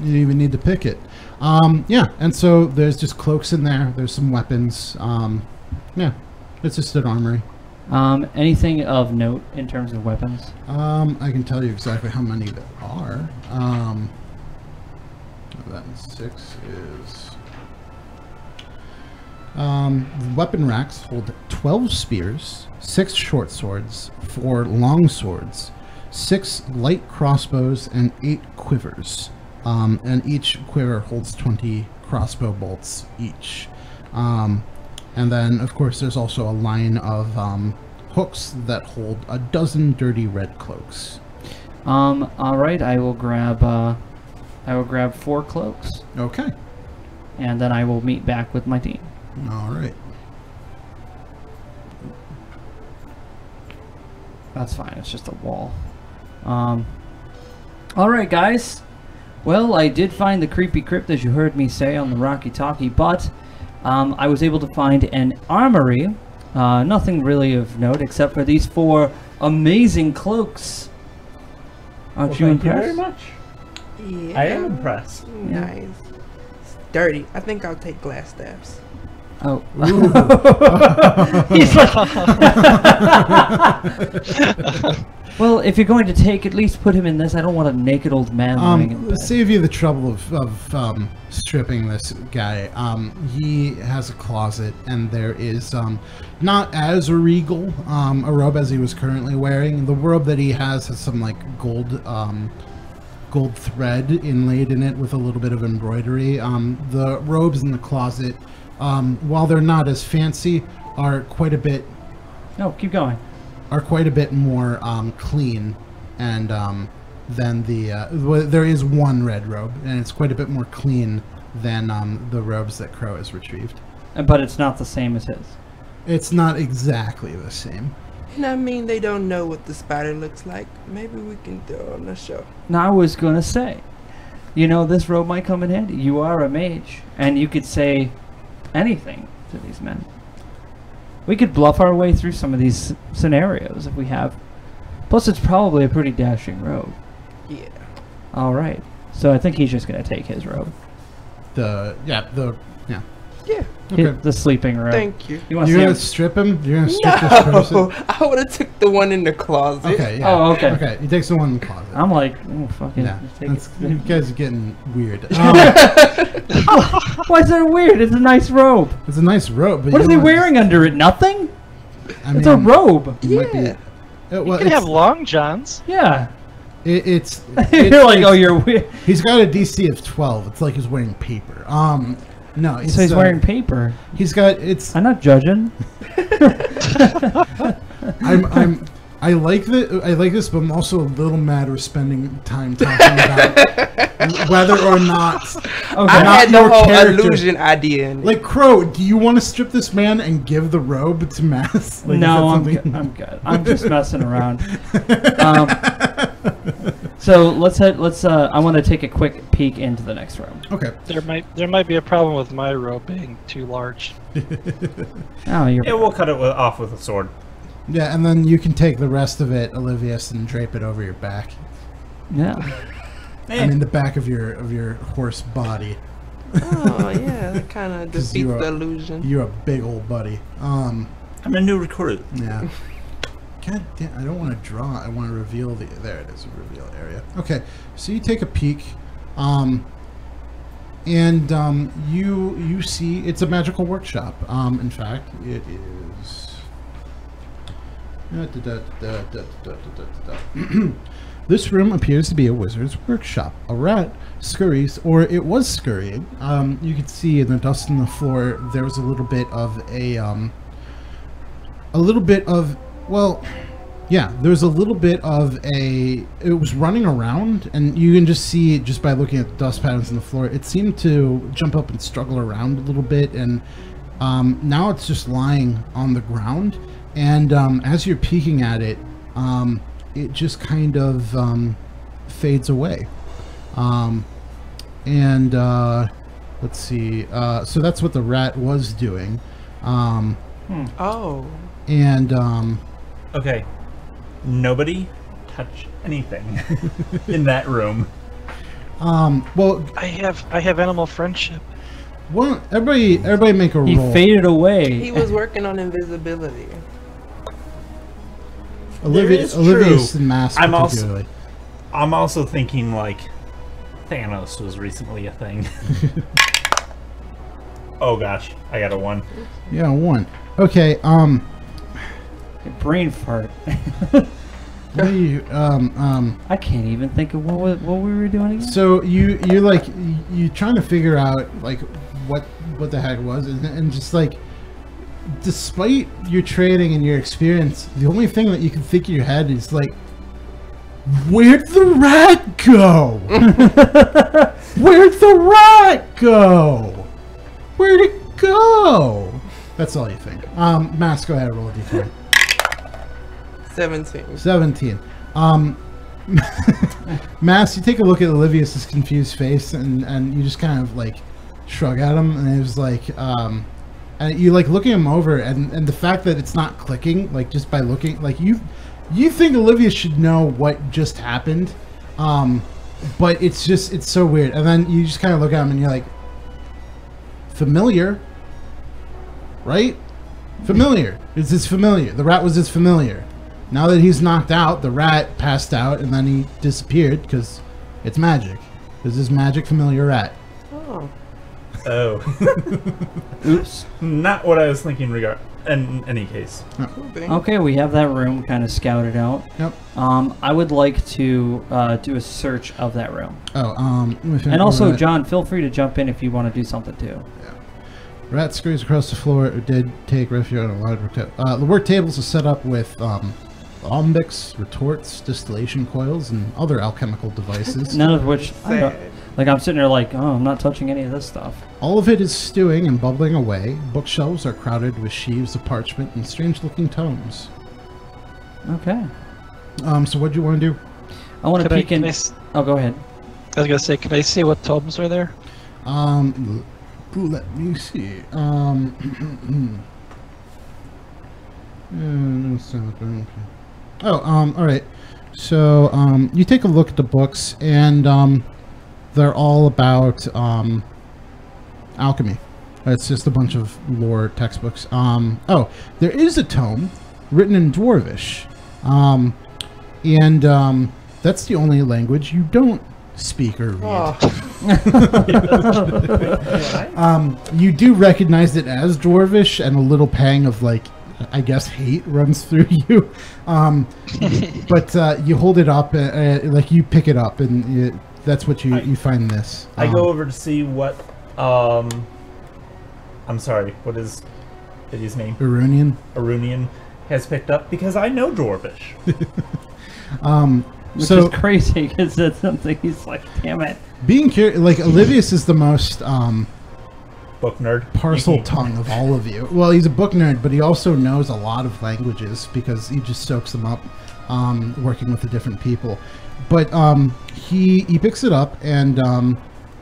You don't even need to pick it. Yeah, and so there's just cloaks in there. There's some weapons. Yeah, it's just an armory. Anything of note in terms of weapons? I can tell you exactly how many there are. That 6 is... weapon racks hold 12 spears, 6 short swords, 4 long swords, 6 light crossbows, and 8 quivers. And each quiver holds 20 crossbow bolts each. And then, of course, there's also a line of hooks that hold a dozen dirty red cloaks. All right, I will grab 4 cloaks, Okay. and then I will meet back with my team. All right. That's fine. It's just a wall. All right, guys. Well, I did find the creepy crypt, as you heard me say, on the Rocky Talkie, but I was able to find an armory. Nothing really of note except for these 4 amazing cloaks. Aren't you Thank you impressed? very much. Yeah. I am impressed. Nice. It's dirty. I think I'll take glass stabs. Oh. He's like... Well, if you're going to take, at least put him in this. I don't want a naked old man lying in bed. Save you the trouble of stripping this guy. He has a closet, and there is not as regal a robe as he was currently wearing. The robe that he has some like gold thread inlaid in it with a little bit of embroidery. The robes in the closet, while they're not as fancy, are quite a bit. No, keep going. Are quite a bit more clean, and than the there is one red robe, and it's quite a bit more clean than the robes that Crow has retrieved. But it's not the same as his. It's not exactly the same. And I mean, they don't know what the spider looks like. Maybe we can throw on the show. Now, I was gonna say, you know, this robe might come in handy. You are a mage, and you could say anything to these men. We could bluff our way through some of these scenarios if we have. Plus, it's probably a pretty dashing robe. Yeah. All right. So I think he's just gonna take his robe. Yeah. Okay. The sleeping robe. Thank you. You want to You're see gonna him? strip him? You're gonna strip this person? No, I would have took the one in the closet. Okay. Yeah. Oh, okay. Okay. He takes the one in the closet. I'm like, oh, fucking. Yeah. Take That's, it. you guys are getting weird. Why is that weird? It's a nice robe. It's a nice robe. But What you is he don't wanna wearing under it? Nothing? I It's a mean, robe. it might be- Yeah. well, You can it's- have long johns. Yeah. it's You're like, oh, you're weird. He's got a DC of 12. It's like he's wearing paper. No, it's, So he's wearing paper. He's got it's. I'm not judging. I like this, but I'm also a little mad we're spending time talking about whether or not. Okay. I Not had the your whole character. illusion idea in it. Like Crow, do you want to strip this man and give the robe to Mass? Like, is that No, I'm something- good. I'm good. I'm just messing around. So let's head. I want to take a quick peek into the next room. Okay. There might be a problem with my robe being too large. Oh, you're. Yeah, we'll cut it off with a sword. Yeah, and then you can take the rest of it, Olivius, and drape it over your back. Yeah. I mean, the back of your horse body. Oh, yeah. That kind of 'Cause defeats you are- the illusion. You're a big old buddy. I'm a new recruit. Yeah. God damn, I don't want to draw. I want to reveal the. There it is, a reveal area. Okay, so you take a peek, and you see it's a magical workshop. In fact, it is. This room appears to be a wizard's workshop. A rat scurries, or it was scurrying. You can see in the dust on the floor there was a little bit of well, yeah, there's a little bit of it was running around, and you can just see, just by looking at the dust patterns on the floor, it seemed to jump up and struggle around a little bit, and now it's just lying on the ground, and as you're peeking at it, it just kind of fades away. And let's see. So that's what the rat was doing. Oh. And Okay. Nobody touch anything in that room. well, I have animal friendship. well, everybody make a He roll. faded away. He was working on invisibility. Olivia's the mask I'm particularly. I'm also thinking like Thanos was recently a thing. Oh gosh, I got a 1. Yeah, 1. Okay. Brain fart. What are you, I can't even think of what we were doing again. So you're like you trying to figure out like what the heck was, and just like despite your training and your experience, the only thing that you can think in your head is like, where'd the rat go? Where'd the rat go? Where'd it go? That's all you think. Mask, go ahead, roll a d4. 17. Mass, you take a look at Olivia's confused face, and you just kind of like shrug at him, and it was like, and you like looking him over, and the fact that it's not clicking, like just by looking, like you think Olivia should know what just happened, but it's so weird, and then you just kind of look at him, and you're like, familiar, right? Familiar. Is this familiar? The rat was his familiar. Now that he's knocked out, the rat passed out, and then he disappeared because it's magic. This is magic familiar rat. Oh. Oops. Not what I was thinking in any case. Cool thing. Okay, we have that room kind of scouted out. Yep. I would like to do a search of that room. Oh, And also, John, feel free to jump in if you want to do something too. Rat scurries across the floor. It did take refuge on a large work table. The work tables are set up with alembics, retorts, distillation coils, and other alchemical devices. None of which, I don't, Sad. like, I'm sitting there like, oh, I'm not touching any of this stuff. All of it is stewing and bubbling away. Bookshelves are crowded with sheaves of parchment and strange-looking tomes. Okay. So what do you want to do? I want to peek in. I Oh, go ahead. was gonna say, can I see what tomes are there? Let me see. All right. So, you take a look at the books, and they're all about alchemy. It's just a bunch of lore textbooks. Oh, there is a tome written in Dwarvish, and that's the only language you don't speak or read. Oh. You do recognize it as Dwarvish, and a little pang of like, I guess, hate runs through you. But you hold it up, like you pick it up, and that's what you find in this. I go over to see what. I'm sorry. What is his name? Irunian. Arunian has picked up because I know Dwarvish. Which So- is crazy because that's something he's like, damn it. Being curious, like Olivius is the most Book nerd. parcel tongue of all of you. Well, he's a book nerd, but he also knows a lot of languages because he just soaks them up, working with the different people. But he picks it up, and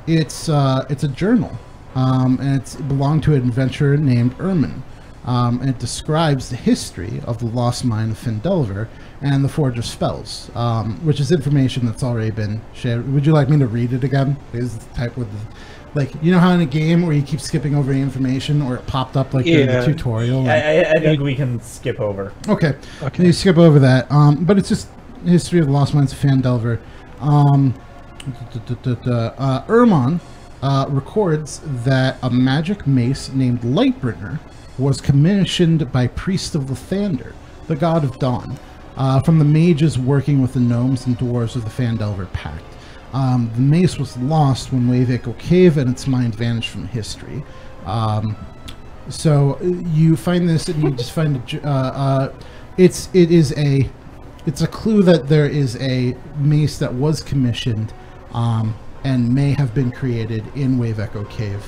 it's a journal, and it belonged to an adventurer named Ermin. And it describes the history of the lost mine of Findelver and the Forge of Spells, which is information that's already been shared. Would you like me to read it again? Is the type with the, like, you know how in a game where you keep skipping over the information, or it popped up like during the tutorial? I think we can skip over. Okay. You skip over that. But it's just history of the lost mines of Phandelver. Ermon records that a magic mace named Lightbringer was commissioned by Priest of Lathander, the god of dawn, from the mages working with the gnomes and dwarves of the Phandelver Pact. The mace was lost when Wave Echo Cave and its mind vanished from history. So you find this, and you just find it's a clue that there is a mace that was commissioned and may have been created in Wave Echo Cave.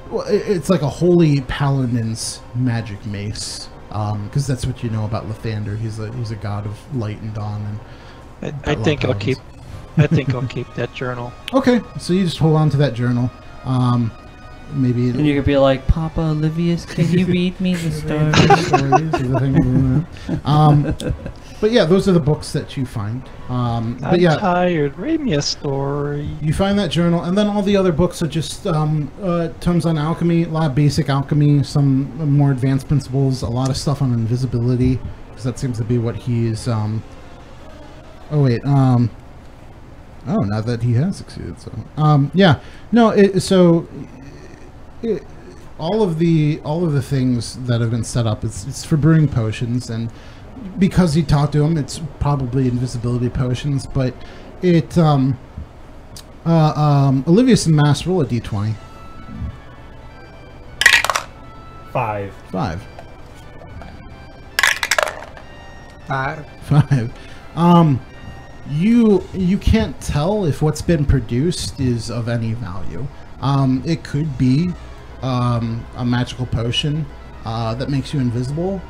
It's like a holy paladin's magic mace, because that's what you know about Lathander. He's a god of light and dawn. And I think it'll keep I think I'll keep that journal. Okay, so you just hold on to that journal. Maybe And you could be like, Papa Olivius, can you read me the story? But yeah, those are the books that you find. But I'm yeah, tired. Read me a story. you find that journal, and then all the other books are just tons on alchemy, a lot of basic alchemy, some more advanced principles, a lot of stuff on invisibility, because that seems to be what he's. Oh wait. Oh, now that he has succeeded, so yeah, no. All of the things that have been set up, it's for brewing potions, and because you talked to him, it's probably invisibility potions. But it Olivius and Mass, roll a d20. 5. 5. 5. 5. You can't tell if what's been produced is of any value. It could be a magical potion that makes you invisible.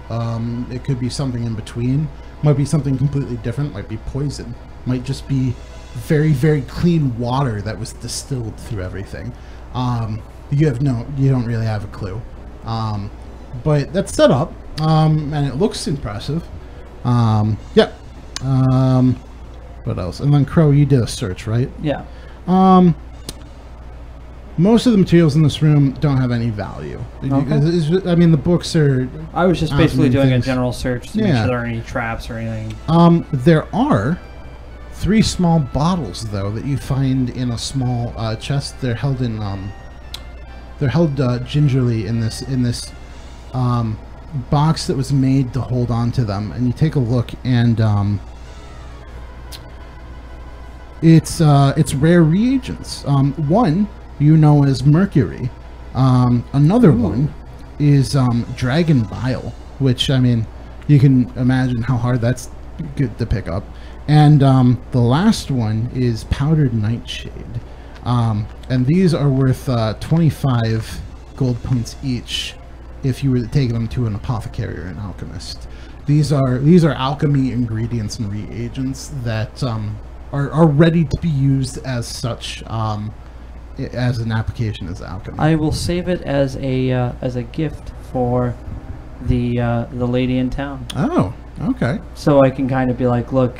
It could be something in between. Might be something completely different. Might be poison. Might just be very, very clean water that was distilled through everything. You don't really have a clue. But that's set up, and it looks impressive. Yeah. What else? And then Crow, you did a search, right? Yeah. Most of the materials in this room don't have any value. Okay. I mean, the books are... I was just basically doing things. a general search to make Yeah. sure there are any traps or anything. There are 3 small bottles, though, that you find in a small chest. They're held in... they're held gingerly in this box that was made to hold on to them. And you take a look, and it's rare reagents. One you know as mercury. Another one is dragon bile, which, I mean, you can imagine how hard that's good to pick up. And the last one is powdered nightshade. And these are worth 25 gold points each if you were to take them to an apothecary or an alchemist. These are alchemy ingredients and reagents that are ready to be used as such, as an application as alchemy. I will save it as a gift for the lady in town. Oh, okay. So I can kind of be like, look,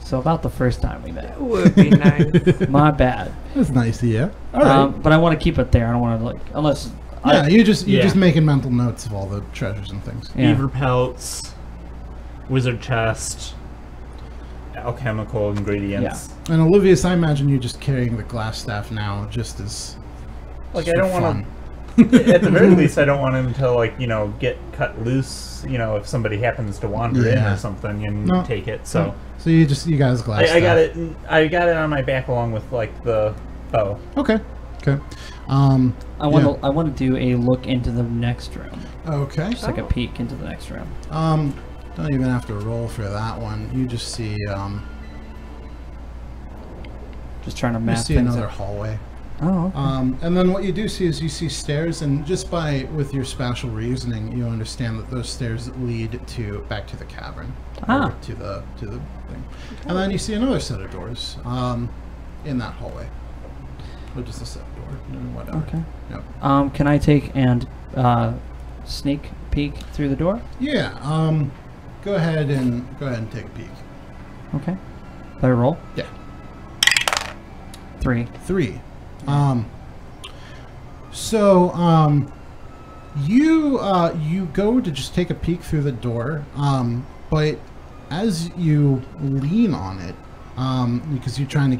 so about the first time we met. That would be nice. My bad. That's nice of you. All right. But I want to keep it there. I don't want to unless. Yeah, you're just Yeah. making mental notes of all the treasures and things. Yeah. Beaver pelts, wizard chest, alchemical ingredients. And Olivius, I imagine you're just carrying the glass staff now, just as Like, just I for don't want fun. to. At the very least, I don't want him to, like, get cut loose. If somebody happens to wander in Yeah. or something and No. take it. So So you guys glass staff. I got it. I got it on my back along with the bow. Okay. Okay. I want to do a look into the next room. Okay. Just like a peek into the next room. Don't even have to roll for that one. You just see Just trying to map things another out. hallway. Oh, okay. And then what you do see is you see stairs, and just with your spatial reasoning, you understand that those stairs lead back to the cavern, or to the thing. And then you see another set of doors in that hallway, or just a set door, whatever. Okay. Yep. Can I take and sneak peek through the door? Yeah. Go ahead and take a peek. Okay. Did I roll? Yeah. 3. 3. You go to just take a peek through the door, but as you lean on it, because you're trying to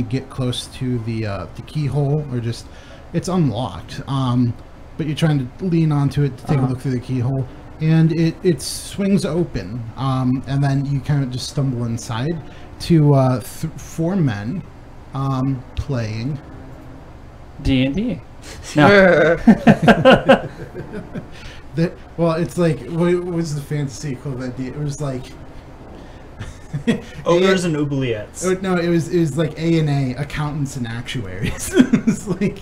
get close to the keyhole, or just it's unlocked, but you're trying to lean onto it to take a look through the keyhole, and it swings open, and then you kind of just stumble inside to 4 men playing D&D. No. Well, it's like, what was the fantasy equivalent? It was like Ogres and oubliettes. No, it was like A&A, accountants and actuaries. It's like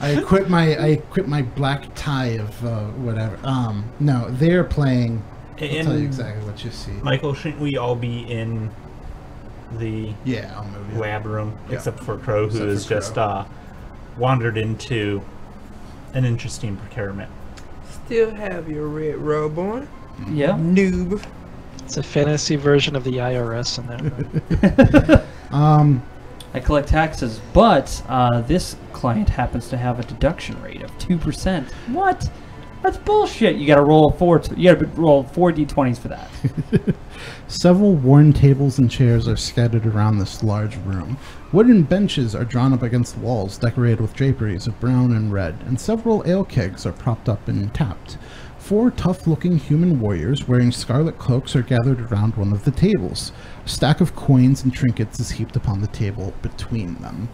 I quit my black tie of whatever. No, they're playing. I'll tell you exactly what you see. Michael, shouldn't we all be in the Yeah, I'll move you. lab room, Yeah. except for Crow, who Except has for just wandered into an interesting predicament. Still have your red robe on. Yeah. Noob. It's a fantasy version of the IRS in that. I collect taxes, but this client happens to have a deduction rate of 2%. What? That's bullshit. You gotta roll roll 4 d20s for that. Several worn tables and chairs are scattered around this large room. Wooden benches are drawn up against walls decorated with draperies of brown and red, and several ale kegs are propped up and tapped. 4 tough-looking human warriors wearing scarlet cloaks are gathered around one of the tables. A stack of coins and trinkets is heaped upon the table between them.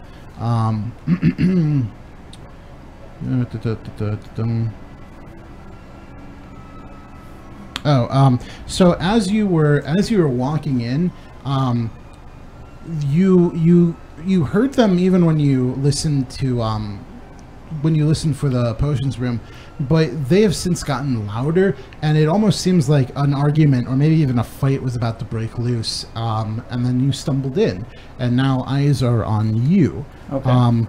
So as you were walking in, you heard them even when you listened for the potions room, but they have since gotten louder, and it almost seems like an argument or maybe even a fight was about to break loose. And then you stumbled in, and now eyes are on you. Okay.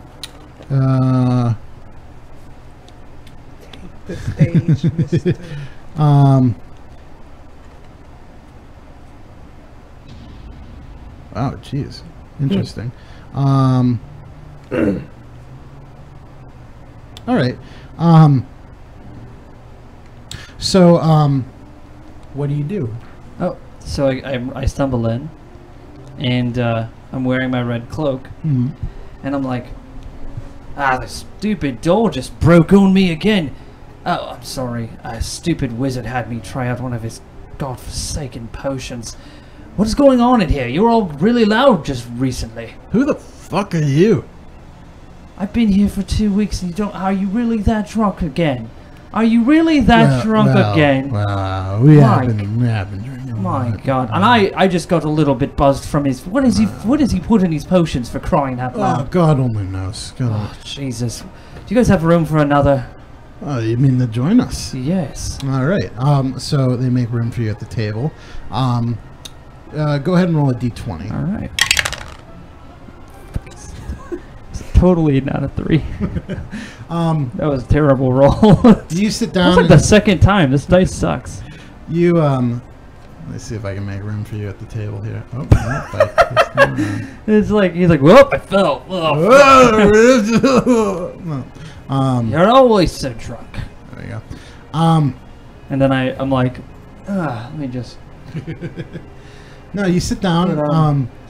The stage, Mr. Oh, jeez. Interesting. All right. What do you do? Oh, so I stumble in, and I'm wearing my red cloak, and I'm like, the stupid door just broke on me again. Oh, I'm sorry. A stupid wizard had me try out one of his godforsaken potions. What is going on in here? You were all really loud just recently. Who the fuck are you? I've been here for 2 weeks and you don't... Are you really that drunk again? Are you really that drunk again? Well, we have been drinking. My God. And I just got a little bit buzzed from his... What does he put in his potions, for crying out loud? Oh, God only knows. Oh, Jesus. Do you guys have room for another? Oh, you mean to join us? Yes. All right. So they make room for you at the table. Go ahead and roll a d20. All right. It's totally not a 3. That was a terrible roll. You sit That's down. like the second time. This dice sucks. You let's see if I can make room for you at the table here. Oh, no, bite this time. It's like he's like, whoop! I fell. Oh, you're always so drunk. There you go. And then I'm like, let me just. No, you sit down,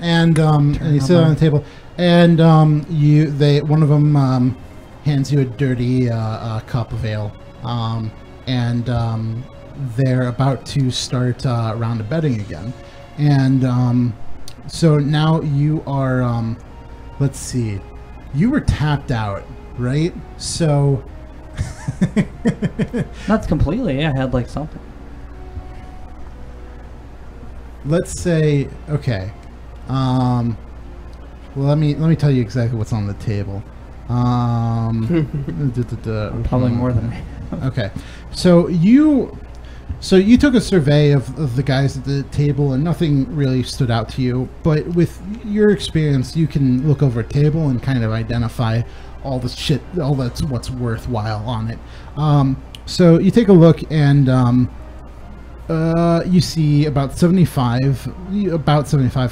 and you sit on on the table, and one of them hands you a dirty cup of ale, and they're about to start a round of betting again, and so now you are, let's see, you were tapped out, right? So Not completely. I had like something. let's say, okay. Well, let me tell you exactly what's on the table. Probably more than me. Okay, so you took a survey of the guys at the table, and nothing really stood out to you. But with your experience, you can look over a table and kind of identify all the shit, all that's what's worthwhile on it. So you take a look, and you see about 75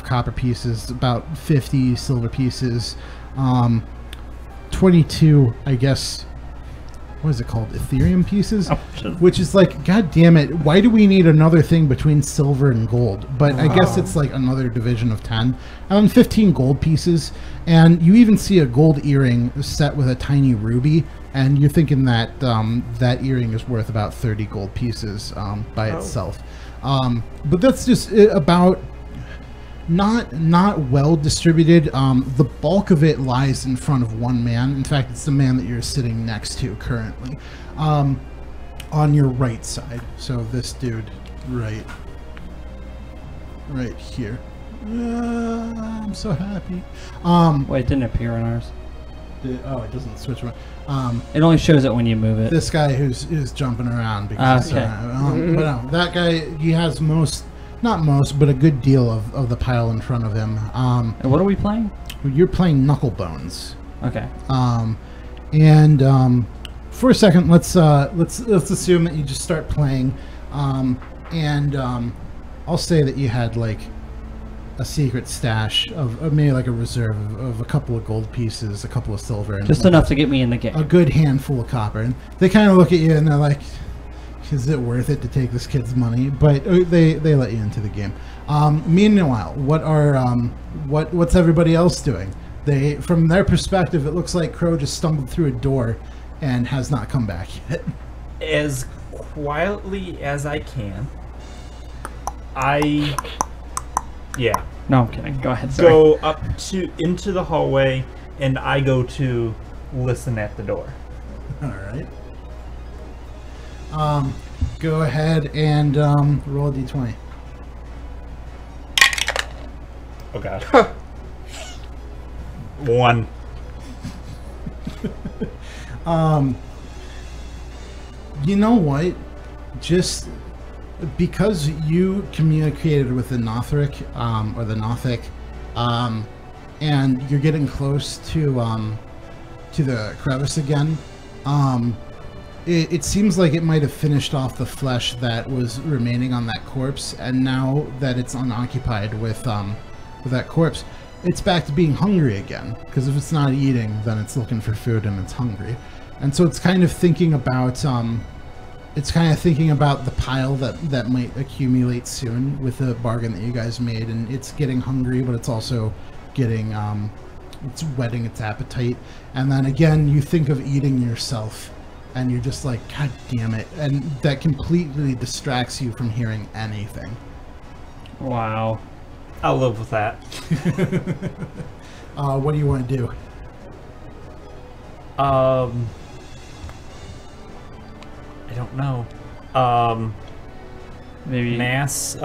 copper pieces, about 50 silver pieces, 22, I guess. What is it called? Ethereum pieces? Oh, which is like, god damn it, why do we need another thing between silver and gold? But I guess it's like another division of 10. And then 15 gold pieces. And you even see a gold earring set with a tiny ruby. And you're thinking that that earring is worth about 30 gold pieces by itself. But that's just about not well distributed. The bulk of it lies in front of one man. In fact, it's the man that you're sitting next to currently, on your right side. So this dude right here. I'm so happy. Wait, it didn't appear on ours. It doesn't switch around. It only shows it when you move it. This guy who's jumping around because okay. but no, that guy, he has most not most, but a good deal of the pile in front of him. And what are we playing? You're playing Knucklebones. Okay. For a second, let's assume that you just start playing, I'll say that you had like a secret stash of maybe like a reserve of a couple of gold pieces, a couple of silver, and Just like enough to get me in the game. a good handful of copper. And they kind of look at you and they're like, "Is it worth it to take this kid's money?" But they let you into the game. Meanwhile, what's everybody else doing? From their perspective, it looks like Crow just stumbled through a door and has not come back yet. As quietly as I can, No, I'm kidding. Go ahead. Sorry. go up into the hallway, and I go to listen at the door. All right. Go ahead and roll a d20. Oh god. 1. You know what? Just because you communicated with the Nothric, or the Nothic, and you're getting close to the crevice again, it seems like it might have finished off the flesh that was remaining on that corpse, and now that it's unoccupied with that corpse, it's back to being hungry again. Because if it's not eating, then it's looking for food and it's hungry, and so it's kind of thinking about the pile that might accumulate soon with the bargain that you guys made, and it's getting hungry, but it's also getting it's whetting its appetite, and then again you think of eating yourself, and you're just like, God damn it, and that completely distracts you from hearing anything. Wow. I'll live with that. What do you want to do? I don't know. Maybe Mass. you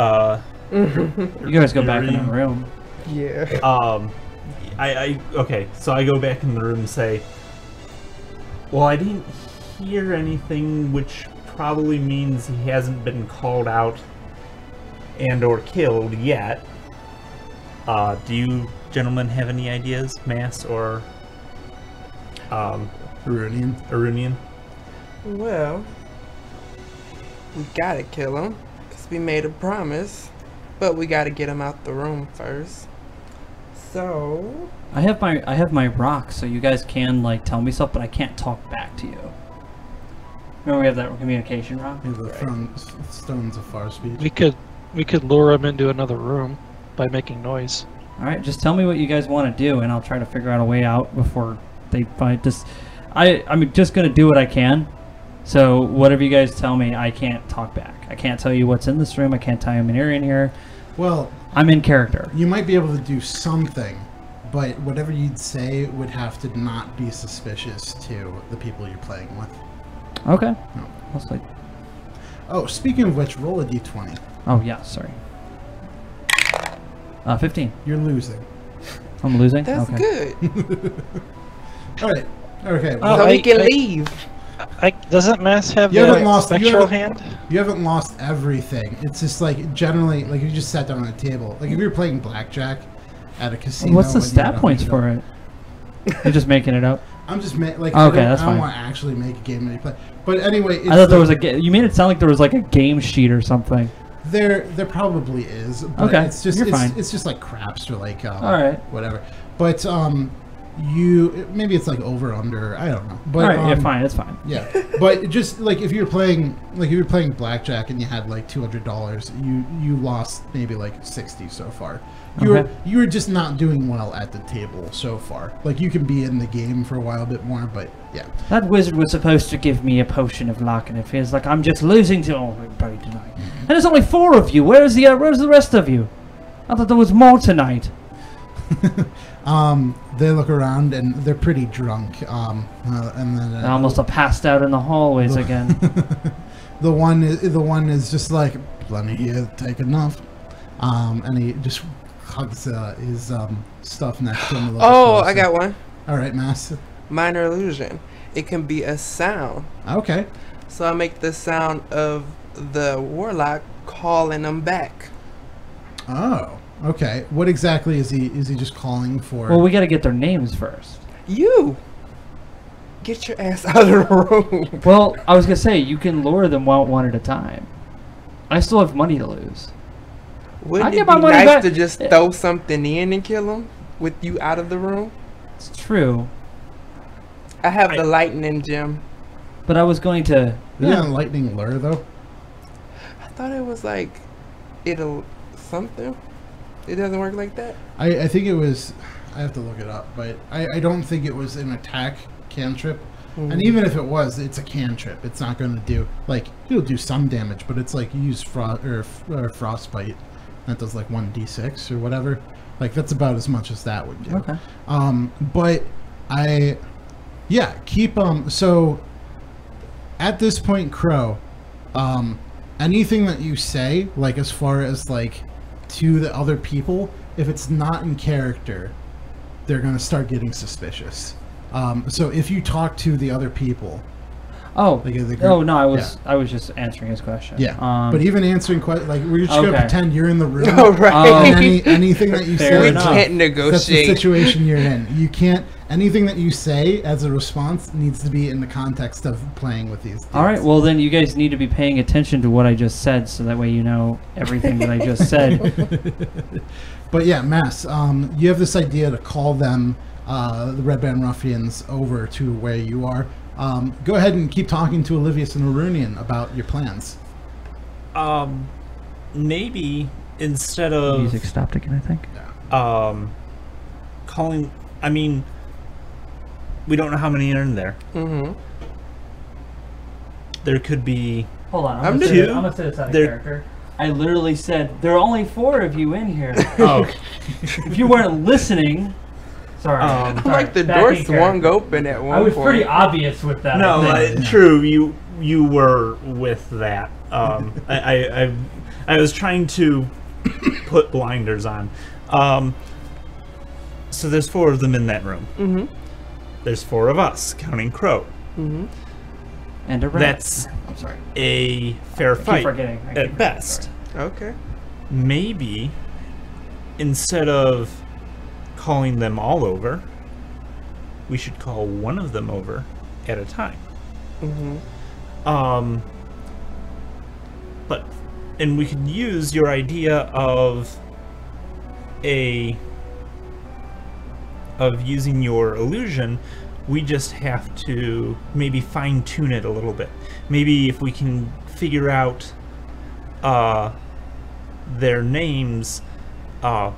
guys go back in the room. Yeah. Okay, so I go back in the room and say, well, I didn't hear anything, which probably means he hasn't been called out and or killed yet. Do you gentlemen have any ideas, Mass or Arunian? Well, we gotta kill him, because we made a promise. But we gotta get him out the room first. So... I have my rock, so you guys can like tell me stuff, but I can't talk back to you. Remember we have that communication rock? You have the stones of far speech. We could lure him into another room by making noise. Alright, just tell me what you guys want to do, and I'll try to figure out a way out before they find this. I'm just going to do what I can. So whatever you guys tell me, I can't talk back. I can't tell you what's in this room. I can't tell you I'm in here. Well, I'm in character. You might be able to do something, but whatever you'd say would have to not be suspicious to the people you're playing with. Okay. No. I'll say. Oh, speaking of which, roll a d20. Oh, yeah, sorry. 15. You're losing. I'm losing? That's okay. good. All right. Okay. Oh, So we can leave. Doesn't Mass have You the haven't lost- you spectral haven't- hand? You haven't lost everything. It's just like generally, like you just sat down on a table. Like if you're playing blackjack at a casino. What's the and you stat don't points need for it? You're just making it up? I'm just like. Okay, I that's don't fine. want to actually make a game that you play. But anyway, it's I thought there was you made it sound like there was like a game sheet or something. There probably is. But Okay, it's just you're fine. It's just like craps or like All right. whatever. But maybe it's like over under. I don't know. But All right, yeah, fine, it's fine. Yeah, but just like if you're playing blackjack and you had like $200, you lost maybe like 60 so far. You were just not doing well at the table so far. Like you can be in the game for a while a bit more, but yeah. That wizard was supposed to give me a potion of luck, and it feels like I'm just losing to everybody tonight. And there's only 4 of you. Where's the rest of you? I thought there was more tonight. They look around and they're pretty drunk. And then I almost have passed out in the hallways again. the one is just like, plenty here, take enough. And he just hugs his stuff next to him. Oh, I got one. All right, Mass. Minor illusion. It can be a sound. Okay. So I make the sound of the warlock calling them back. Oh, okay. What exactly is he? Is he just calling for? Well, we got to get their names first. You get your ass out of the room. Well, I was gonna say you can lure them one at a time. I still have money to lose. Wouldn't get it my be money nice back. to just throw something in and kill him with you out of the room? It's true, I have the lightning gem. but I was going to. Yeah, lightning lure though. I thought it was like it'll something. It doesn't work like that. I think it was. I have to look it up, but I don't think it was an attack cantrip. And even if it was, it's a cantrip. It's not going to do like it'll do some damage, but it's like you use frostbite. That does like 1d6 or whatever. Like that's about as much as that would do. Okay. But keep so at this point, Crow, anything that you say, like as far as like to the other people, if it's not in character, they're gonna start getting suspicious. So if you talk to the other people, Oh. like the group, Oh no, I was just answering his question. yeah. But even answering questions, like we're just gonna Okay. pretend you're in the room. Oh, right. And anything that you Fair say, We enough. can't that's the negotiate. situation you're in. You can't. Anything that you say as a response needs to be in the context of playing with these. All right. Well, then you guys need to be paying attention to what I just said, so that way you know everything that I just said. But yeah, Mass, you have this idea to call them, the Red Band Ruffians, over to where you are. Go ahead and keep talking to Olivius and Arunian about your plans. Maybe instead of Music stopped again, I think. calling, I mean, we don't know how many are in there. Mm-hmm. There could be Hold on. I'm gonna two. say I'm gonna say this out of There- character. I literally said there are only 4 of you in here. oh If you weren't listening, sorry. Um, sorry, Like the back door in character. swung open at one I was point. pretty obvious with that. no, I think. true. You were with that. I was trying to put blinders on. So there's 4 of them in that room. Mm-hmm. There's 4 of us, counting Crow. Mm-hmm. And a rat. That's I'm sorry. a fair I keep fight forgetting. I keep at forgetting, best. sorry. Okay. Maybe instead of calling them all over, we should call one of them over at a time. Mm-hmm. And we could use your idea of using your illusion. We just have to maybe fine tune it a little bit. Maybe if we can figure out their names,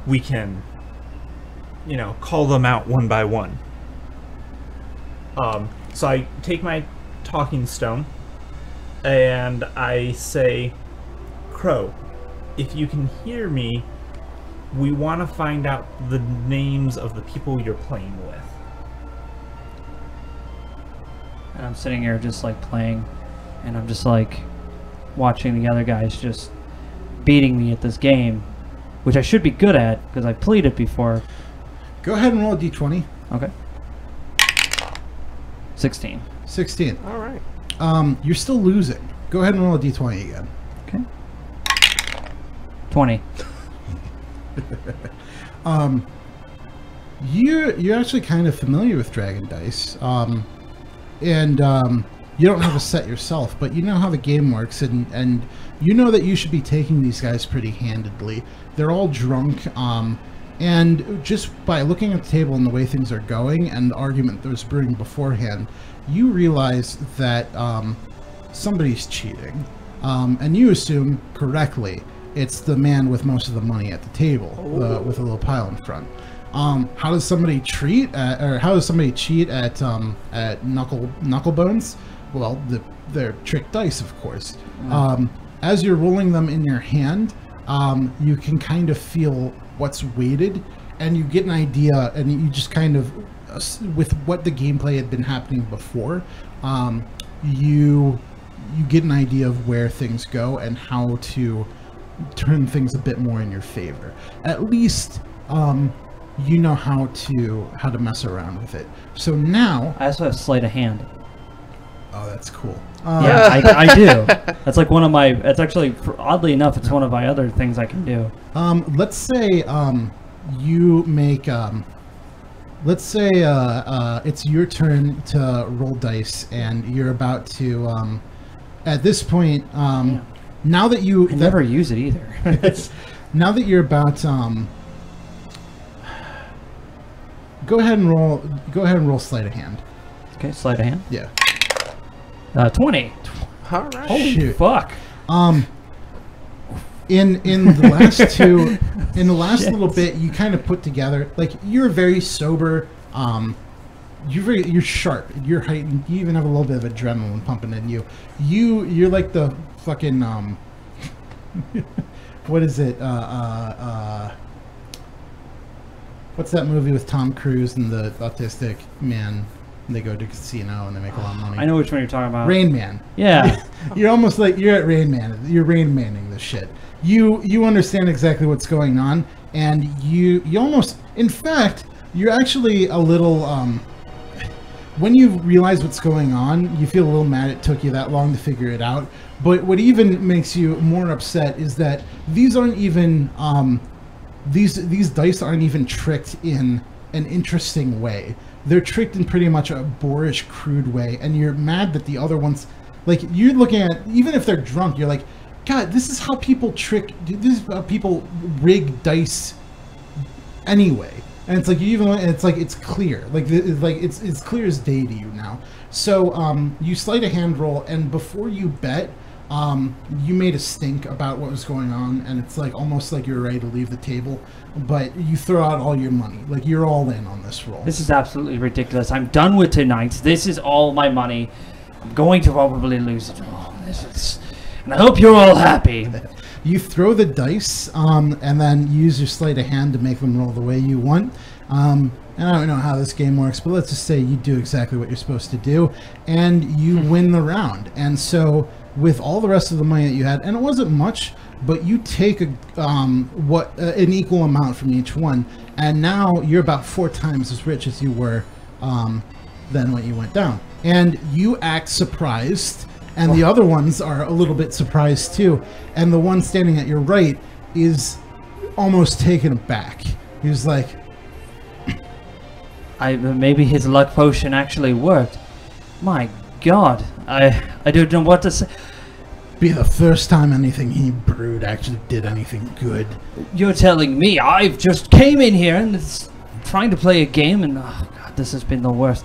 we can, call them out one by one. So I take my talking stone and I say, Crow, if you can hear me, we want to find out the names of the people you're playing with. And I'm sitting here just like playing, and I'm just like watching the other guys just beating me at this game, which I should be good at because I played it before. Go ahead and roll a d20. Okay. 16. 16. All right. You're still losing. Go ahead and roll a d20 again. Okay. 20. You're actually kind of familiar with Dragon Dice, and you don't have a set yourself, but you know how the game works, and you know that you should be taking these guys pretty handedly. They're all drunk, and just by looking at the table and the way things are going, and the argument that was brewing beforehand, you realize that somebody's cheating, and you assume correctly it's the man with most of the money at the table, with a little pile in front. How does somebody cheat at Knucklebones? Well, they're trick dice, of course. As you're rolling them in your hand, you can kind of feel what's weighted, and you get an idea, and you just kind of, with what the gameplay had been happening before, you get an idea of where things go and how to turn things a bit more in your favor. At least you know how to mess around with it. So now I also have sleight of hand. Oh, that's cool. Yeah, I do. That's like one of my. It's actually, oddly enough, it's one of my other things I can do. Let's say you make. Let's say it's your turn to roll dice, and you're about to. At this point, now that you I never use it either. now that you're about. Go ahead and roll. Go ahead and roll sleight of hand. Okay, sleight of hand. Yeah. 20. All right. Holy Shoot. fuck. In the last two, in the last Shit. little bit, you kind of put together, like, you're very sober. You're sharp. You're heightened. You even have a little bit of adrenaline pumping in you. You're like the fucking what is it? What's that movie with Tom Cruise and the autistic man? They go to a casino and they make a lot of money. I know which one you're talking about. Rain Man. Yeah. You're almost like you're at Rain Man. You're Rain Manning this shit. You understand exactly what's going on, and you almost, in fact, you're actually a little. When you realize what's going on, you feel a little mad it took you that long to figure it out. But what even makes you more upset is that these aren't even these dice aren't even tricked in an interesting way. They're tricked in pretty much a boorish, crude way, and you're mad that the other ones, like, you're looking at, even if they're drunk, you're like, God, this is how people this is how people rig dice anyway. And it's like, it's clear, it's clear as day to you now. So you sleight a hand roll, and before you bet, you made a stink about what was going on, and it's like almost like you're ready to leave the table, but you throw out all your money, like you're all in on this roll. This is absolutely ridiculous. I'm done with tonight. This is all my money. I'm going to probably lose it all. And I hope you're all happy. You throw the dice, and then use your sleight of hand to make them roll the way you want. And I don't know how this game works, but let's just say you do exactly what you're supposed to do, and you win the round. And so, with all the rest of the money that you had, and it wasn't much, but you take an equal amount from each one, and now you're about 4 times as rich as you were than when you went down. And you act surprised, and the other ones are a little bit surprised too. And the one standing at your right is almost taken aback. He's like, maybe his luck potion actually worked. My God, I don't know what to say. Be the first time anything he brewed actually did anything good. You're telling me I've just came in here and it's trying to play a game, and oh God, this has been the worst.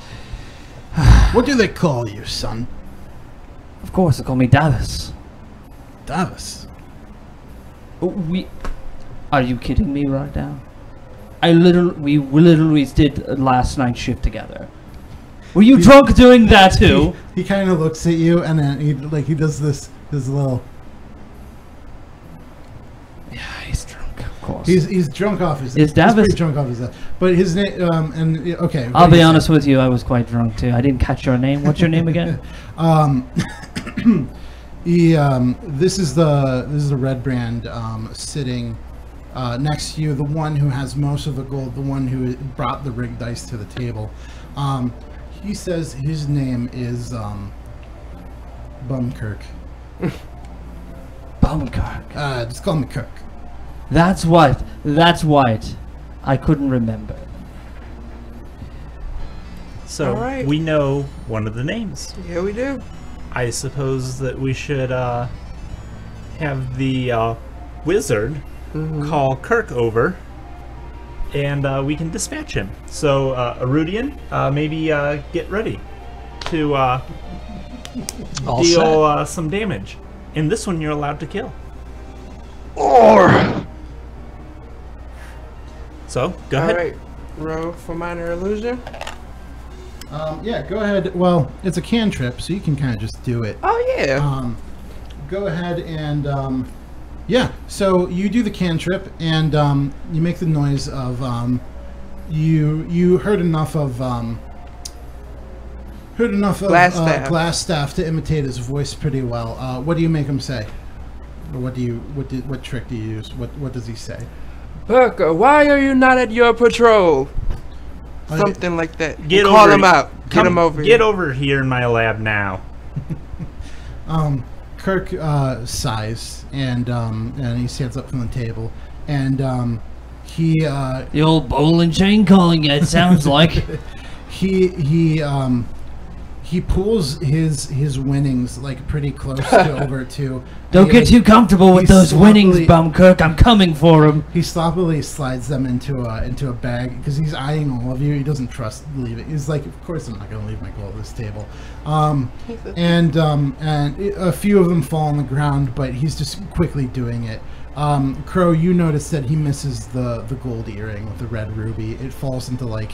What do they call you, son? Of course, they call me Davis. Davis. Are you kidding me right now? We literally did last night's shift together. Were you drunk doing that too? He kind of looks at you, and then he does this little. Yeah, he's drunk, of course. He's drunk off his. Is Davis? He's pretty drunk off his. But his name. Okay. I'll be honest with you. I was quite drunk too. I didn't catch your name. What's your name again? This is the Red Brand sitting next to you, the one who has most of the gold, the one who brought the rigged dice to the table. He says his name is Bumkirk. Bumkirk. Just call me Kirk. That's what. I couldn't remember. So All right. we know one of the names. Yeah, we do. I suppose that we should have the wizard call Kirk over, and we can dispatch him. So, Arudian, maybe get ready to All deal some damage. In this one, you're allowed to kill. Or. So, go ahead. Alright, roll for minor illusion. Yeah, go ahead. Well, it's a cantrip, so you can kind of just do it. Oh, yeah. Go ahead and yeah. So you do the cantrip, and you make the noise of you heard enough of Glassstaff to imitate his voice pretty well. What do you make him say? Or what trick do you use? What does he say? Burka, why are you not at your patrol? Something like that. Get Call over him here. out. Get him over here. Get over here in my lab now. Kirk sighs and he stands up from the table and he The old ball and chain calling, it sounds like. he pulls his winnings like pretty close to over to. Don't get too comfortable with those winnings, Bumcook. I'm coming for him. He sloppily slides them into a bag because he's eyeing all of you. He doesn't trust leaving. He's like, of course I'm not going to leave my gold at this table. And a few of them fall on the ground, but he's just quickly doing it. Crow, you notice that he misses the gold earring with the red ruby. It falls into like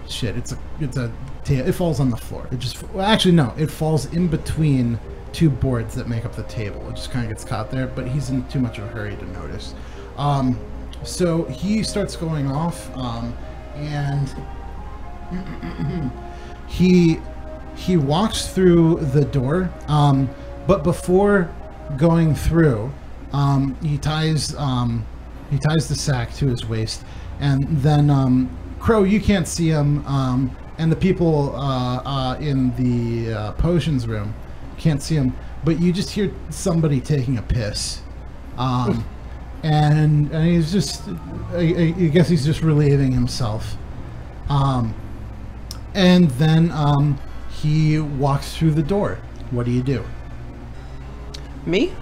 shit. It falls on the floor. It falls in between two boards that make up the table. It just kind of gets caught there, but he's in too much of a hurry to notice. So he starts going off, and he walks through the door, but before going through, he ties the sack to his waist, and then Crow, you can't see him, and the people in the potions room can't see him, but you just hear somebody taking a piss, and he's just, I guess he's just relieving himself, and then he walks through the door. What do you do? Me?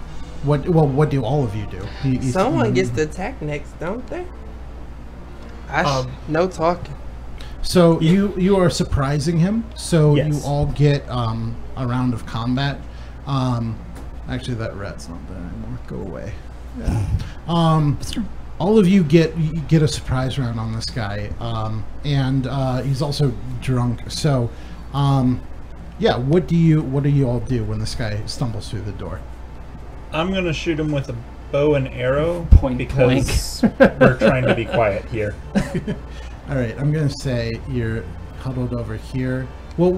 What do all of you do? Someone gets to attack next, don't they? No talking. So you are surprising him. So Yes. you all get a round of combat. Actually, that rat's not there anymore. Go away. All of you get a surprise round on this guy, and he's also drunk. So, yeah. What do you all do when this guy stumbles through the door? I'm gonna shoot him with a bow and arrow Point because we're trying to be quiet here. All right, I'm gonna say you're huddled over here. Well,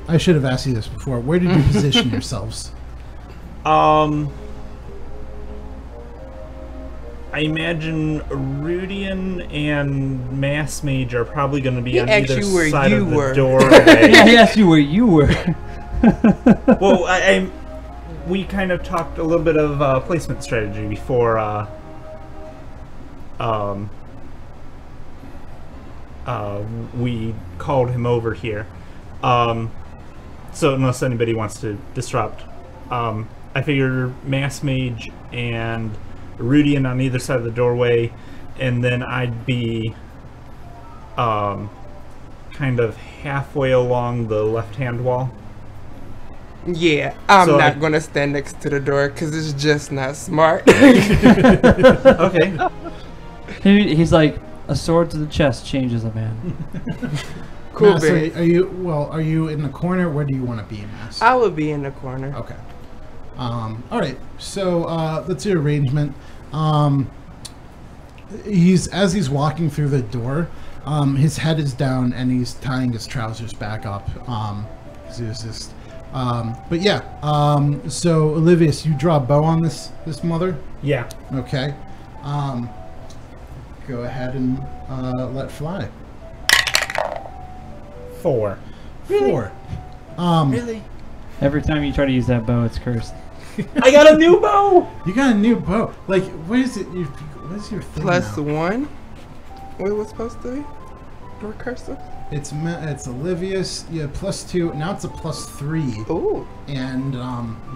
I should have asked you this before. Where did you position yourselves? I imagine Rudian and Mass Mage are probably going to be on either asked you where side you of the were. doorway. Yeah, he asked you where you were. Well, we kind of talked a little bit of placement strategy before we called him over here. So unless anybody wants to disrupt, I figure Mass Mage and Rudian on either side of the doorway, and then I'd be kind of halfway along the left-hand wall. Yeah, I'm So not gonna stand next to the door because it's just not smart. Okay. He's like, a sword to the chest changes a man. Cool, Mass, Barry. are you in the corner? Where do you want to be, Mass? I would be in the corner. Okay. All right. So that's your arrangement. As he's walking through the door, his head is down and he's tying his trousers back up. 'Cause he was just. But yeah. So Olivius, you draw a bow on this mother. Yeah. Okay. Go ahead and let fly. 4. 4. Really? Every time you try to use that bow, it's cursed. I got a new bow! You got a new bow. Like, what is it? What is your thing Plus now? 1? What it was supposed to be? Recursive? It's Olivius. Yeah, +2. Now it's a +3. Ooh. And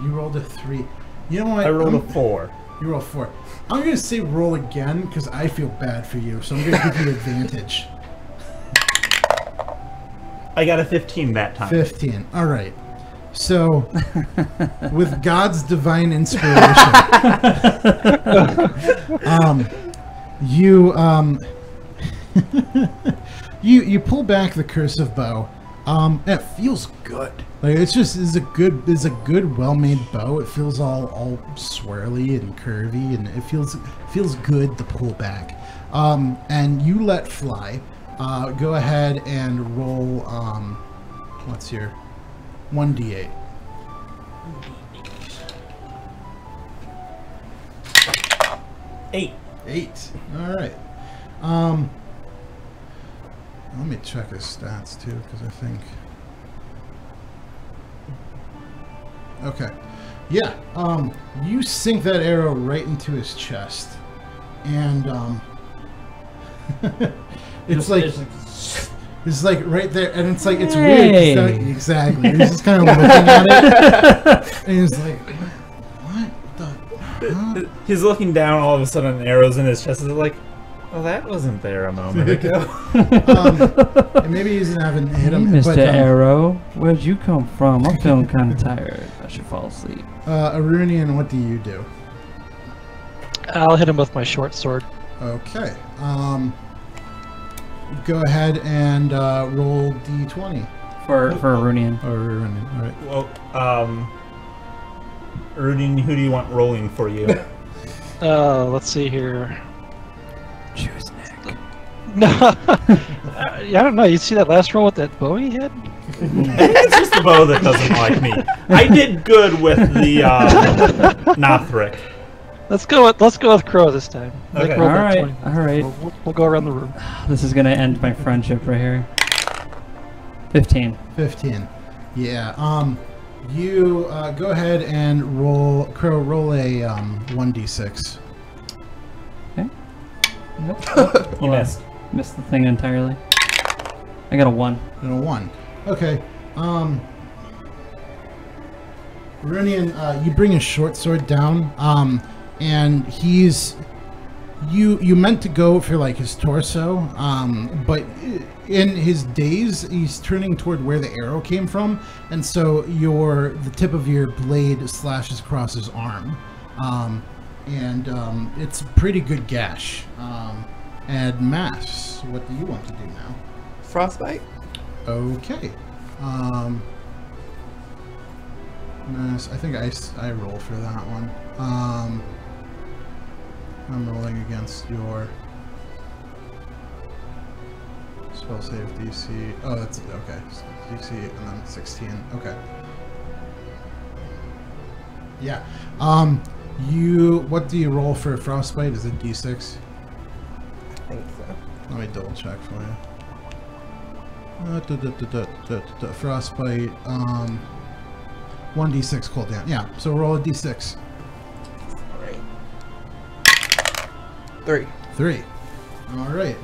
you rolled a 3. You know what? I rolled a 4. You rolled 4. I'm gonna say roll again because I feel bad for you. So I'm gonna give you advantage. I got a 15 that time. 15. All right. So, with God's divine inspiration, you pull back the cursive bow. It feels good. Like it's a good, well-made bow. It feels all swirly and curvy, and it feels good to pull back. And you let fly. Go ahead and roll. What's your 1d8? 8. 8. All right. Let me check his stats too, because I think. Okay. Yeah. You sink that arrow right into his chest, and it's like right there, and it's like it's Hey. weird. Exactly. He's just kind of looking at it, and he's like, "What the?" Huh? He's looking down. All of a sudden, an arrow's in his chest. Is like, well, that wasn't there a moment ago. And maybe he doesn't have hit him. Mr. But, Arrow, where'd you come from? I'm feeling kind of tired. I should fall asleep. Arunian, what do you do? I'll hit him with my short sword. Okay. Go ahead and roll d20. For Arunian. Oh, Arunian. All right. Well, Rudin, who do you want rolling for you? Let's see here. Choose Nick. No, I don't know. You see that last roll with that bow he had? It's just the bow that doesn't like me. I did good with the Nothric. Let's go with Crow this time. Okay. Roll All that right. 20. All right. We'll go around the room. This is gonna end my friendship right here. 15. 15. Yeah. You go ahead and roll. Crow, roll a 1d6. Okay. Nope. You Hold on. missed. Missed the thing entirely. I got a 1. And a 1. Okay. Runian, you bring his short sword down, and he's you meant to go for like his torso, but in his daze he's turning toward where the arrow came from, and so the tip of your blade slashes across his arm, and it's a pretty good gash. And Mass, what do you want to do now? Frostbite? Okay. Mass, I think I roll for that one. I'm rolling against your spell save DC. Oh, that's okay. DC and then 16. Okay. Yeah. What do you roll for frostbite? Is it D6? I think so. Let me double check for you. Frostbite. 1d6 cooldown. Yeah. So roll a d6. Alright. 3. 3. All right.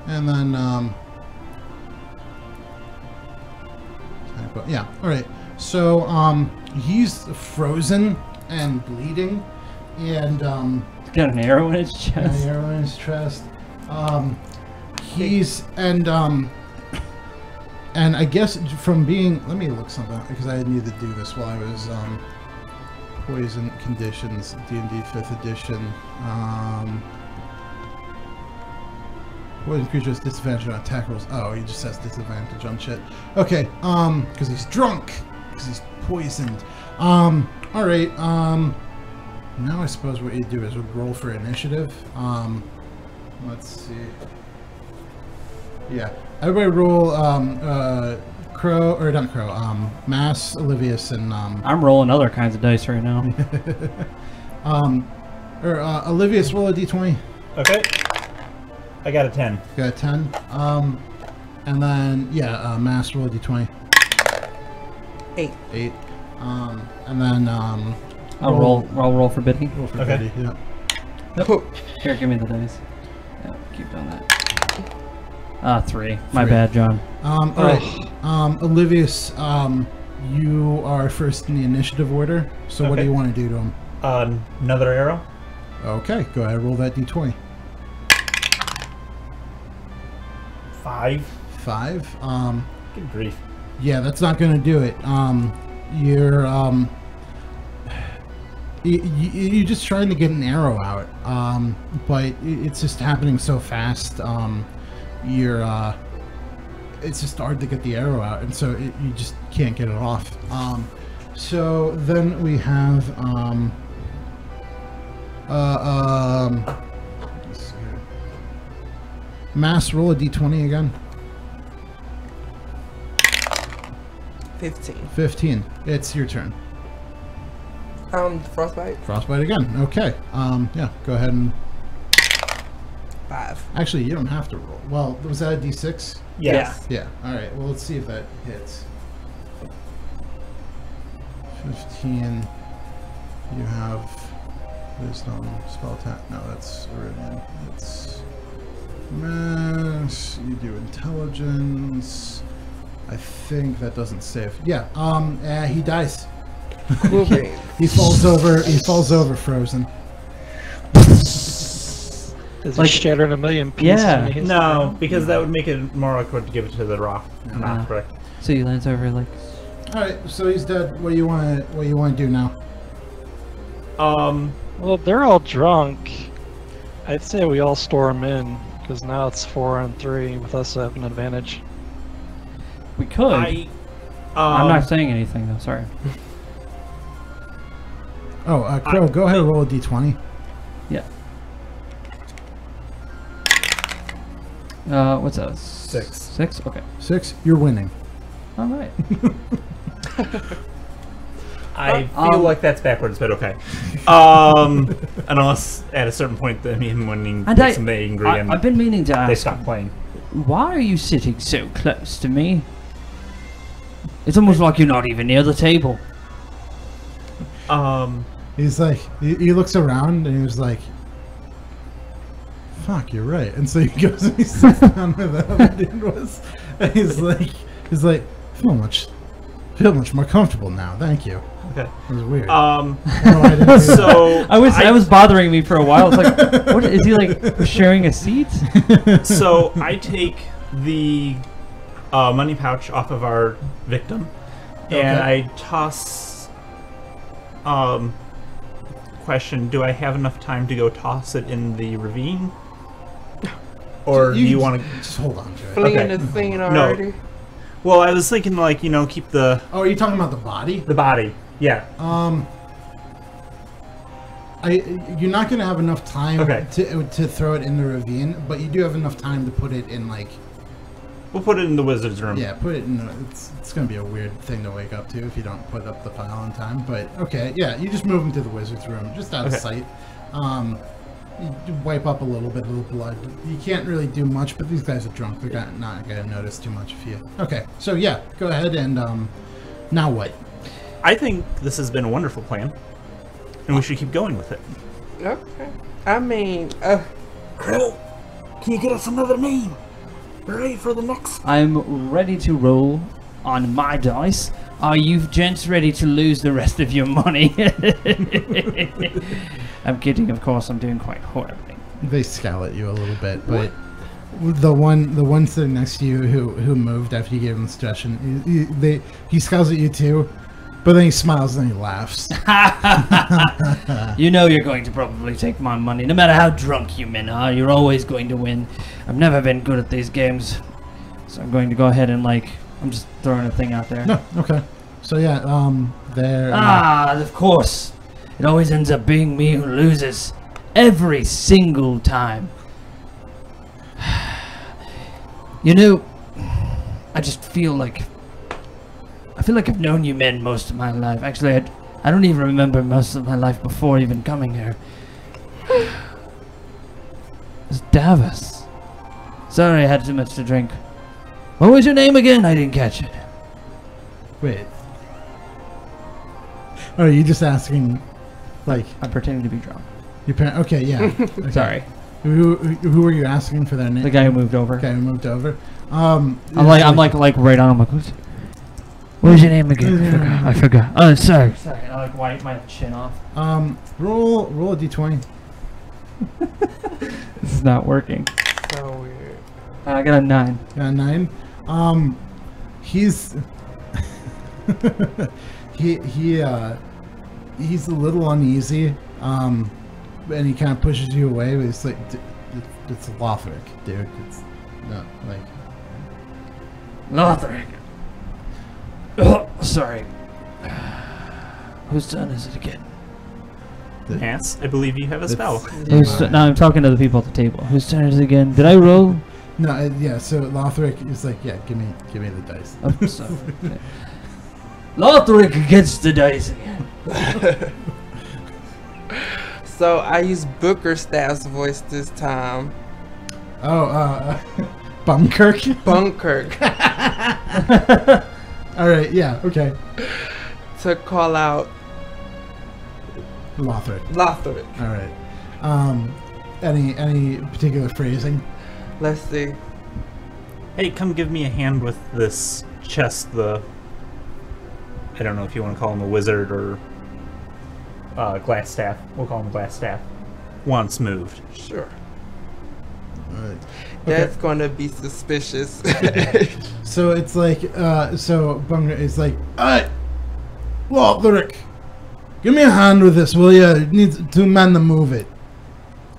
And then yeah. All right. So he's frozen and bleeding, and He's got an arrow in his chest. an arrow in his chest. He's and I guess from being, let me look something up because I needed to do this while I was poison conditions, D&D 5th edition. Poison creatures disadvantage on attack rolls. Oh, he just has disadvantage on shit. Okay, because he's drunk, because he's poisoned. All right. Now I suppose what you do is roll for initiative. Let's see. Yeah, everybody roll Crow, or not Crow, Mass, Olivius, and I'm rolling other kinds of dice right now. Olivius, roll a d20. Okay. I got a 10. Got a 10. And then Mass, roll a d20. 8. 8. And then I'll roll for Biddy. roll for Okay. Betty. Yeah. Here, give me the dice. Yeah, keep doing that. 3. My bad, John. All right. Olivius, you are first in the initiative order. So what do Okay. you want to do to him? Another arrow. Okay, go ahead. Roll that d20. 5. 5. Good grief. Yeah, that's not going to do it. You're just trying to get an arrow out, but it's just happening so fast. It's just hard to get the arrow out, and so you just can't get it off. So then we have let's see here. Mass, roll a d20 again. 15. 15. It's your turn. Frostbite? Frostbite again. Okay. Yeah, go ahead and... 5. Actually, you don't have to roll. Well, was that a d6? Yes. Yeah. All right. Well, let's see if that hits. 15. You have wisdom, spell attack. No, that's Iridian. It's mass. You do intelligence. I think that doesn't save. Yeah. He dies. Cool beans. He falls over. He falls over, frozen. Is Like- it shattered in a million pieces? Yeah. when he hits the No, ground? because that would make it more awkward to give it to the rock. Not correct. So he lands over like. All right. So he's dead. What do you want to? What do you want to do now? Well, they're all drunk. I'd say we all store them in, because now it's 4 on 3 with us having an advantage. We could. I'm not saying anything though. Sorry. Oh, Crow, go ahead and roll a d20. Yeah. What's that? 6. 6. Okay. 6. You're winning. All right. I feel like that's backwards, but okay. Unless at a certain point, him winning And gets them angry and I've been meaning to they ask. stop playing. Why are you sitting so close to me? It's almost like you're not even near the table. He's like, he looks around and he's like, fuck, you're right. And so he goes and he sits down where the other dude was. And he's like, feel much more comfortable now. Thank you. Okay. It was weird. Um, No, I didn't do that. so I was bothering me for a while. It's like, what is he like sharing a seat? so I take the money pouch off of our victim, and Okay. I toss. Question: do I have enough time to go toss it in the ravine, or do you can want to? just hold on to it? Fleeing Okay. the scene already. Well, I was thinking, like, keep the Oh, are you talking about the body? body. Yeah. You're not gonna have enough time Okay. to throw it in the ravine, but you do have enough time to put it in like. We'll put it in the wizard's room. Yeah, put it in. It's gonna be a weird thing to wake up to if you don't put up the pile in time. But okay, yeah, you just move him to the wizard's room, just out of Okay. sight. You wipe up a little bit of the blood. You can't really do much, but these guys are drunk. They're not gonna notice too much of you. Okay, so yeah, go ahead and now what? I think this has been a wonderful plan, and we should keep going with it. Okay. I mean, Krill, can you get us another name? We're ready for the next. I'm ready to roll on my dice. Are you gents ready to lose the rest of your money? I'm kidding, of course. I'm doing quite horribly. They scowl at you a little bit, but the one sitting next to you who moved after you gave him the suggestion, he scowls at you too, but then he smiles and he laughs. You know you're going to probably take my money. No matter how drunk you men are, you're always going to win. I've never been good at these games. So I'm going to go ahead and I'm just throwing a thing out there. No, okay. So yeah, there. Of course. It always ends up being me who loses. Every single time. You know, I just feel like... I've known you men most of my life. Actually, I don't even remember most of my life before even coming here. It's Davos. Sorry I had too much to drink. What was your name again? I didn't catch it. Wait. Oh, are you just asking, like, I'm pretending to be drunk. your parent? Okay, yeah. Okay. Sorry. Who were you asking for their name? The guy who moved over. guy who moved over. I'm right on. I'm like, what was your name again? I forgot. Oh, sorry. Sorry. I wipe my chin off. Roll a d20. This is not working. so weird. I got a 9. Got a 9. He's he's a little uneasy. And he kind of pushes you away. But it's like, it's Lothric, dude. It's not like. Lothric. Oh, sorry. Whose turn is it again? Yes, I believe you have a spell. No, I'm talking to the people at the table. Whose turn is it again? Did I roll? No, yeah. So Lothric is like, yeah, give me the dice. Oh, sorry. Okay. Lothric gets the dice again. So I use Booker Staff's voice this time. Oh, Bunkirk. Bunkirk. All right, yeah, okay. to call out Lothric. Lothric. All right. Any particular phrasing? Let's see. Hey, come give me a hand with this chest. I don't know if you want to call him a wizard or glass staff. We'll call him glass staff. Once moved. Sure. All right. That's gonna be suspicious. So it's like, so Bunga is like, Lothric, give me a hand with this, will ya? It needs 2 men to move it.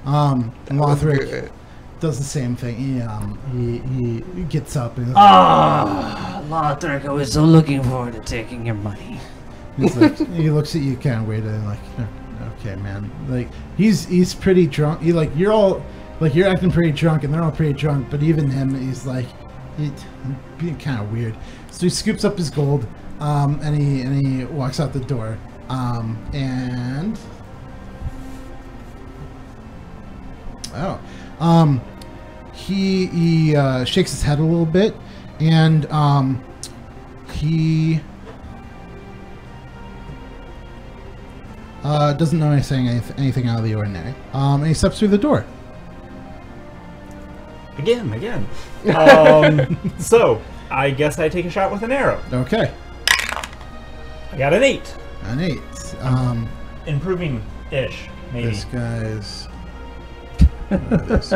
And Lothric Good. does the same thing. He gets up and Lothric, I was so looking forward to taking your money. he's like, he looks at you kind of weird and like, okay, man. Like he's pretty drunk. He like you're acting pretty drunk and they're all pretty drunk. But even him, he's like, he's being kind of weird. So he scoops up his gold, and he walks out the door, and he shakes his head a little bit, and he doesn't know anything out of the ordinary. And he steps through the door. Again. So, I guess I take a shot with an arrow. Okay, I got an 8. an 8. Improving-ish, maybe. This guy's. This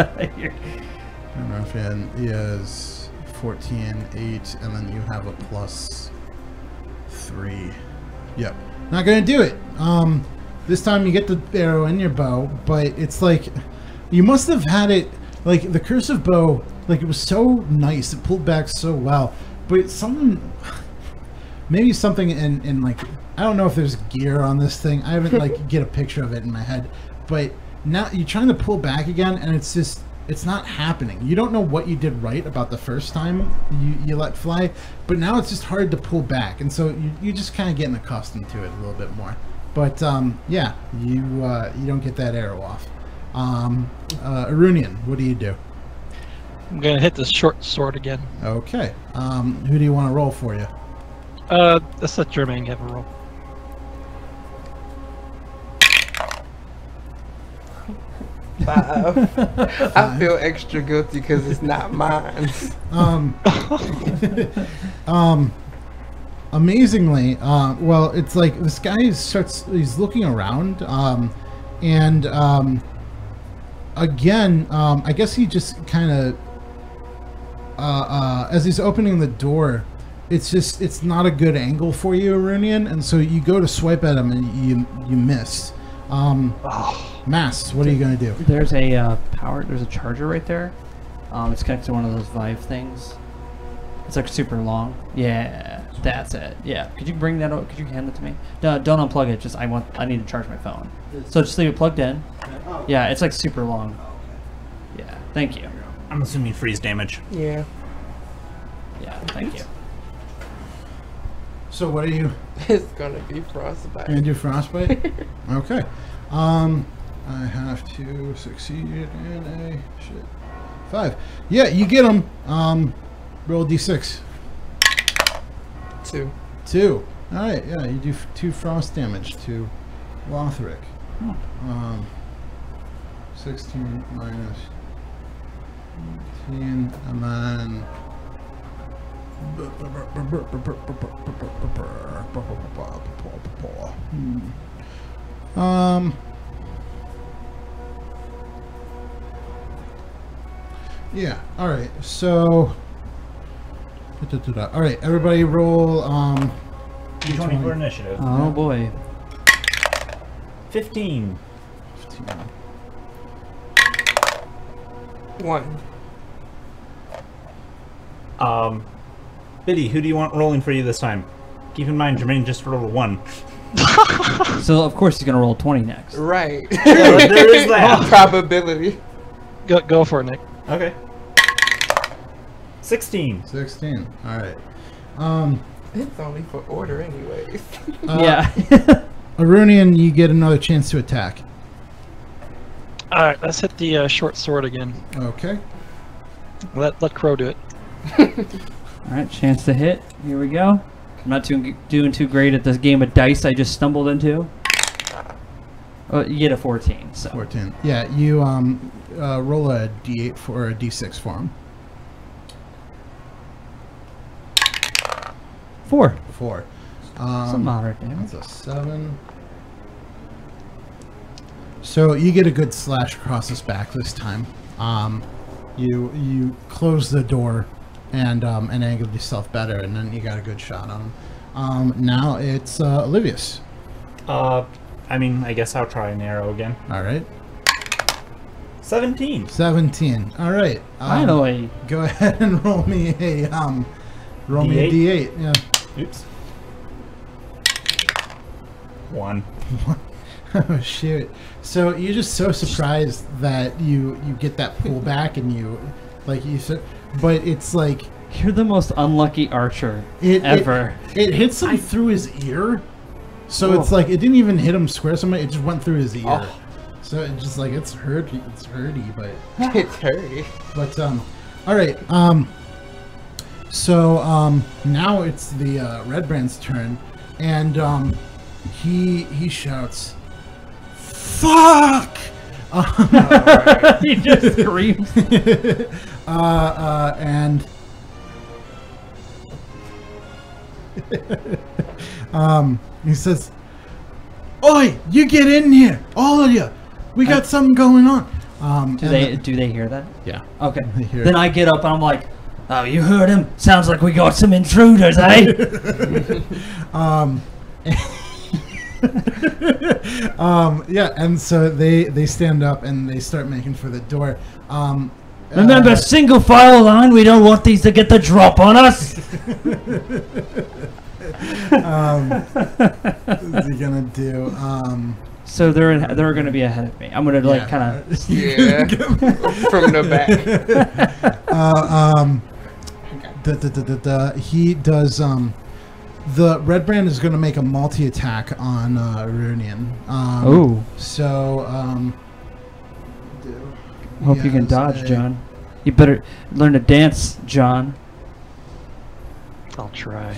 ruffian is 14, 8, and then you have a +3. Yep, not gonna do it. This time you get the arrow in your bow, but it's like you must have had it. Like the cursive bow, like it was so nice, it pulled back so well, but maybe something in like, I don't know if there's gear on this thing. I haven't like get a picture of it in my head, but now you're trying to pull back again and it's not happening. You don't know what you did right about the first time you let fly, but now it's just hard to pull back, and so you're just kind of getting accustomed to it a little bit more. But yeah, you don't get that arrow off. Arunian, what do you do? I'm gonna hit the short sword again. Okay. Who do you want to roll for you? Let's let Jermaine have a roll. I feel extra guilty because it's not mine. Amazingly, well, it's like this guy he's looking around, and again, I guess he just kind of, as he's opening the door, it's not a good angle for you, Arunian, and so you go to swipe at him and you miss. Mass, what are you gonna do? There's a charger right there. It's connected to one of those Vive things. It's like super long. Yeah, that's it. Yeah, could you bring that out? Could you hand it to me? No, don't unplug it. Just I need to charge my phone. So just leave it plugged in. Yeah, it's like super long. Yeah, thank you. I'm assuming freeze damage. Yeah. Yeah, thank you. So what are you? It's gonna be frostbite. Gonna do frostbite? Okay. I have to succeed in a 5. Yeah, you get him. Roll d6. 2. 2. All right. Yeah, you do 2 frost damage to Lothric. 16 minus 18, and then. Yeah. All right. So. All right. Everybody roll. D20 for initiative. Oh boy. 15. 1. Biddy, who do you want rolling for you this time? Keep in mind, Jermaine just rolled a 1. So of course he's gonna roll 20 next. Right. There is that. Probability. Go for it, Nick. Okay. 16. 16. All right. It's only for order anyways. Yeah. Arunian, you get another chance to attack. Alright, let's hit the short sword again. Okay. Let Crow do it. All right, chance to hit. Here we go. I'm not doing too great at this game of dice I just stumbled into. Oh, you get a 14. So 14. Yeah, you roll a d8 or a d6 for him. 4. 4. It's a moderate damage. That's a 7. So you get a good slash across his back this time. You close the door and angled yourself better, and then you got a good shot on him. Now it's Olivius. I mean, I guess I'll try an arrow again. All right. 17. 17. All right. Finally. Go ahead and roll me a D8. Yeah. Oops. 1. Oh shoot! So you're just so surprised that you get that pull back and you said, but it's like You're the most unlucky archer ever. It hits him through his ear, so it's like it didn't even hit him square. Somebody, it just went through his ear. Oh. So it's just like it's hurty, but It's hurry. but all right. So now it's the Redbrand's turn, and he shouts, "Fuck!" He just screams. And he says, "Oi, you get in here, all of you. We got something going on." Do they hear that? Yeah. Okay. They hear Then it. I get up and I'm like, "Oh, you heard him? Sounds like we got some intruders, eh?" Yeah, and so they stand up and they start making for the door. Remember, single file line. We don't want these to get the drop on us. What's he gonna do? So they're going to be ahead of me. I'm going to like kind of. Yeah. From the back. He does. The Redbrand is going to make a multi-attack on Runian. Oh. So. Hope you can dodge, John. You better learn to dance, John. I'll try.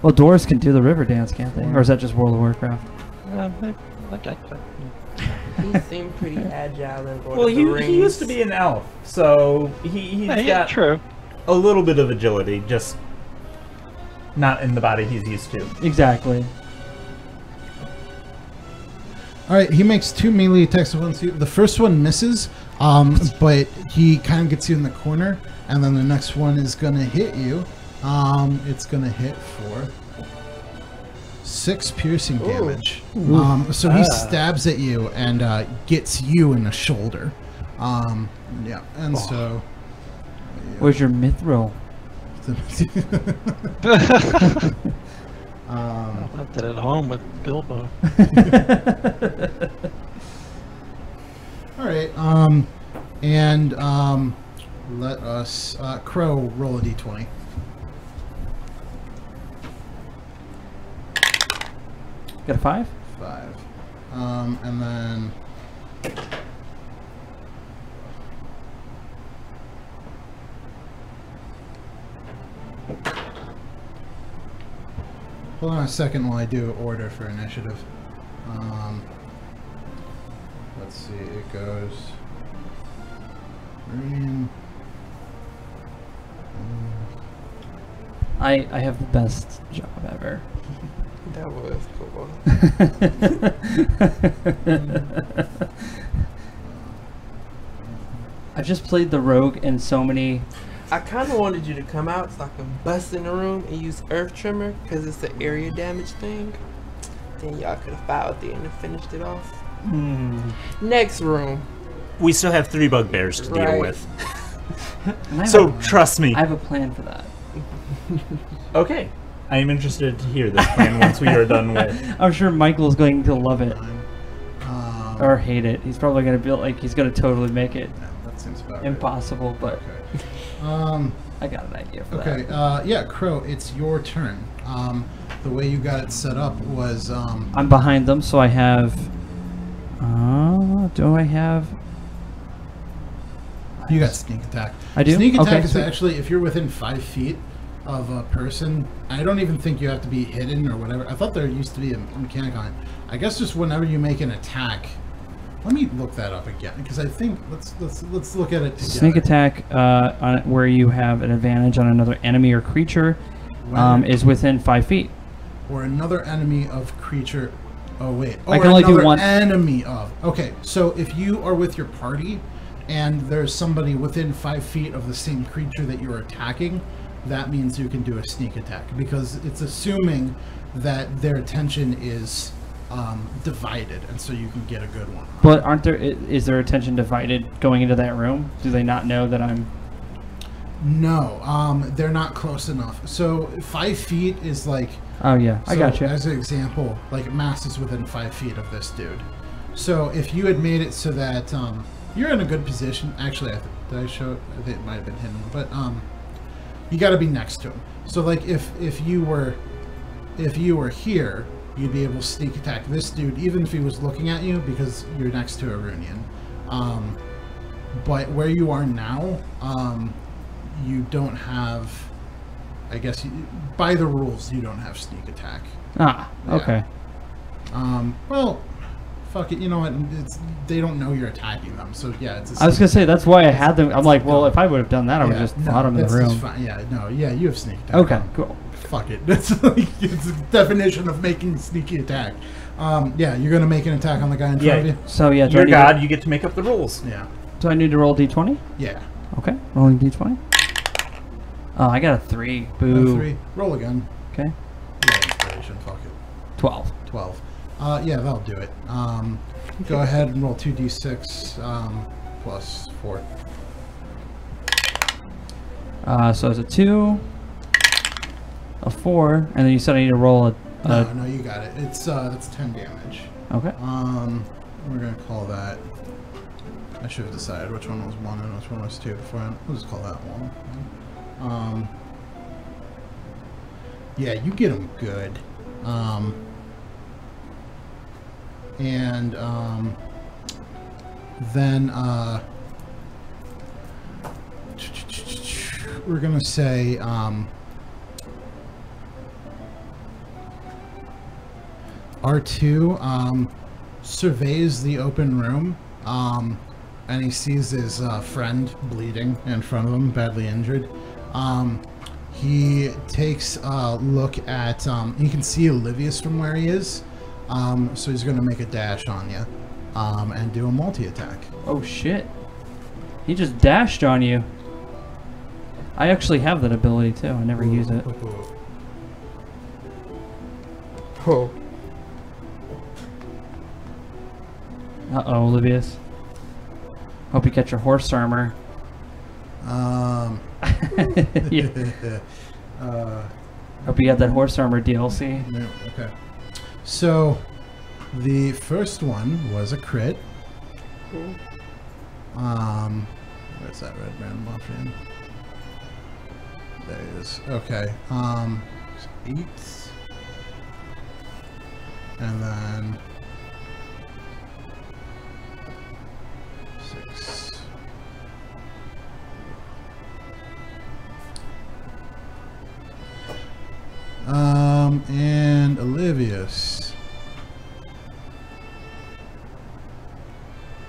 Well, dwarves can do the river dance, can't they? Or is that just World of Warcraft? He seemed pretty agile in Lord Well, of the Rings. he used to be an elf, so he's got true. a little bit of agility, just not in the body he's used to. Exactly. All right, he makes 2 melee attacks at once. The first one misses, but he kind of gets you in the corner, and then the next one is going to hit you. It's going to hit for 6 piercing damage. So he stabs at you and gets you in the shoulder. Yeah, and so... Where's your mithril? I left it at home with Bilbo. All right, and let us... Crow, roll a d20. Got a 5? 5. And then... Hold on a second while I do order for initiative. Let's see, it goes... I have the best job ever. That was cool. I've just played the rogue in so many. I kind of wanted you to come out so I can bust in the room and use Earth Tremor because it's the area damage thing. Then y'all could have filed there and finished it off. Next room. We still have 3 bugbears to deal Right. with. And I have So a- trust me. I have a plan for that. Okay. I am interested to hear this plan once we are done with. I'm sure Michael's going to love it or or hate it. He's probably going to be like, he's going to totally make it that seems about right. impossible, but Okay. I got an idea for Okay, that. yeah, Crow, it's your turn. The way you got it set up was... I'm behind them, so I have... do I have... You got sneak attack. I do? Sneak attack Okay, is sweet. actually, if you're within 5 feet, of a person. I don't even think you have to be hidden or whatever. I thought there used to be a mechanic on it. I guess just whenever you make an attack. Let me look that up again because I think let's look at it together. Sneak attack where you have an advantage on another enemy or creature is within 5 feet. Or another enemy of creature. Oh wait. I can only do one enemy of. Okay, so if you are with your party and there's somebody within 5 feet of the same creature that you're attacking, that means you can do a sneak attack because it's assuming that their attention is divided, and so you can get a good one. But is their attention divided going into that room? Do they not know that I'm... No, they're not close enough. So 5 feet is like... Oh yeah, I got you. As an example, like Mass is within 5 feet of this dude. So if you had made it so that you're in a good position, actually, did I show it? I think it might have been hidden, but you got to be next to him. So like if you were here, you'd be able to sneak attack this dude even if he was looking at you because you're next to a Runian. But where you are now, you don't have. I guess by the rules, you don't have sneak attack. Ah, okay. Yeah. Well, fuck it. You know what? They don't know you're attacking them, so yeah. I was gonna say that's why I had them. I'm like, well, if I would have done that, I would have just fought them in the room. Fine. Yeah, no, yeah, you have sneak attack. Okay, cool. Fuck it. That's like it's a definition of making a sneaky attack. Yeah, you're gonna make an attack on the guy in front of you. So yeah, you're God. You get to make up the rules. Yeah. Do I need to roll d20? Yeah. Okay, rolling d20. Oh, I got a 3. Boo. 3. Roll again. Okay. Roll inspiration. Fuck it. 12. 12. Yeah, that'll do it. Go ahead and roll 2d6 plus 4. So it's a 2, a 4, and then you said I need to roll a... No, you got it. It's that's 10 damage. Okay. We're gonna call that... I should have decided which one was 1 and which one was 2 before. We'll just call that 1. Yeah, you get them good. And then we're gonna say R2 surveys the open room and he sees his friend bleeding in front of him, badly injured. He takes a look at you can see Olivius from where he is, so he's gonna make a dash on you and do a multi-attack. Oh shit, he just dashed on you. I actually have that ability too. I never use it. Oh. Uh-oh, Olivius. Hope you catch your horse armor. Yeah. Hope you got that horse armor DLC. No, okay. So, the first one was a crit. Cool. Where's that red random buff in? There it is. Okay. 8. And then 6. And Olivius.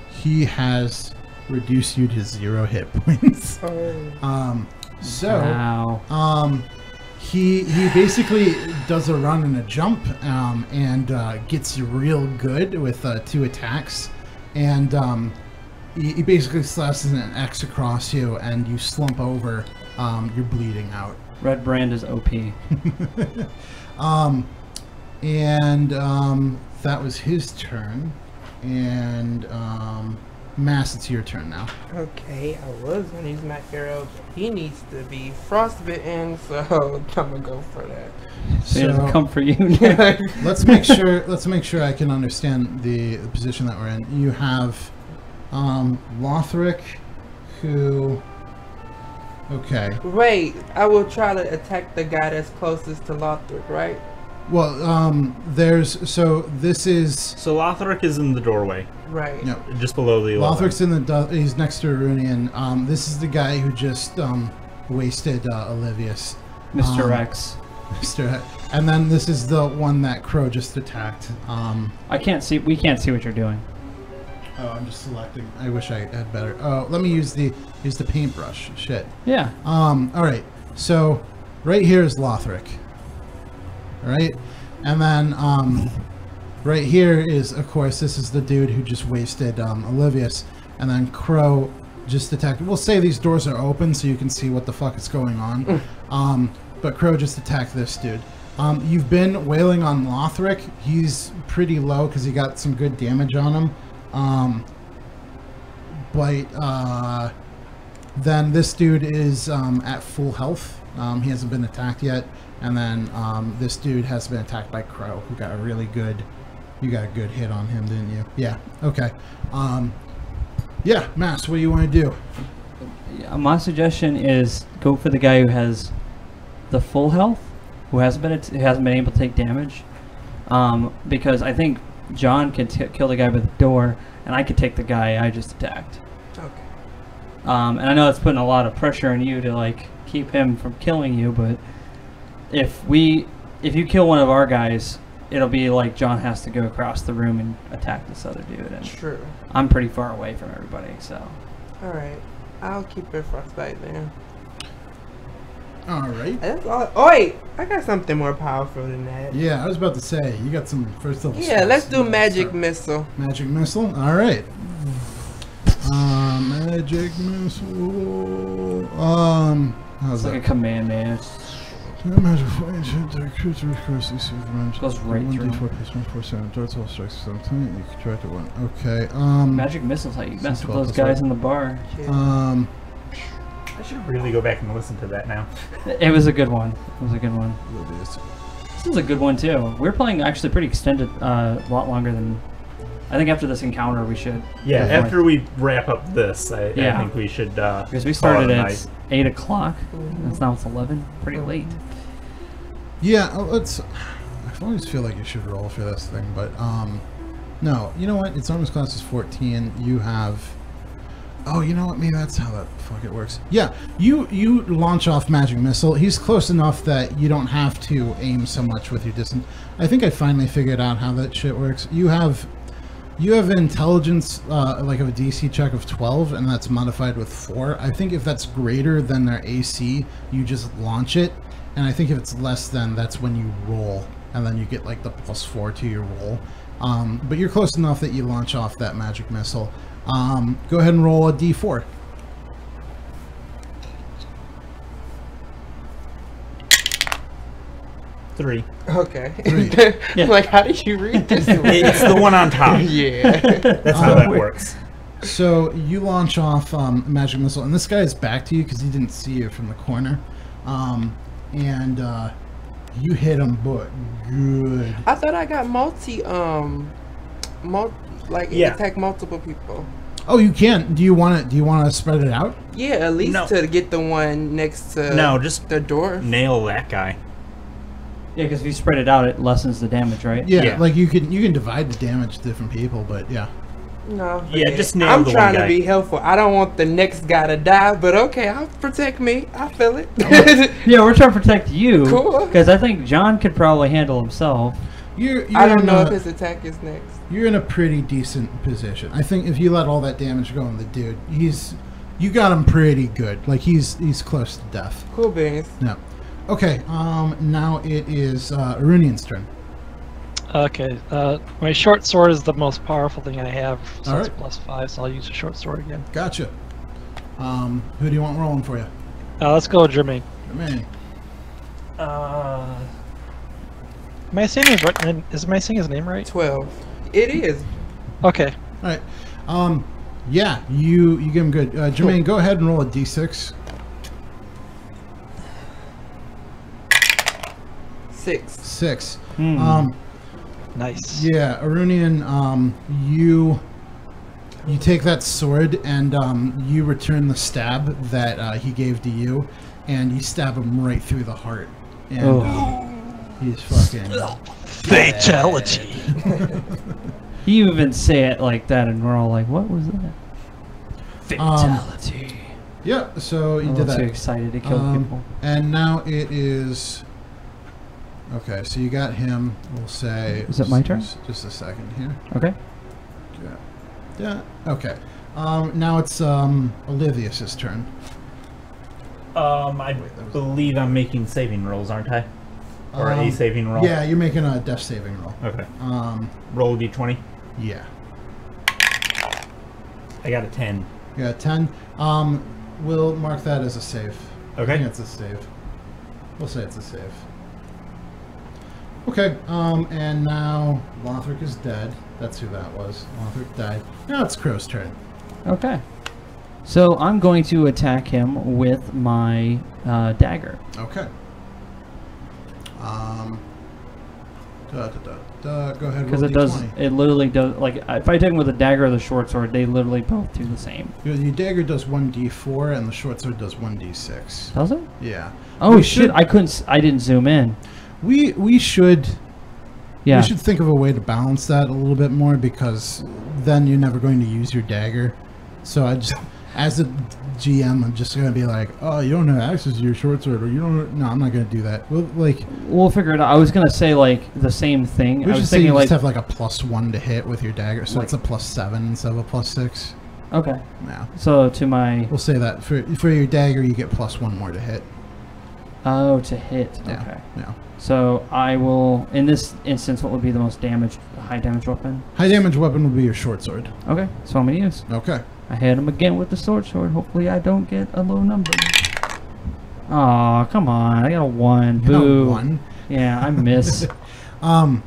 He has reduced you to 0 hit points. Oh. Wow. He basically does a run and a jump, and gets you real good with 2 attacks, and he basically slashes an X across you, and you slump over. You're bleeding out. Red Brand is OP. That was his turn, and Mass, it's your turn now. Okay, I was gonna use my arrow, but he needs to be frostbitten, so I'm gonna go for that. So it doesn't come for you now. let's make sure I can understand the position that we're in. You have Lothric, who... Okay. Wait, I will try to attack the guy that's closest to Lothric, right? Well, this is... So Lothric is in the doorway. Right. No. Just below the... Lothric's in the... He's next to Runian. This is the guy who just wasted Olivius. Mr. X. Mr. X. And then this is the one that Crow just attacked. I can't see. We can't see what you're doing. Oh, I'm just selecting. I wish I had better. Oh, let me use the paintbrush. Shit. Yeah. All right. So, right here is Lothric. All right, and then right here is, of course, this is the dude who just wasted Olivius, and then Crow just attacked. We'll say these doors are open so you can see what the fuck is going on. But Crow just attacked this dude. You've been wailing on Lothric. He's pretty low because he got some good damage on him. But then this dude is at full health. He hasn't been attacked yet. And then this dude has been attacked by Crow, who got a really good... You got a good hit on him, didn't you? Yeah, okay. Yeah, Mass, what do you want to do? My suggestion is go for the guy who has the full health, who hasn't been able to take damage. Because I think John can kill the guy by the door, and I could take the guy I just attacked. Okay. And I know that's putting a lot of pressure on you to like keep him from killing you, but if you kill one of our guys, it'll be like John has to go across the room and attack this other dude. And True. I'm pretty far away from everybody, so. All right, I'll keep it frostbite then. All right. That's all. Oh wait, I got something more powerful than that. Yeah, I was about to say, you got some first level Yeah, spells. let's do magic missile. Magic missile? All right. Magic missile. How's It's like a that? command name. Magic creature across these Goes right through. 1d4 plus 147 darts all strikes 17. You can try to one. Okay. Magic missiles, how you mess with 12 those plus guys what? in the bar. I should really go back and listen to that now. It was a good one. It was a good one. What is? This is a good one too. We're playing actually pretty extended, a lot longer than. I think after this encounter we should. Yeah, go for after we wrap up this, I think we should. because we call it started a at night. 8 o'clock. It's now it's 11. Pretty late. Yeah, let's. I always feel like you should roll for this thing, but no. You know what? Its armor's class is 14. You have. Oh, you know what? Maybe that's how that fuck it works. Yeah, you launch off magic missile. He's close enough that you don't have to aim so much with your distance. I think I finally figured out how that shit works. You have intelligence like of a DC check of 12, and that's modified with 4. I think if that's greater than their AC, you just launch it, and I think if it's less than, that's when you roll, and then you get like the +4 to your roll. But you're close enough that you launch off that magic missile. Go ahead and roll a D4. Three. Okay. 3. Yeah. Like, how did you read this? It's the one on top. Yeah. That's how that works. So you launch off magic missile, and this guy is back to you because he didn't see you from the corner, and you hit him, but good. I thought I got Yeah. attack multiple people. Oh, you can. Do you want to spread it out? Yeah, at least No. to get the one next to No, just the door. nail that guy. Yeah, because if you spread it out, it lessens the damage, right? Yeah, Yeah. like you can divide the damage to different people, but yeah. No. Yeah, forget just it. nail I'm the one trying to guy. be helpful. I don't want the next guy to die, but okay, I'll protect me. I feel it. Yeah, we're trying to protect you. Cool. Because I think John could probably handle himself. You're I don't in know a- if his attack is next. You're in a pretty decent position. I think if you let all that damage go on the dude, you got him pretty good. Like he's close to death. Cool beans. No. Okay. Now it is Arunian's turn. Okay, my short sword is the most powerful thing I have, so it's Alright. +5, so I'll use a short sword again. Gotcha. Who do you want rolling for you? Let's go with Jermaine. Jermaine. Am I saying his name right? 12. It is. Okay. All right. Yeah, you give him good. Jermaine, go ahead and roll a d6. 6. 6. Hmm. Nice. Yeah, Arunian, you take that sword and you return the stab that he gave to you, and you stab him right through the heart. And he's fucking. Fatality. You even say it like that, and we're all like, "What was that?" Fatality. Yeah, so you I'm did too that. excited to kill people. And now it is... Okay, so you got him. We'll say... Is it my turn? Just a second here. Okay. Yeah. Okay. Now it's Olivius' turn. I believe I'm making saving rolls, aren't I? Or a saving roll? Yeah, you're making a death saving roll. Okay. Roll a d20. Yeah. I got a 10. You got 10. We'll mark that as a save. Okay. I think it's a save. We'll say it's a save. Okay, and now Lothric is dead. That's who that was. Lothric died. Now it's Crow's turn. Okay. So I'm going to attack him with my dagger. Okay. Go ahead. Because roll it does, D20. it literally does, like, if I take him with a dagger or the short sword, they literally both do the same. Your dagger does 1d4 and the short sword does 1d6. Does it? Yeah. Oh We shit, should- I didn't zoom in. We should Yeah. we should think of a way to balance that a little bit more, because then you're never going to use your dagger. So I just, as a GM, I'm just gonna be like, oh, you don't have access to your short sword, or you don't. No, I'm not gonna do that. We'll figure it out. I was gonna say like the same thing. We I should was say thinking you like, just have like a +1 to hit with your dagger, so Like- it's a +7 instead of a +6. okay. Yeah, So to my, we'll say that for your dagger, you get +1 more to hit. oh, to hit. Yeah, Okay. yeah. So I will, in this instance, what would be the most high damage weapon? High damage weapon would be your short sword. Okay. So I'm gonna use. Okay. I hit him again with the sword. Hopefully I don't get a low number. Aw, come on. I got a 1. You know, Boo. 1. Yeah, I miss. Oh,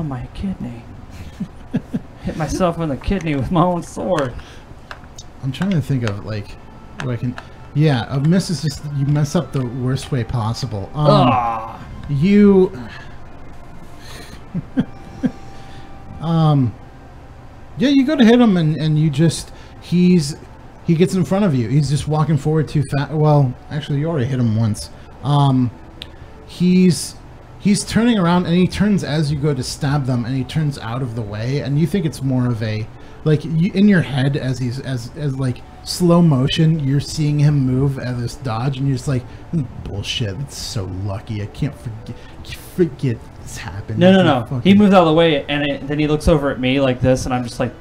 my kidney. Hit myself in the kidney with my own sword. I'm trying to think of like what I can. Yeah, a miss is just you mess up the worst way possible. Ah. You. Yeah, you go to hit him and you just he gets in front of you. He's just walking forward too fast. Well, actually, you already hit him once. He's turning around and he turns as you go to stab them, and he turns out of the way, and you think it's more of a like in your head as he's as like slow motion, you're seeing him move at this dodge, and you're just like, bullshit, that's so lucky. I can't forget this happened. No. He moves out of the way, and then he looks over at me like this, and I'm just like,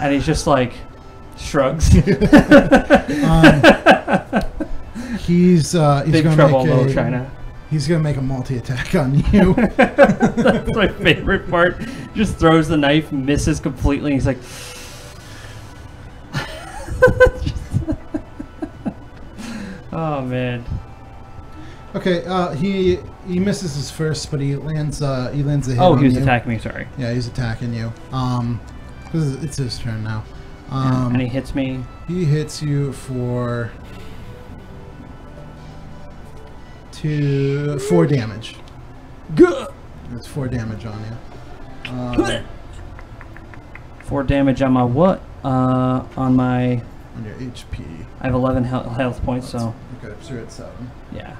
and he's just like shrugs. He's Big gonna trouble, make little a, China. He's gonna make a multi-attack on you. That's my favorite part. Just throws the knife, misses completely. And he's like, oh man. Okay, he misses his first, but he lands a hit. Oh, on he was you. attacking me. Sorry. Yeah, he's attacking you. Because it's his turn now. And he hits me. He hits you for 4 damage. That's 4 damage on you. 4 damage on my what? On my. On your HP. I have 11 health points, so Okay, so you're at 7. yeah.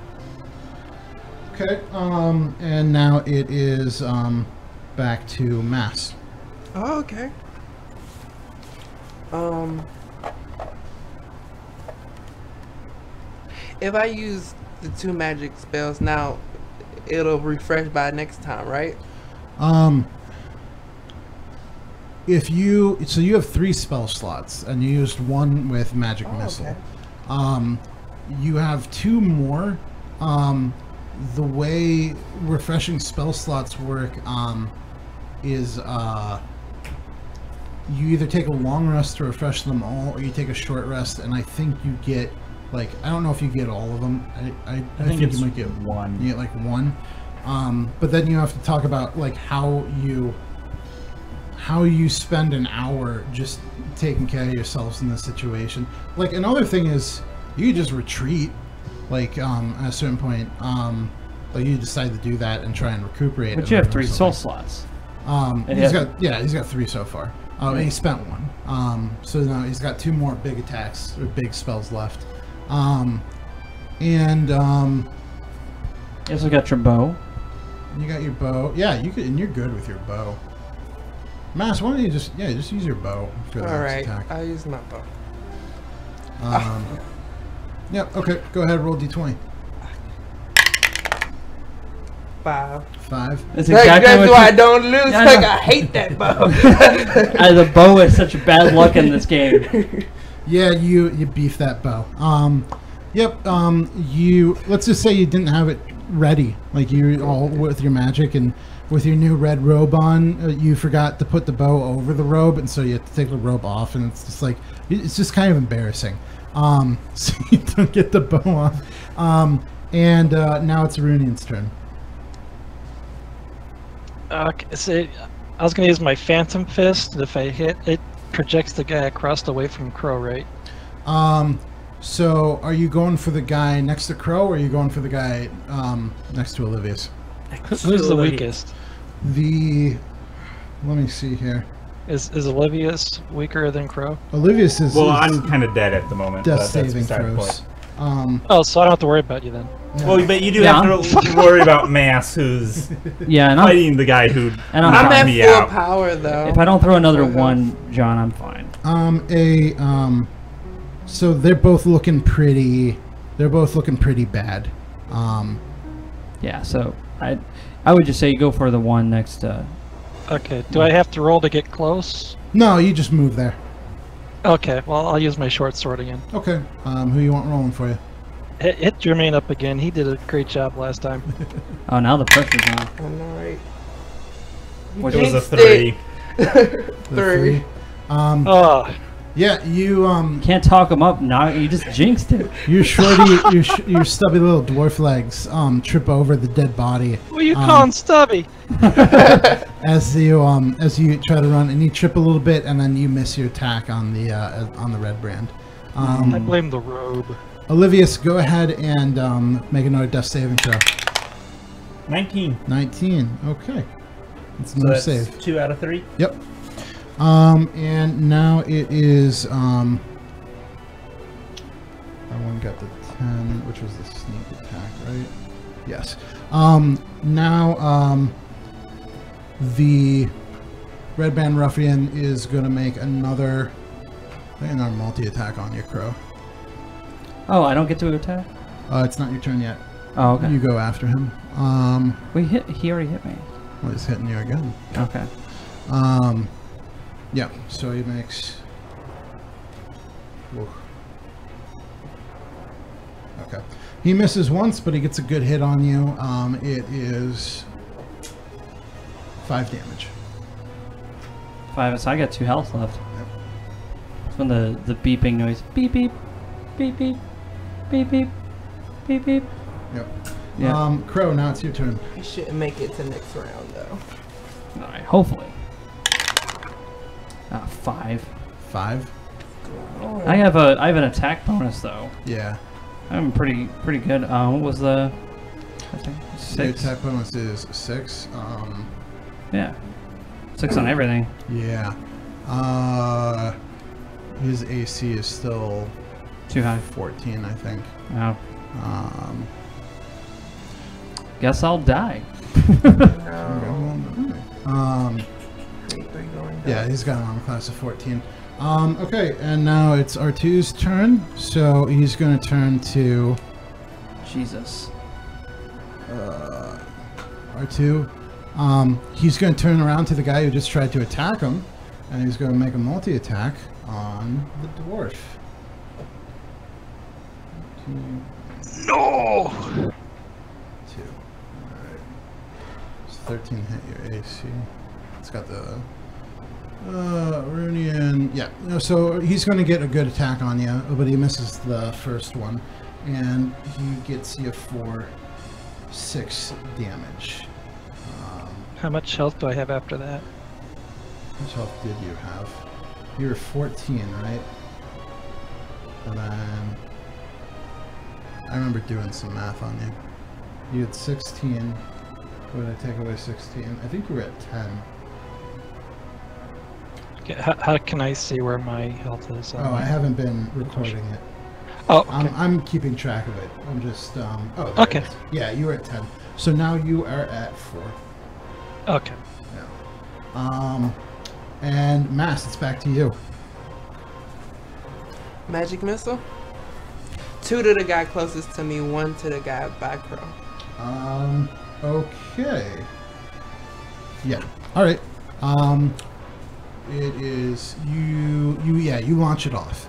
Okay, and now it is back to Mass. Oh, okay. If I use the 2 magic spells now, it'll refresh by next time, right? If you you have 3 spell slots, and you used 1 with magic missile. Okay. You have 2 more. The way refreshing spell slots work is you either take a long rest to refresh them all, or you take a short rest, and I think you get like, I don't know if you get all of them. I think it's you might get 1. You get like 1. But then you have to talk about like how you spend an hour just taking care of yourselves in this situation. Like, another thing is you could just retreat, like at a certain point, like you decide to do that and try and recuperate. But you have 3 soul slots. He's got 3 so far. And he spent 1. So now he's got 2 more big attacks or big spells left. You also got your bow. You got your bow. Yeah, you could, and you're good with your bow. Mass, why don't you just use your bow for the All next right, attack. I'll use my bow. Yep. Okay. Go ahead. Roll d20. 5. 5. That's exactly That's what why I you- don't lose. Yeah, I Like know. I hate that bow. The bow is such bad luck in this game. Yeah, you beef that bow. Yep. You let's just say you didn't have it ready, like you all with your magic and with your new red robe on. You forgot to put the bow over the robe, and so you have to take the robe off, and it's just like it's just kind of embarrassing. So you don't get the bow off. And now it's Runian's turn. Okay, so I was gonna use my Phantom Fist. If I hit, it projects the guy across away from Crow, right? So are you going for the guy next to Crow, or are you going for the guy next to Olivia's? Who's the weakest? Let me see here. Is Olivia's weaker than Crow? Olivia's is Well, is I'm kind of dead at the moment. death but that's saving beside the throws. point. Oh, so I don't have to worry about you then. Well, but you do Yeah. have to worry about Mass, who's Yeah, and I'm, fighting the guy who And I'm knocked I'm at me full out. power though. if I don't throw another Okay. one, John, I'm fine. So they're both looking pretty. They're both looking pretty bad. Yeah, so I would just say you go for the one next to. Okay, do I have to roll to get close? No, you just move there. Okay, well, I'll use my short sword again. Okay. Who you want rolling for you? Hit Jermaine up again. He did a great job last time. Oh, now the pressure's on. I know, right? What It was a Jinxed 3. The 3. Oh, Yeah, you Can't talk him up. Now you just jinxed it. your shorty, your stubby little dwarf legs trip over the dead body what are you calling Stubby? as you try to run, and you trip a little bit, and then you miss your attack on the red brand. I blame the robe. Olivius, go ahead and make another death saving throw. 19. 19. Okay. It's So no that's save. 2 out of 3. Yep. And now it is that one got the 10, which was the sneak attack, right? Yes. Now the red band ruffian is gonna make another multi-attack on you, Crow. Oh, I don't get to attack. It's not your turn yet. Oh, okay. You go after him. He already hit me. Well, he's hitting you again. Okay. Yeah, so he makes. Whoa. Okay. He misses once, but he gets a good hit on you. It is 5 damage. 5. So I got 2 health left. Yep. It's when the beeping noise. Beep beep, beep beep, beep beep, beep beep. Yep. Yeah. Crow, now it's your turn. You shouldn't make it to next round though. All right. Hopefully. 5. 5. I have an attack bonus though. Yeah. I'm pretty good. What was the? I think The 6. attack bonus is 6. Yeah. 6 on everything. Yeah. His AC is still Too high. 14, I think. Oh. Um, Guess I'll die. Yeah, he's got an armor class of 14. Okay, and now it's R2's turn. So he's going to turn to Jesus. R2. He's going to turn around to the guy who just tried to attack him, and he's going to make a multi-attack on the dwarf. No! 2. Alright. It's 13 hit your AC. It's got the Runian. Yeah, no, so he's going to get a good attack on you, but he misses the first one, and he gets you for 6 damage. How much health do I have after that? How much health did you have? You were 14, right? And then I remember doing some math on you. You had 16. What did I take away 16? I think you were at 10. Okay, how can I see where my health is? Oh, I haven't been recording it. Oh, okay. I'm keeping track of it. I'm just oh, there it Okay. is. Yeah, you were at 10. So now you are at 4. Okay. Yeah. And Mass, it's back to you. Magic missile. 2 to the guy closest to me, 1 to the guy by Crow. Okay. Yeah. All right. It is you launch it off.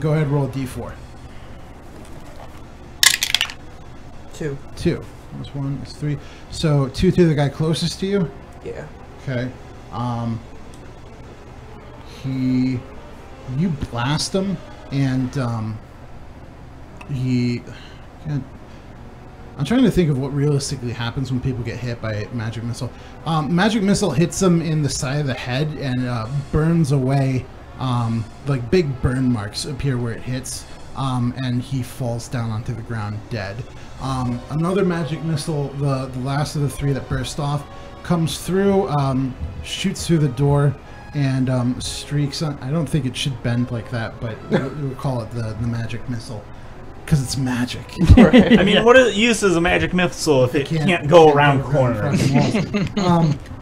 Go ahead, roll a d4. 2. 2. That's 1, that's 3. So 2 to the guy closest to you? Yeah. Okay. You blast him, and I'm trying to think of what realistically happens when people get hit by a magic missile. Magic missile hits him in the side of the head and burns away. Like big burn marks appear where it hits, and he falls down onto the ground dead. Another magic missile, the last of the 3 that burst off, comes through, shoots through the door, and streaks on. I don't think it should bend like that, but we'll call it the magic missile. Because it's magic. I mean, what use is a magic missile if it can't go around corners?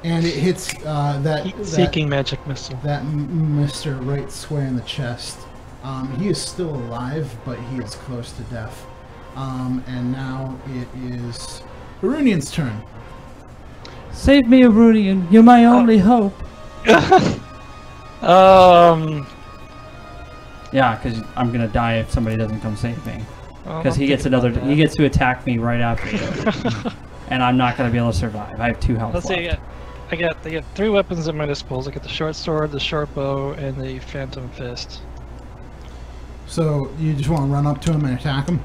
And it hits Seeking magic missile. that Mr. right square in the chest. He is still alive, but he is close to death. And now it is Arunian's turn. Save me, Arunian. You're my only hope. Yeah, because I'm gonna die if somebody doesn't come save me. Because he gets he gets to attack me right after you. And I'm not gonna be able to survive. I have 2 health Let's left. see, I got 3 weapons at my disposal. I got the short sword, the short bow, and the phantom fist. So you just want to run up to him and attack him?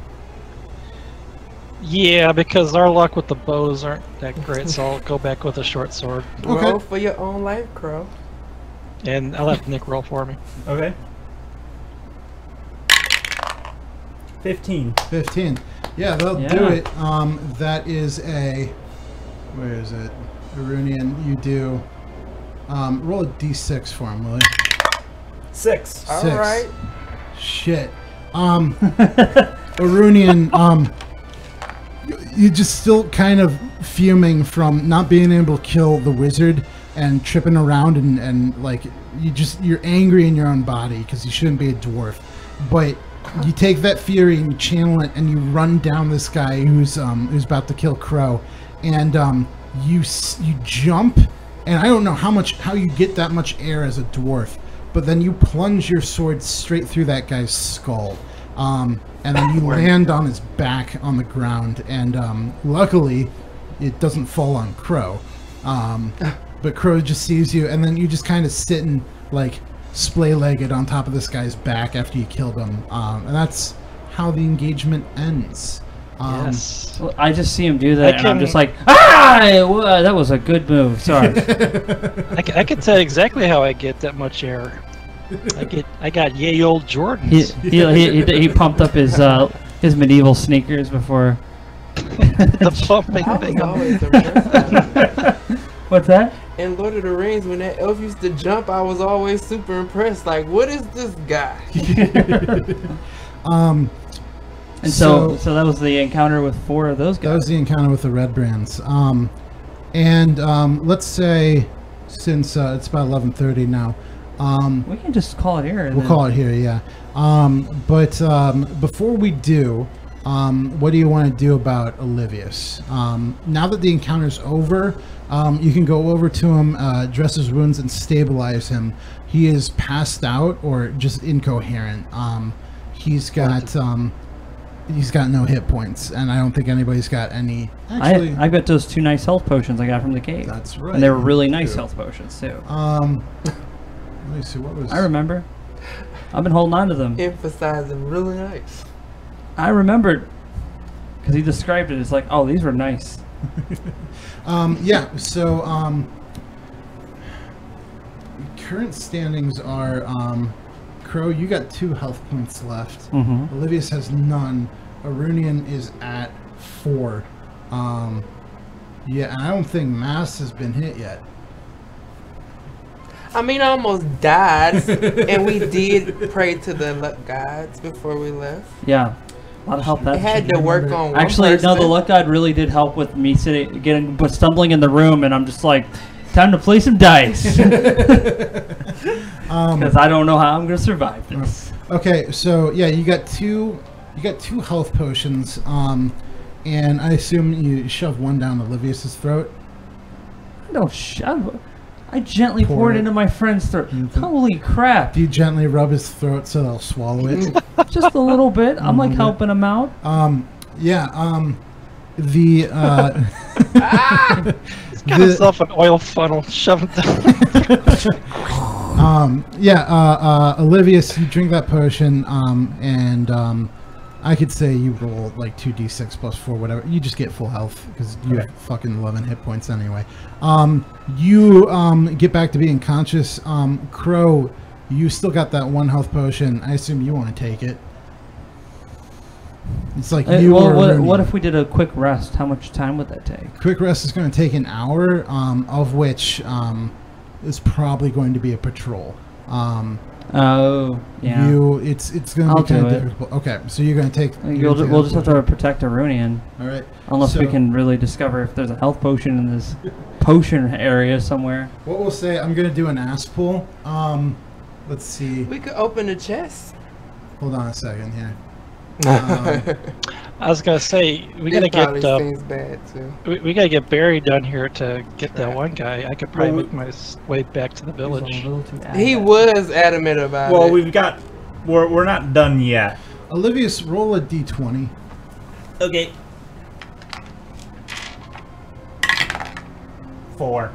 Yeah, because our luck with the bows aren't that great, so I'll go back with a short sword. Okay. Roll for your own life, Crow. And I'll have Nick roll for me. Okay. 15. 15. Yeah, they'll do it. That is a... Where is it? Arunian, you do... roll a d6 for him, will you? 6. All right. Shit. Arunian, you're just still kind of fuming from not being able to kill the wizard and tripping around and like, you're angry in your own body because you shouldn't be a dwarf. But you take that fury and you channel it and you run down this guy who's about to kill Crow, and you jump, and I don't know how you get that much air as a dwarf, but then you plunge your sword straight through that guy's skull, and then you land on his back on the ground, and luckily it doesn't fall on Crow, but Crow just sees you, and then you just kind of sitting like splay-legged on top of this guy's back after you killed him, and that's how the engagement ends. Yes. Well, I just see him do that, and I'm just like, ah! That was a good move. Sorry. I can tell exactly how I get that much air. I got yay old Jordans. He pumped up his medieval sneakers before. The pumping I thing. was always impressed. What's that? In Lord of the Rings, when that elf used to jump, I was always super impressed. Like, what is this guy? And so that was the encounter with 4 of those guys. That was the encounter with the Red Brands. Let's say, since it's about 11:30 now, we can just call it here. We'll call it here, yeah. But before we do, what do you want to do about Olivius? Now that the encounter's over, you can go over to him, dress his wounds, and stabilize him. He is passed out or just incoherent. He's got no hit points, and I don't think anybody's got any. Actually, I got those 2 nice health potions I got from the cave. That's right. And they were really nice health potions too. Let me see, what was... I remember. I've been holding on to them. Emphasizing really nice. I remembered because he described it. It's like, oh, these were nice. Yeah. So current standings are Crow, you got 2 health points left. Mm-hmm. Olivius has none. Arunian is at 4. Yeah, and I don't think Mass has been hit yet. I mean, I almost died, and we did pray to the luck gods before we left. Yeah, a lot of help. That It had to work on one Actually, no, the person. luck god really did help with me stumbling in the room, and I'm just like, Time to play some dice. Because I don't know how I'm gonna survive this. Okay, so yeah, you got two health potions, and I assume you shove one down Olivius's throat. I don't shove. I gently Pour poured it it into my friend's throat. into- Holy crap! Do you gently rub his throat so they'll swallow it? Just a little bit. I'm like helping him out. The He's got himself an oil funnel. Shove it down. Olivius, you drink that potion, and I could say you roll like 2d6 plus 4, whatever. You just get full health because you have fucking 11 hit points anyway. You get back to being conscious. Crow, you still got that 1 health potion. I assume you want to take it. It's like you well, or what if we did a quick rest? How much time would that take? Quick rest is going to take an hour, of which is probably going to be a patrol. Oh, yeah. It's going to I'll be kind do of it. difficult. Okay, so you're going to take. We'll just have to protect Arunian. All right. Unless we So- can really discover if there's a health potion in this potion area somewhere. What we'll say, I'm going to do an ass pull. Let's see. We could open the chest. Hold on a second here. I was gonna say we gotta It probably get seems bad too. we gotta get Barry done here to get that Right. one guy. I could probably Well, make my way back to the village. He was adamant about Well, it. we've got. We're not done yet. Olivius, roll a d20. Okay. 4.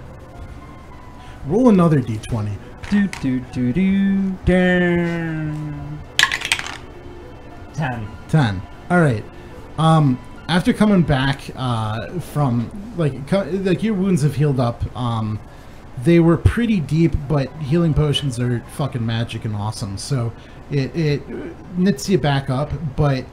Roll another d20. Do do do do. Dun. 10. 10. All right. After coming back from like your wounds have healed up. They were pretty deep, but healing potions are fucking magic and awesome. So it knits you back up, but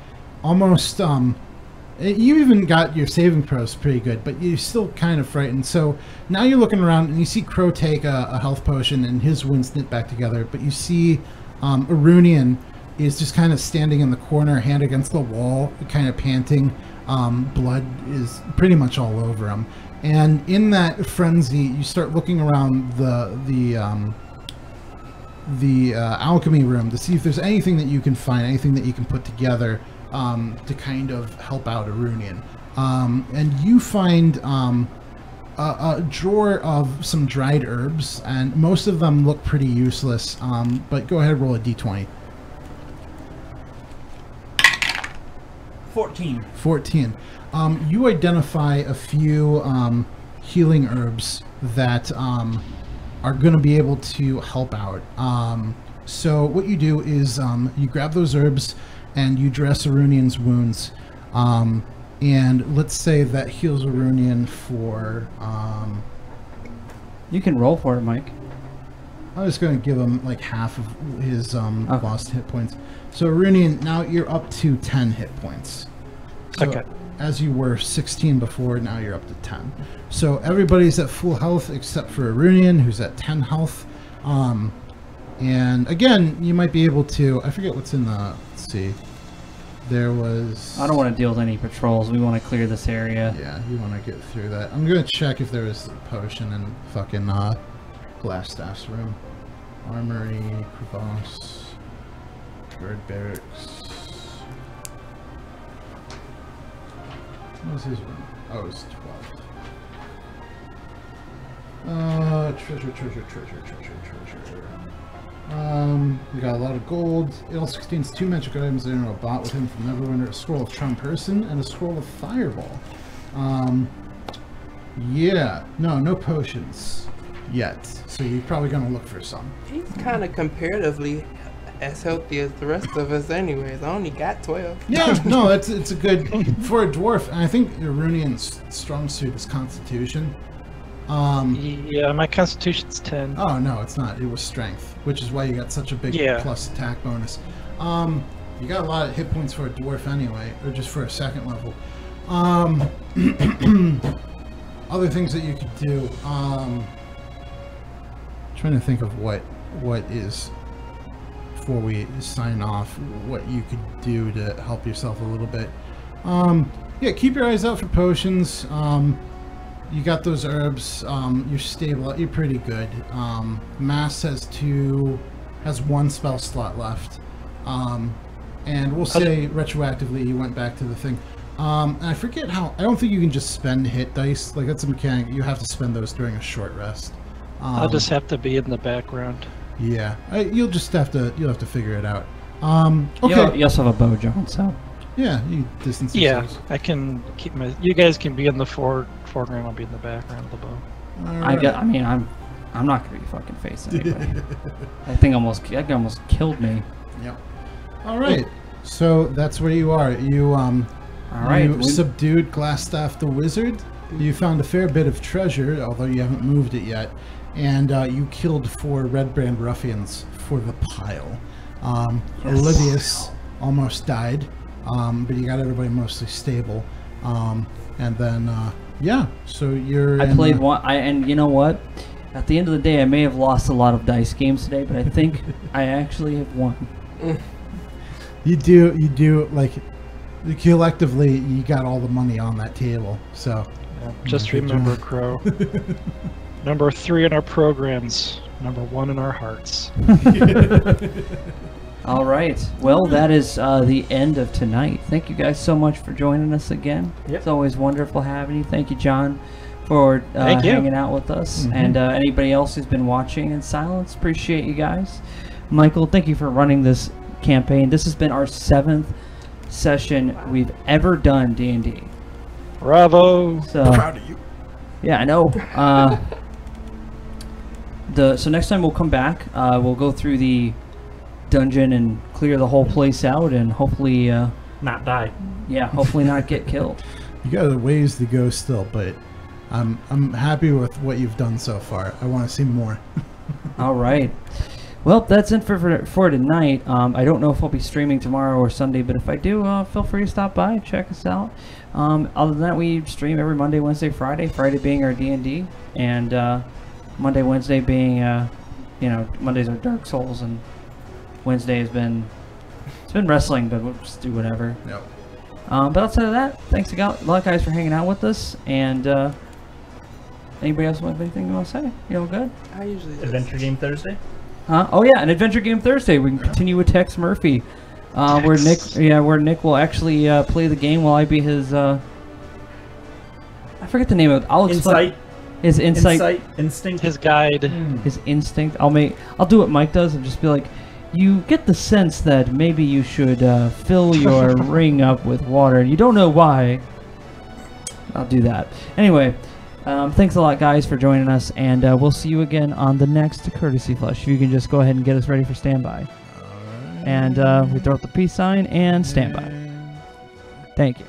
almost you even got your saving throws pretty good, but you're still kind of frightened. So now you're looking around and you see Crow take a health potion and his wounds knit back together, but you see Arunian is just kind of standing in the corner, hand against the wall, kind of panting. Blood is pretty much all over him. And in that frenzy, you start looking around the alchemy room to see if there's anything that you can find, anything that you can put together to kind of help out Arunian. And you find a drawer of some dried herbs, and most of them look pretty useless. But go ahead and roll a d20. 14. 14. You identify a few healing herbs that are going to be able to help out. So what you do is you grab those herbs and you dress Arunian's wounds. And let's say that heals Arunian for... You can roll for it, Mike. I'm just going to give him like half of his lost hit points. So Arunian, now you're up to 10 hit points. So Okay. as you were 16 before, now you're up to 10. So everybody's at full health except for Arunian, who's at 10 health. And again, you might be able to... I forget what's in the... Let's see. There was... I don't want to deal with any patrols. We want to clear this area. Yeah, you want to get through that. I'm going to check if there was a potion in fucking Glassstaff's room. Armory, crevasse, guard barracks. What was his room? Oh, it was 12. Treasure. We got a lot of gold. It also contains 2 magic items that are bought with him from Neverwinter: a scroll of charm person and a scroll of fireball. Yeah, no potions yet. So you're probably gonna look for some. He's kind of comparatively as healthy as the rest of us anyways. I only got 12. Yeah, no, it's a good for a dwarf, and I think Arunian's strong suit is Constitution. Yeah, my constitution's 10. Oh no, it's not. It was strength, which is why you got such a big plus attack bonus. You got a lot of hit points for a dwarf anyway, or just for a second level. Other things that you could do. Trying to think of what is, before we sign off, what you could do to help yourself a little bit. Yeah, keep your eyes out for potions. You got those herbs. You're stable. You're pretty good. Mass has one spell slot left. And we'll say retroactively you went back to the thing. And I forget how. I don't think you can just spend hit dice. Like, that's a mechanic. You have to spend those during a short rest. I'll just have to be in the background. Yeah, you'll have to figure it out. Okay. You also have a bow, John. So. Yeah, you distance Yeah, yourselves. I can keep my. You guys can be in the foreground. I'll be in the background of the bow. All right. I'm not gonna be fucking facing anybody. That thing almost killed me. Yep. All right. So that's where you are. You you subdued Glassstaff the wizard. You found a fair bit of treasure, although you haven't moved it yet, and you killed 4 Redbrand ruffians for the pile. Olivius almost died, but you got everybody mostly stable. And then so you're. I played one. And you know what? At the end of the day, I may have lost a lot of dice games today, but I think I actually have won. You do, like, collectively, you got all the money on that table, so. Yeah, just remember, Crow. Number 3 in our programs, number 1 in our hearts. All right. Well, that is the end of tonight. Thank you guys so much for joining us again. Yep. It's always wonderful having you. Thank you, John, for hanging out with us. And anybody else who's been watching in silence, appreciate you guys. Michael, thank you for running this campaign. This has been our 7th session we've ever done D&D. Bravo! So, Proud of you. yeah, I know. So next time we'll come back. We'll go through the dungeon and clear the whole place out, and hopefully, Not die. yeah, hopefully not get killed. You got a ways to go still, but I'm happy with what you've done so far. I want to see more. All right. Well, that's it for tonight. I don't know if I'll be streaming tomorrow or Sunday, but if I do, feel free to stop by, check us out. Other than that, we stream every Monday, Wednesday, Friday. Friday being our D&D, and Monday, Wednesday being, Mondays are Dark Souls, and Wednesday it's been wrestling, but we'll just do whatever. Yep. But outside of that, thanks a lot, guys, for hanging out with us. And anybody else have anything you want to say? You all good? I usually just... Adventure Game Thursday? Huh? Oh yeah, an Adventure Game Thursday. We can continue with Tex Murphy, where Nick will actually play the game while I be his. I forget the name of it. I'll explain. Insight. His insight. Instinct. His guide. His instinct. I'll do what Mike does and just be like, you get the sense that maybe you should fill your ring up with water, and you don't know why. I'll do that. Anyway. Thanks a lot, guys, for joining us, and we'll see you again on the next Courtesy Flush. If you can just go ahead and get us ready for standby. And we throw up the peace sign and standby. Thank you.